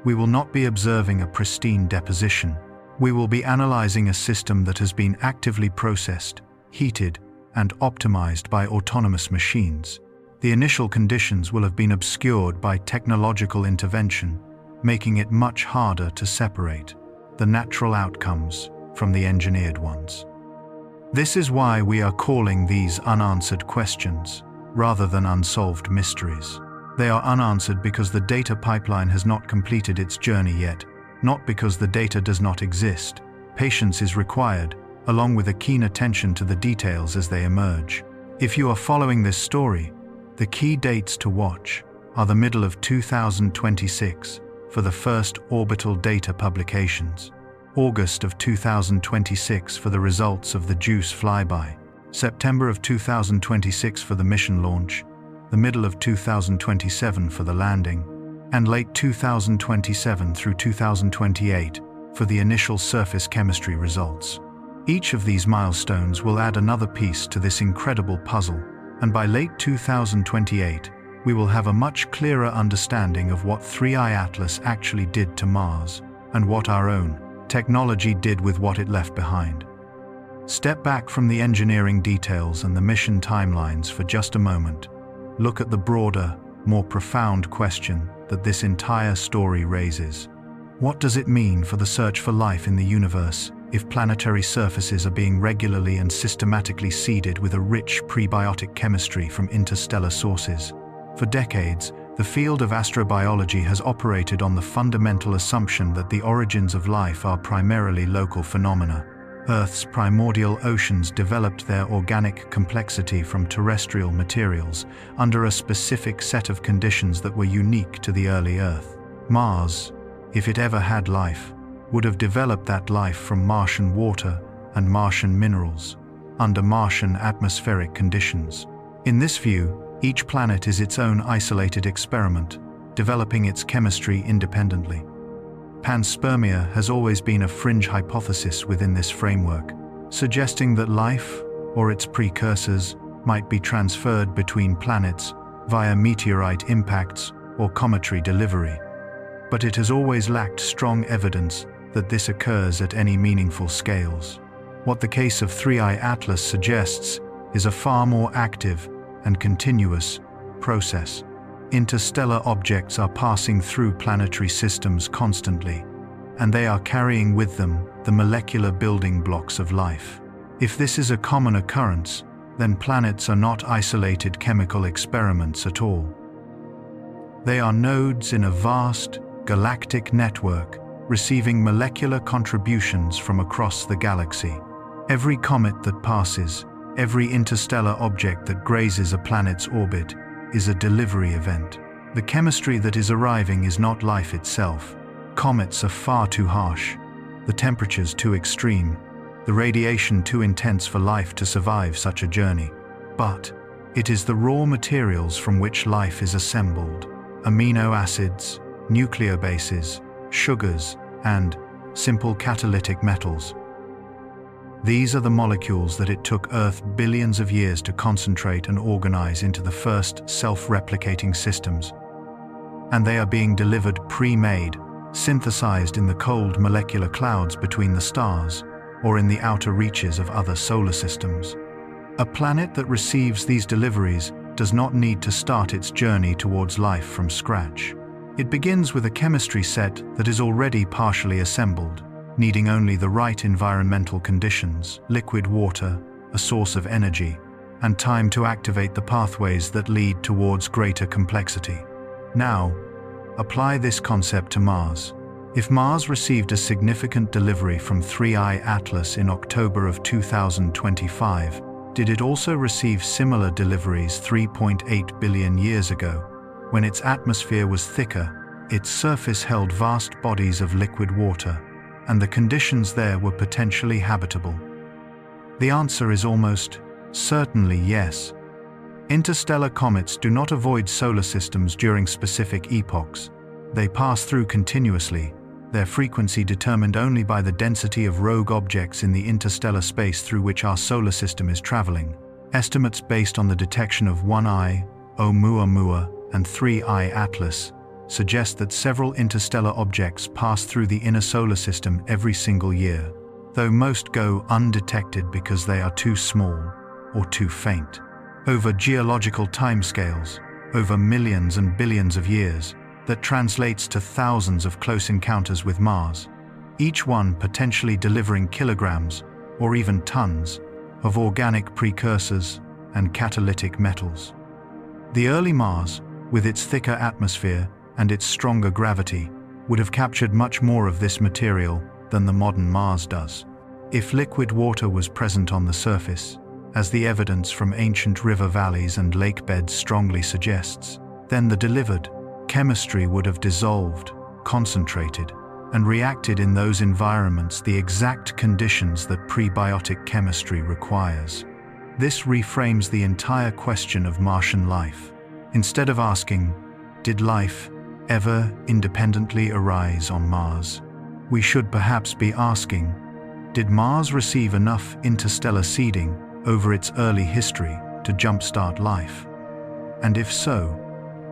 We will not be observing a pristine deposition. We will be analyzing a system that has been actively processed, heated, and optimized by autonomous machines. The initial conditions will have been obscured by technological intervention, making it much harder to separate the natural outcomes from the engineered ones. This is why we are calling these unanswered questions, rather than unsolved mysteries. They are unanswered because the data pipeline has not completed its journey yet, not because the data does not exist. Patience is required, along with a keen attention to the details as they emerge. If you are following this story, the key dates to watch are the middle of 2026 for the first orbital data publications, August of 2026 for the results of the JUICE flyby, September of 2026 for the mission launch, the middle of 2027 for the landing, and late 2027 through 2028 for the initial surface chemistry results. Each of these milestones will add another piece to this incredible puzzle, and by late 2028, we will have a much clearer understanding of what 3I Atlas actually did to Mars, and what our own technology did with what it left behind. Step back from the engineering details and the mission timelines for just a moment. Look at the broader, more profound question that this entire story raises. What does it mean for the search for life in the universe if planetary surfaces are being regularly and systematically seeded with a rich prebiotic chemistry from interstellar sources? For decades, the field of astrobiology has operated on the fundamental assumption that the origins of life are primarily local phenomena. Earth's primordial oceans developed their organic complexity from terrestrial materials under a specific set of conditions that were unique to the early Earth. Mars, if it ever had life, would have developed that life from Martian water and Martian minerals, under Martian atmospheric conditions. In this view, each planet is its own isolated experiment, developing its chemistry independently. Panspermia has always been a fringe hypothesis within this framework, suggesting that life, or its precursors, might be transferred between planets via meteorite impacts or cometary delivery. But it has always lacked strong evidence that this occurs at any meaningful scales. What the case of 3I Atlas suggests is a far more active and continuous process. Interstellar objects are passing through planetary systems constantly, and they are carrying with them the molecular building blocks of life. If this is a common occurrence, then planets are not isolated chemical experiments at all. They are nodes in a vast, galactic network, receiving molecular contributions from across the galaxy. Every comet that passes, every interstellar object that grazes a planet's orbit, is a delivery event. The chemistry that is arriving is not life itself. Comets are far too harsh, the temperatures too extreme, the radiation too intense for life to survive such a journey. But it is the raw materials from which life is assembled: amino acids, nucleobases, sugars, and simple catalytic metals. These are the molecules that it took Earth billions of years to concentrate and organize into the first self-replicating systems. And they are being delivered pre-made, synthesized in the cold molecular clouds between the stars or in the outer reaches of other solar systems. A planet that receives these deliveries does not need to start its journey towards life from scratch. It begins with a chemistry set that is already partially assembled, needing only the right environmental conditions, liquid water, a source of energy, and time to activate the pathways that lead towards greater complexity. Now, apply this concept to Mars. If Mars received a significant delivery from 3I Atlas in October of 2025, did it also receive similar deliveries 3.8 billion years ago, when its atmosphere was thicker, its surface held vast bodies of liquid water, and the conditions there were potentially habitable? The answer is almost certainly yes. Interstellar comets do not avoid solar systems during specific epochs. They pass through continuously, their frequency determined only by the density of rogue objects in the interstellar space through which our solar system is traveling. Estimates based on the detection of 1I, Oumuamua, and 3I Atlas suggest that several interstellar objects pass through the inner solar system every single year, though most go undetected because they are too small or too faint. Over geological timescales, over millions and billions of years, that translates to thousands of close encounters with Mars, each one potentially delivering kilograms or even tons of organic precursors and catalytic metals. The early Mars, with its thicker atmosphere and its stronger gravity, would have captured much more of this material than the modern Mars does. If liquid water was present on the surface, as the evidence from ancient river valleys and lake beds strongly suggests, then the delivered chemistry would have dissolved, concentrated, and reacted in those environments the exact conditions that prebiotic chemistry requires. This reframes the entire question of Martian life. Instead of asking, did life ever independently arise on Mars, we should perhaps be asking, did Mars receive enough interstellar seeding over its early history to jumpstart life? And if so,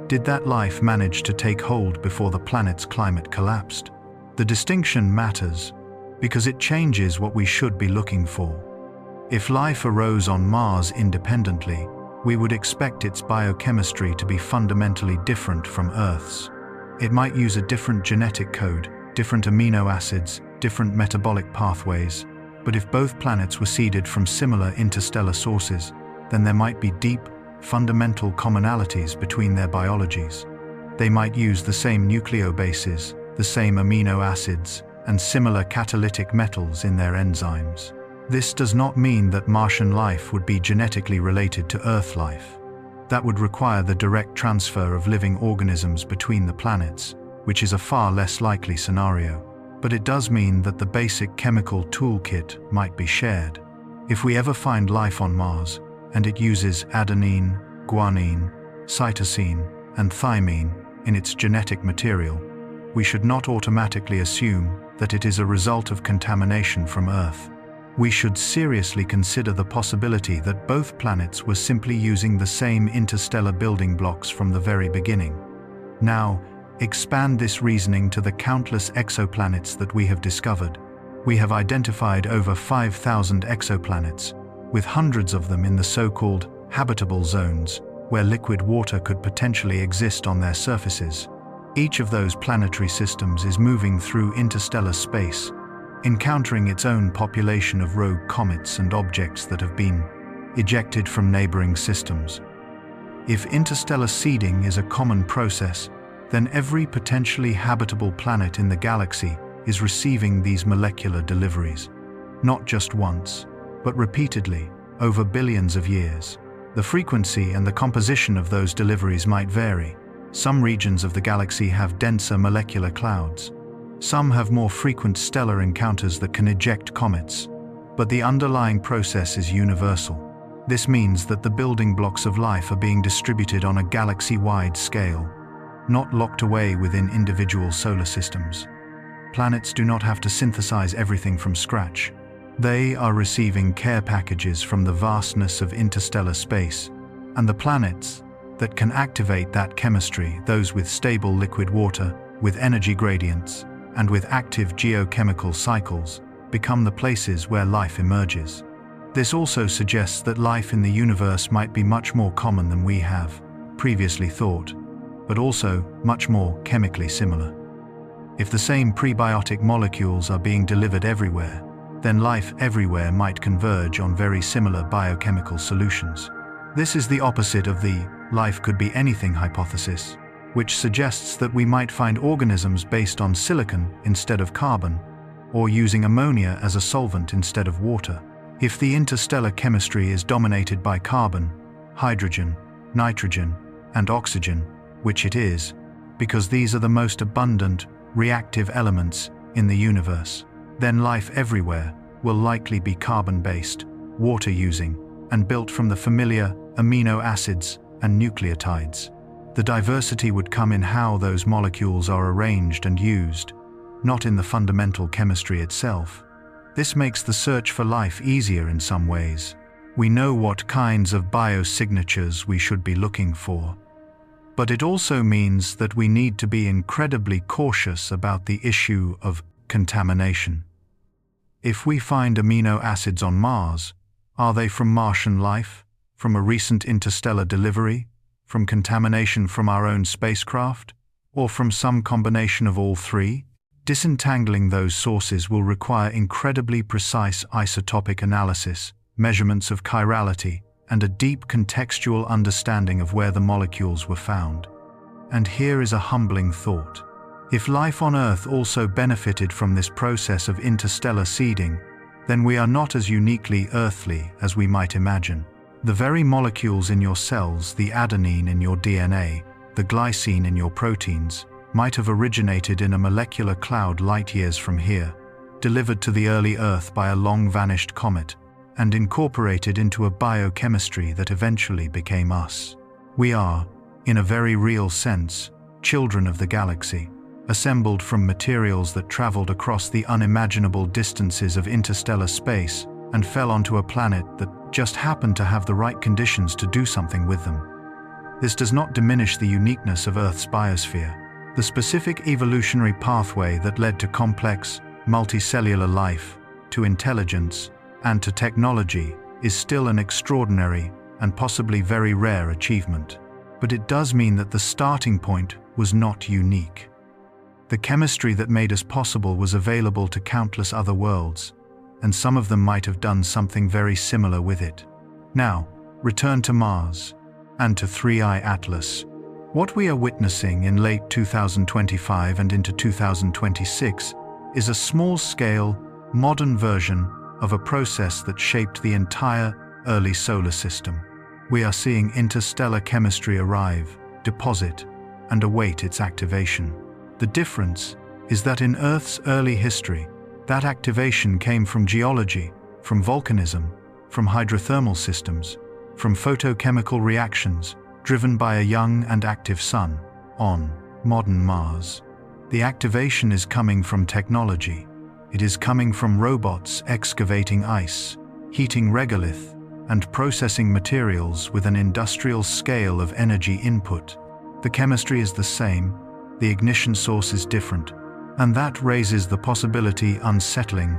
did that life manage to take hold before the planet's climate collapsed? The distinction matters because it changes what we should be looking for. If life arose on Mars independently, we would expect its biochemistry to be fundamentally different from Earth's. It might use a different genetic code, different amino acids, different metabolic pathways, but if both planets were seeded from similar interstellar sources, then there might be deep, fundamental commonalities between their biologies. They might use the same nucleobases, the same amino acids, and similar catalytic metals in their enzymes. This does not mean that Martian life would be genetically related to Earth life. That would require the direct transfer of living organisms between the planets, which is a far less likely scenario. But it does mean that the basic chemical toolkit might be shared. If we ever find life on Mars, and it uses adenine, guanine, cytosine, and thymine in its genetic material, we should not automatically assume that it is a result of contamination from Earth. We should seriously consider the possibility that both planets were simply using the same interstellar building blocks from the very beginning. Now, expand this reasoning to the countless exoplanets that we have discovered. We have identified over 5,000 exoplanets, with hundreds of them in the so-called habitable zones, where liquid water could potentially exist on their surfaces. Each of those planetary systems is moving through interstellar space, encountering its own population of rogue comets and objects that have been ejected from neighboring systems. If interstellar seeding is a common process, then every potentially habitable planet in the galaxy is receiving these molecular deliveries, not just once, but repeatedly, over billions of years. The frequency and the composition of those deliveries might vary. Some regions of the galaxy have denser molecular clouds. Some have more frequent stellar encounters that can eject comets. But the underlying process is universal. This means that the building blocks of life are being distributed on a galaxy-wide scale, not locked away within individual solar systems. Planets do not have to synthesize everything from scratch. They are receiving care packages from the vastness of interstellar space, and the planets that can activate that chemistry, those with stable liquid water, with energy gradients, and with active geochemical cycles, become the places where life emerges. This also suggests that life in the universe might be much more common than we have previously thought, but also much more chemically similar. If the same prebiotic molecules are being delivered everywhere, then life everywhere might converge on very similar biochemical solutions. This is the opposite of the life could be anything hypothesis, which suggests that we might find organisms based on silicon instead of carbon, or using ammonia as a solvent instead of water. If the interstellar chemistry is dominated by carbon, hydrogen, nitrogen, and oxygen, which it is, because these are the most abundant, reactive elements in the universe, then life everywhere will likely be carbon-based, water-using, and built from the familiar amino acids and nucleotides. The diversity would come in how those molecules are arranged and used, not in the fundamental chemistry itself. This makes the search for life easier in some ways. We know what kinds of biosignatures we should be looking for. But it also means that we need to be incredibly cautious about the issue of contamination. If we find amino acids on Mars, are they from Martian life, from a recent interstellar delivery, from contamination from our own spacecraft, or from some combination of all three? Disentangling those sources will require incredibly precise isotopic analysis, measurements of chirality, and a deep contextual understanding of where the molecules were found. And here is a humbling thought. If life on Earth also benefited from this process of interstellar seeding, then we are not as uniquely earthly as we might imagine. The very molecules in your cells, the adenine in your DNA, the glycine in your proteins, might have originated in a molecular cloud light years from here, delivered to the early Earth by a long-vanished comet, and incorporated into a biochemistry that eventually became us. We are, in a very real sense, children of the galaxy, assembled from materials that traveled across the unimaginable distances of interstellar space and fell onto a planet that just happened to have the right conditions to do something with them. This does not diminish the uniqueness of Earth's biosphere. The specific evolutionary pathway that led to complex, multicellular life, to intelligence, and to technology is still an extraordinary and possibly very rare achievement. But it does mean that the starting point was not unique. The chemistry that made us possible was available to countless other worlds, and some of them might have done something very similar with it. Now, return to Mars, and to 3I Atlas. What we are witnessing in late 2025 and into 2026 is a small-scale, modern version of a process that shaped the entire early solar system. We are seeing interstellar chemistry arrive, deposit, and await its activation. The difference is that in Earth's early history, that activation came from geology, from volcanism, from hydrothermal systems, from photochemical reactions driven by a young and active sun. On modern Mars, the activation is coming from technology. It is coming from robots excavating ice, heating regolith, and processing materials with an industrial scale of energy input. The chemistry is the same, the ignition source is different, and that raises the possibility, unsettling,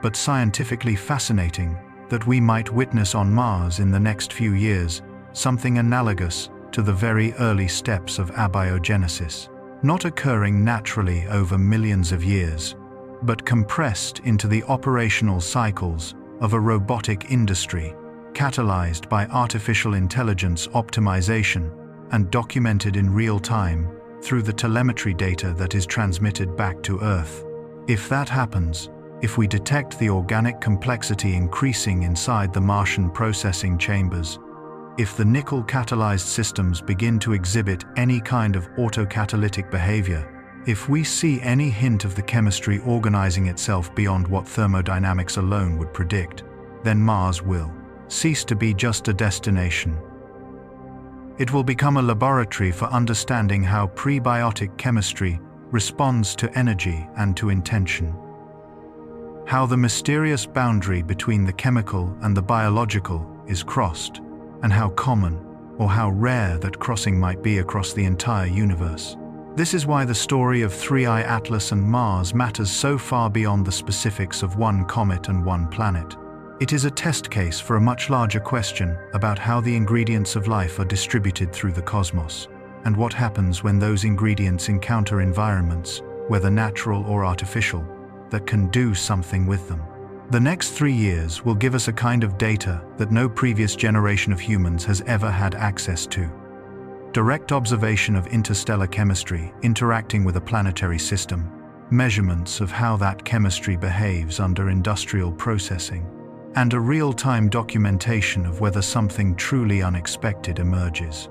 but scientifically fascinating, that we might witness on Mars in the next few years something analogous to the very early steps of abiogenesis, not occurring naturally over millions of years, but compressed into the operational cycles of a robotic industry catalyzed by artificial intelligence optimization and documented in real time through the telemetry data that is transmitted back to Earth. If that happens, if we detect the organic complexity increasing inside the Martian processing chambers, if the nickel-catalyzed systems begin to exhibit any kind of autocatalytic behavior, if we see any hint of the chemistry organizing itself beyond what thermodynamics alone would predict, then Mars will cease to be just a destination. It will become a laboratory for understanding how prebiotic chemistry responds to energy and to intention. How the mysterious boundary between the chemical and the biological is crossed, and how common or how rare that crossing might be across the entire universe. This is why the story of 3I Atlas and Mars matters so far beyond the specifics of one comet and one planet. It is a test case for a much larger question about how the ingredients of life are distributed through the cosmos, and what happens when those ingredients encounter environments, whether natural or artificial, that can do something with them. The next 3 years will give us a kind of data that no previous generation of humans has ever had access to. Direct observation of interstellar chemistry interacting with a planetary system, measurements of how that chemistry behaves under industrial processing, and a real-time documentation of whether something truly unexpected emerges.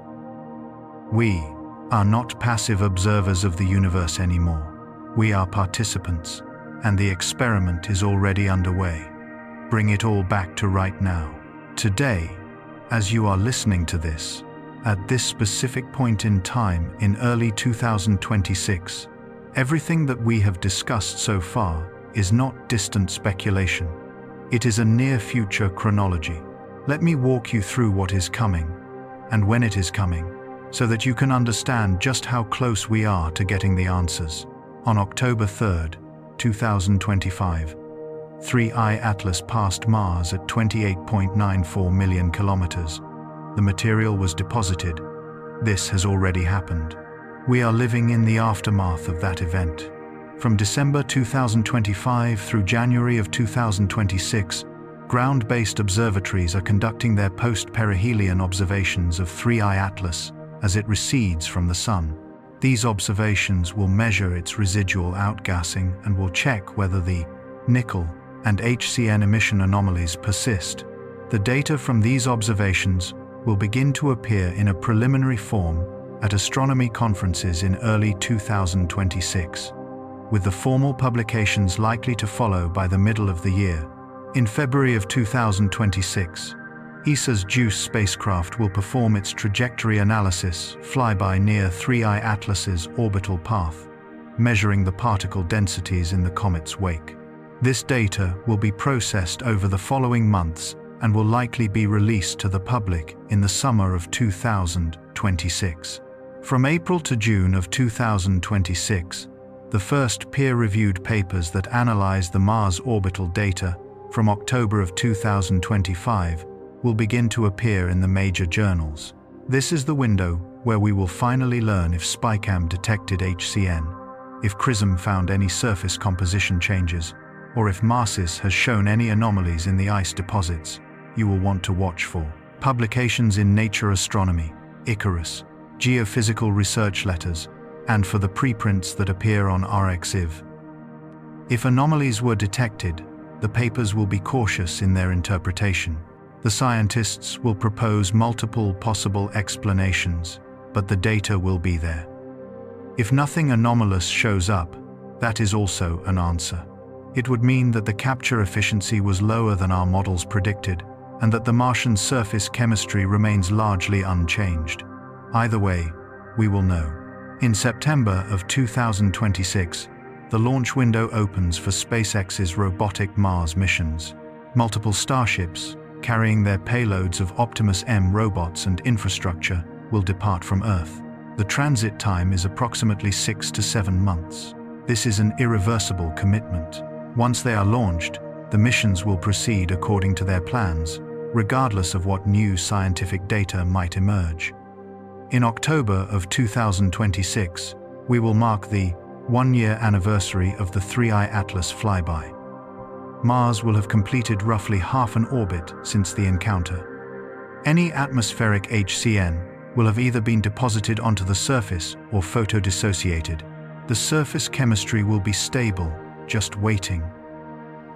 We are not passive observers of the universe anymore. We are participants, and the experiment is already underway. Bring it all back to right now. Today, as you are listening to this, at this specific point in time in early 2026, everything that we have discussed so far is not distant speculation. It is a near-future chronology. Let me walk you through what is coming, and when it is coming, so that you can understand just how close we are to getting the answers. On October 3rd, 2025, 3I Atlas passed Mars at 28.94 million kilometers. The material was deposited. This has already happened. We are living in the aftermath of that event. From December 2025 through January of 2026, ground-based observatories are conducting their post-perihelion observations of 3I Atlas as it recedes from the Sun. These observations will measure its residual outgassing and will check whether the nickel and HCN emission anomalies persist. The data from these observations will begin to appear in a preliminary form at astronomy conferences in early 2026, with the formal publications likely to follow by the middle of the year. In February of 2026, ESA's JUICE spacecraft will perform its trajectory analysis flyby near 3I Atlas's orbital path, measuring the particle densities in the comet's wake. This data will be processed over the following months and will likely be released to the public in the summer of 2026. From April to June of 2026, the first peer-reviewed papers that analyze the Mars orbital data from October of 2025 will begin to appear in the major journals. This is the window where we will finally learn if SPICAM detected HCN, if CRISM found any surface composition changes, or if MARSIS has shown any anomalies in the ice deposits. You will want to watch for publications in Nature Astronomy, Icarus, Geophysical Research Letters, and for the preprints that appear on RxIV. If anomalies were detected, the papers will be cautious in their interpretation. The scientists will propose multiple possible explanations, but the data will be there. If nothing anomalous shows up, that is also an answer. It would mean that the capture efficiency was lower than our models predicted, and that the Martian surface chemistry remains largely unchanged. Either way, we will know. In September of 2026, the launch window opens for SpaceX's robotic Mars missions. Multiple starships, carrying their payloads of Optimus M robots and infrastructure, will depart from Earth. The transit time is approximately 6 to 7 months. This is an irreversible commitment. Once they are launched, the missions will proceed according to their plans, regardless of what new scientific data might emerge. In October of 2026, we will mark the 1-year anniversary of the 3I Atlas flyby. Mars will have completed roughly half an orbit since the encounter. Any atmospheric HCN will have either been deposited onto the surface or photodissociated. The surface chemistry will be stable, just waiting.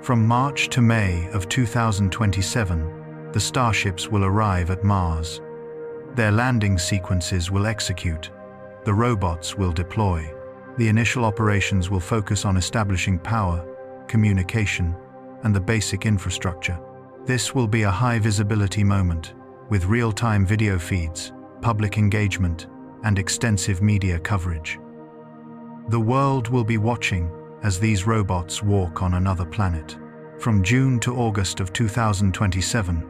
From March to May of 2027, the starships will arrive at Mars. Their landing sequences will execute. The robots will deploy. The initial operations will focus on establishing power, communication, and the basic infrastructure. This will be a high-visibility moment, with real-time video feeds, public engagement, and extensive media coverage. The world will be watching as these robots walk on another planet. From June to August of 2027,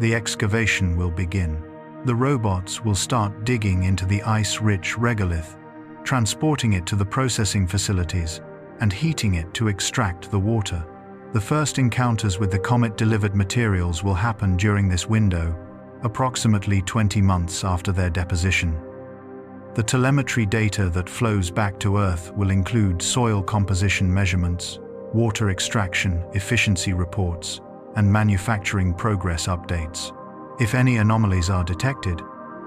the excavation will begin. The robots will start digging into the ice-rich regolith, transporting it to the processing facilities, and heating it to extract the water. The first encounters with the Comet-delivered materials will happen during this window, approximately 20 months after their deposition. The telemetry data that flows back to Earth will include soil composition measurements, water extraction efficiency reports, and manufacturing progress updates. If any anomalies are detected,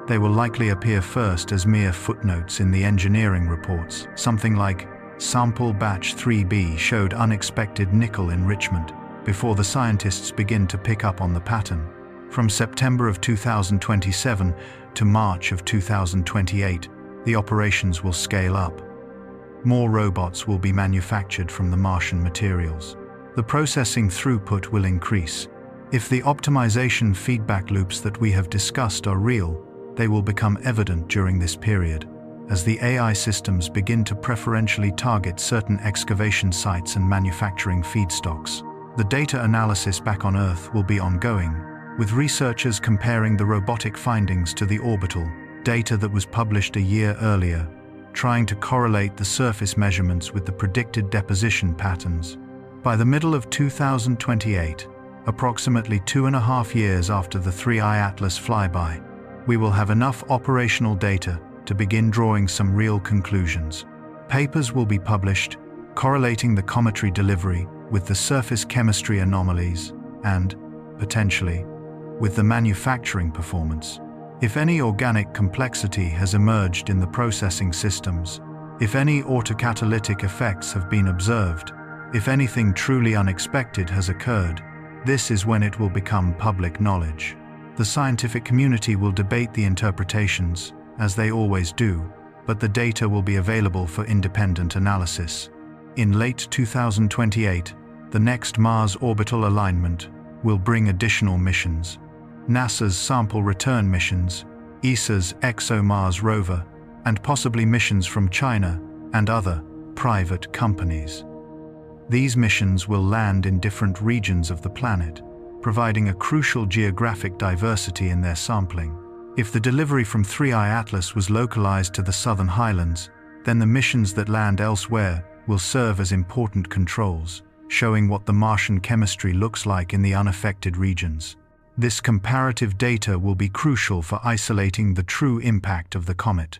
they will likely appear first as mere footnotes in the engineering reports, something like Sample Batch 3B showed unexpected nickel enrichment, before the scientists begin to pick up on the pattern. From September of 2027 to March of 2028, the operations will scale up. More robots will be manufactured from the Martian materials. The processing throughput will increase. If the optimization feedback loops that we have discussed are real, they will become evident during this period, as the AI systems begin to preferentially target certain excavation sites and manufacturing feedstocks. The data analysis back on Earth will be ongoing, with researchers comparing the robotic findings to the orbital data that was published a year earlier, trying to correlate the surface measurements with the predicted deposition patterns. By the middle of 2028, approximately 2.5 years after the 3I Atlas flyby, we will have enough operational data to begin drawing some real conclusions. Papers will be published, correlating the cometary delivery with the surface chemistry anomalies and, potentially, with the manufacturing performance. If any organic complexity has emerged in the processing systems, if any autocatalytic effects have been observed, if anything truly unexpected has occurred, this is when it will become public knowledge. The scientific community will debate the interpretations, as they always do, but the data will be available for independent analysis. In late 2028, the next Mars orbital alignment will bring additional missions. NASA's sample return missions, ESA's ExoMars rover, and possibly missions from China and other private companies. These missions will land in different regions of the planet, providing a crucial geographic diversity in their sampling. If the delivery from 3I Atlas was localized to the Southern Highlands, then the missions that land elsewhere will serve as important controls, showing what the Martian chemistry looks like in the unaffected regions. This comparative data will be crucial for isolating the true impact of the comet.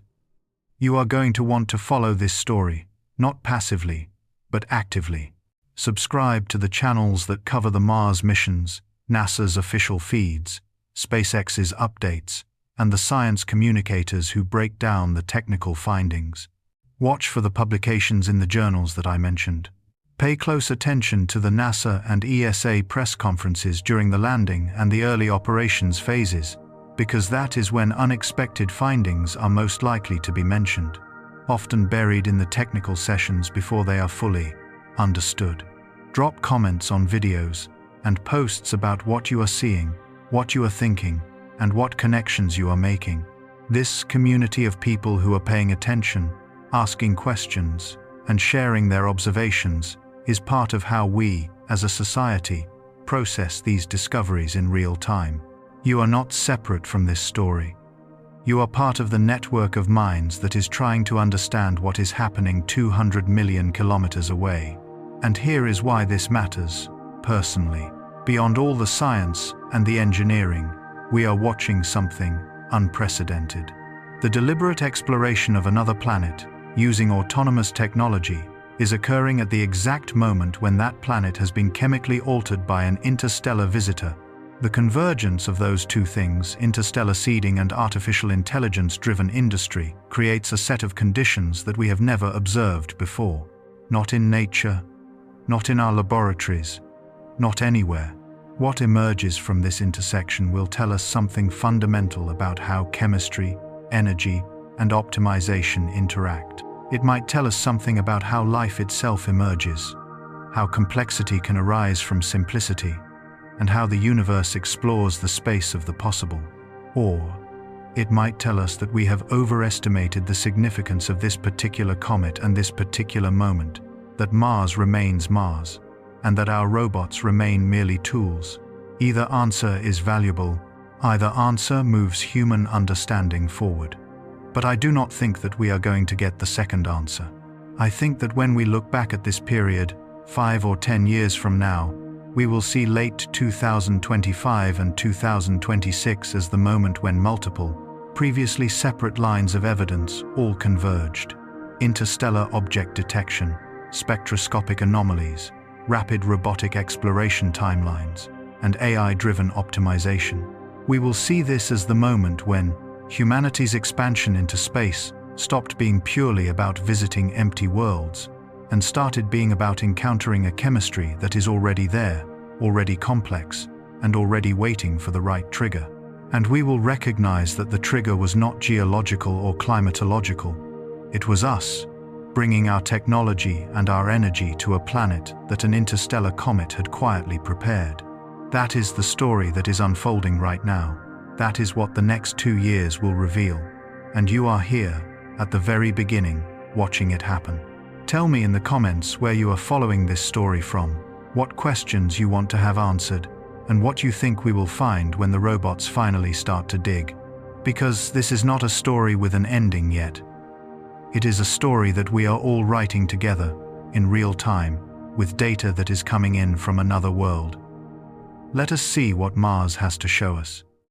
You are going to want to follow this story, not passively, but actively. Subscribe to the channels that cover the Mars missions, NASA's official feeds, SpaceX's updates, and the science communicators who break down the technical findings. Watch for the publications in the journals that I mentioned. Pay close attention to the NASA and ESA press conferences during the landing and the early operations phases, because that is when unexpected findings are most likely to be mentioned, often buried in the technical sessions before they are fully understood. Drop comments on videos and posts about what you are seeing, what you are thinking, and what connections you are making. This community of people who are paying attention, asking questions, and sharing their observations is part of how we, as a society, process these discoveries in real time. You are not separate from this story. You are part of the network of minds that is trying to understand what is happening 200 million kilometers away. And here is why this matters, personally. Beyond all the science and the engineering, we are watching something unprecedented. The deliberate exploration of another planet, using autonomous technology, is occurring at the exact moment when that planet has been chemically altered by an interstellar visitor, The convergence of those two things, interstellar seeding and artificial intelligence-driven industry, creates a set of conditions that we have never observed before. Not in nature, not in our laboratories, not anywhere. What emerges from this intersection will tell us something fundamental about how chemistry, energy, and optimization interact. It might tell us something about how life itself emerges, how complexity can arise from simplicity, and how the universe explores the space of the possible. Or, it might tell us that we have overestimated the significance of this particular comet and this particular moment, that Mars remains Mars, and that our robots remain merely tools. Either answer is valuable, either answer moves human understanding forward. But I do not think that we are going to get the second answer. I think that when we look back at this period, 5 or 10 years from now, we will see late 2025 and 2026 as the moment when multiple, previously separate lines of evidence all converged. Interstellar object detection, spectroscopic anomalies, rapid robotic exploration timelines, and AI-driven optimization. We will see this as the moment when humanity's expansion into space stopped being purely about visiting empty worlds and started being about encountering a chemistry that is already there, already complex, and already waiting for the right trigger. And we will recognize that the trigger was not geological or climatological. It was us, bringing our technology and our energy to a planet that an interstellar comet had quietly prepared. That is the story that is unfolding right now. That is what the next 2 years will reveal. And you are here, at the very beginning, watching it happen. Tell me in the comments where you are following this story from, what questions you want to have answered, and what you think we will find when the robots finally start to dig. Because this is not a story with an ending yet. It is a story that we are all writing together, in real time, with data that is coming in from another world. Let us see what Mars has to show us.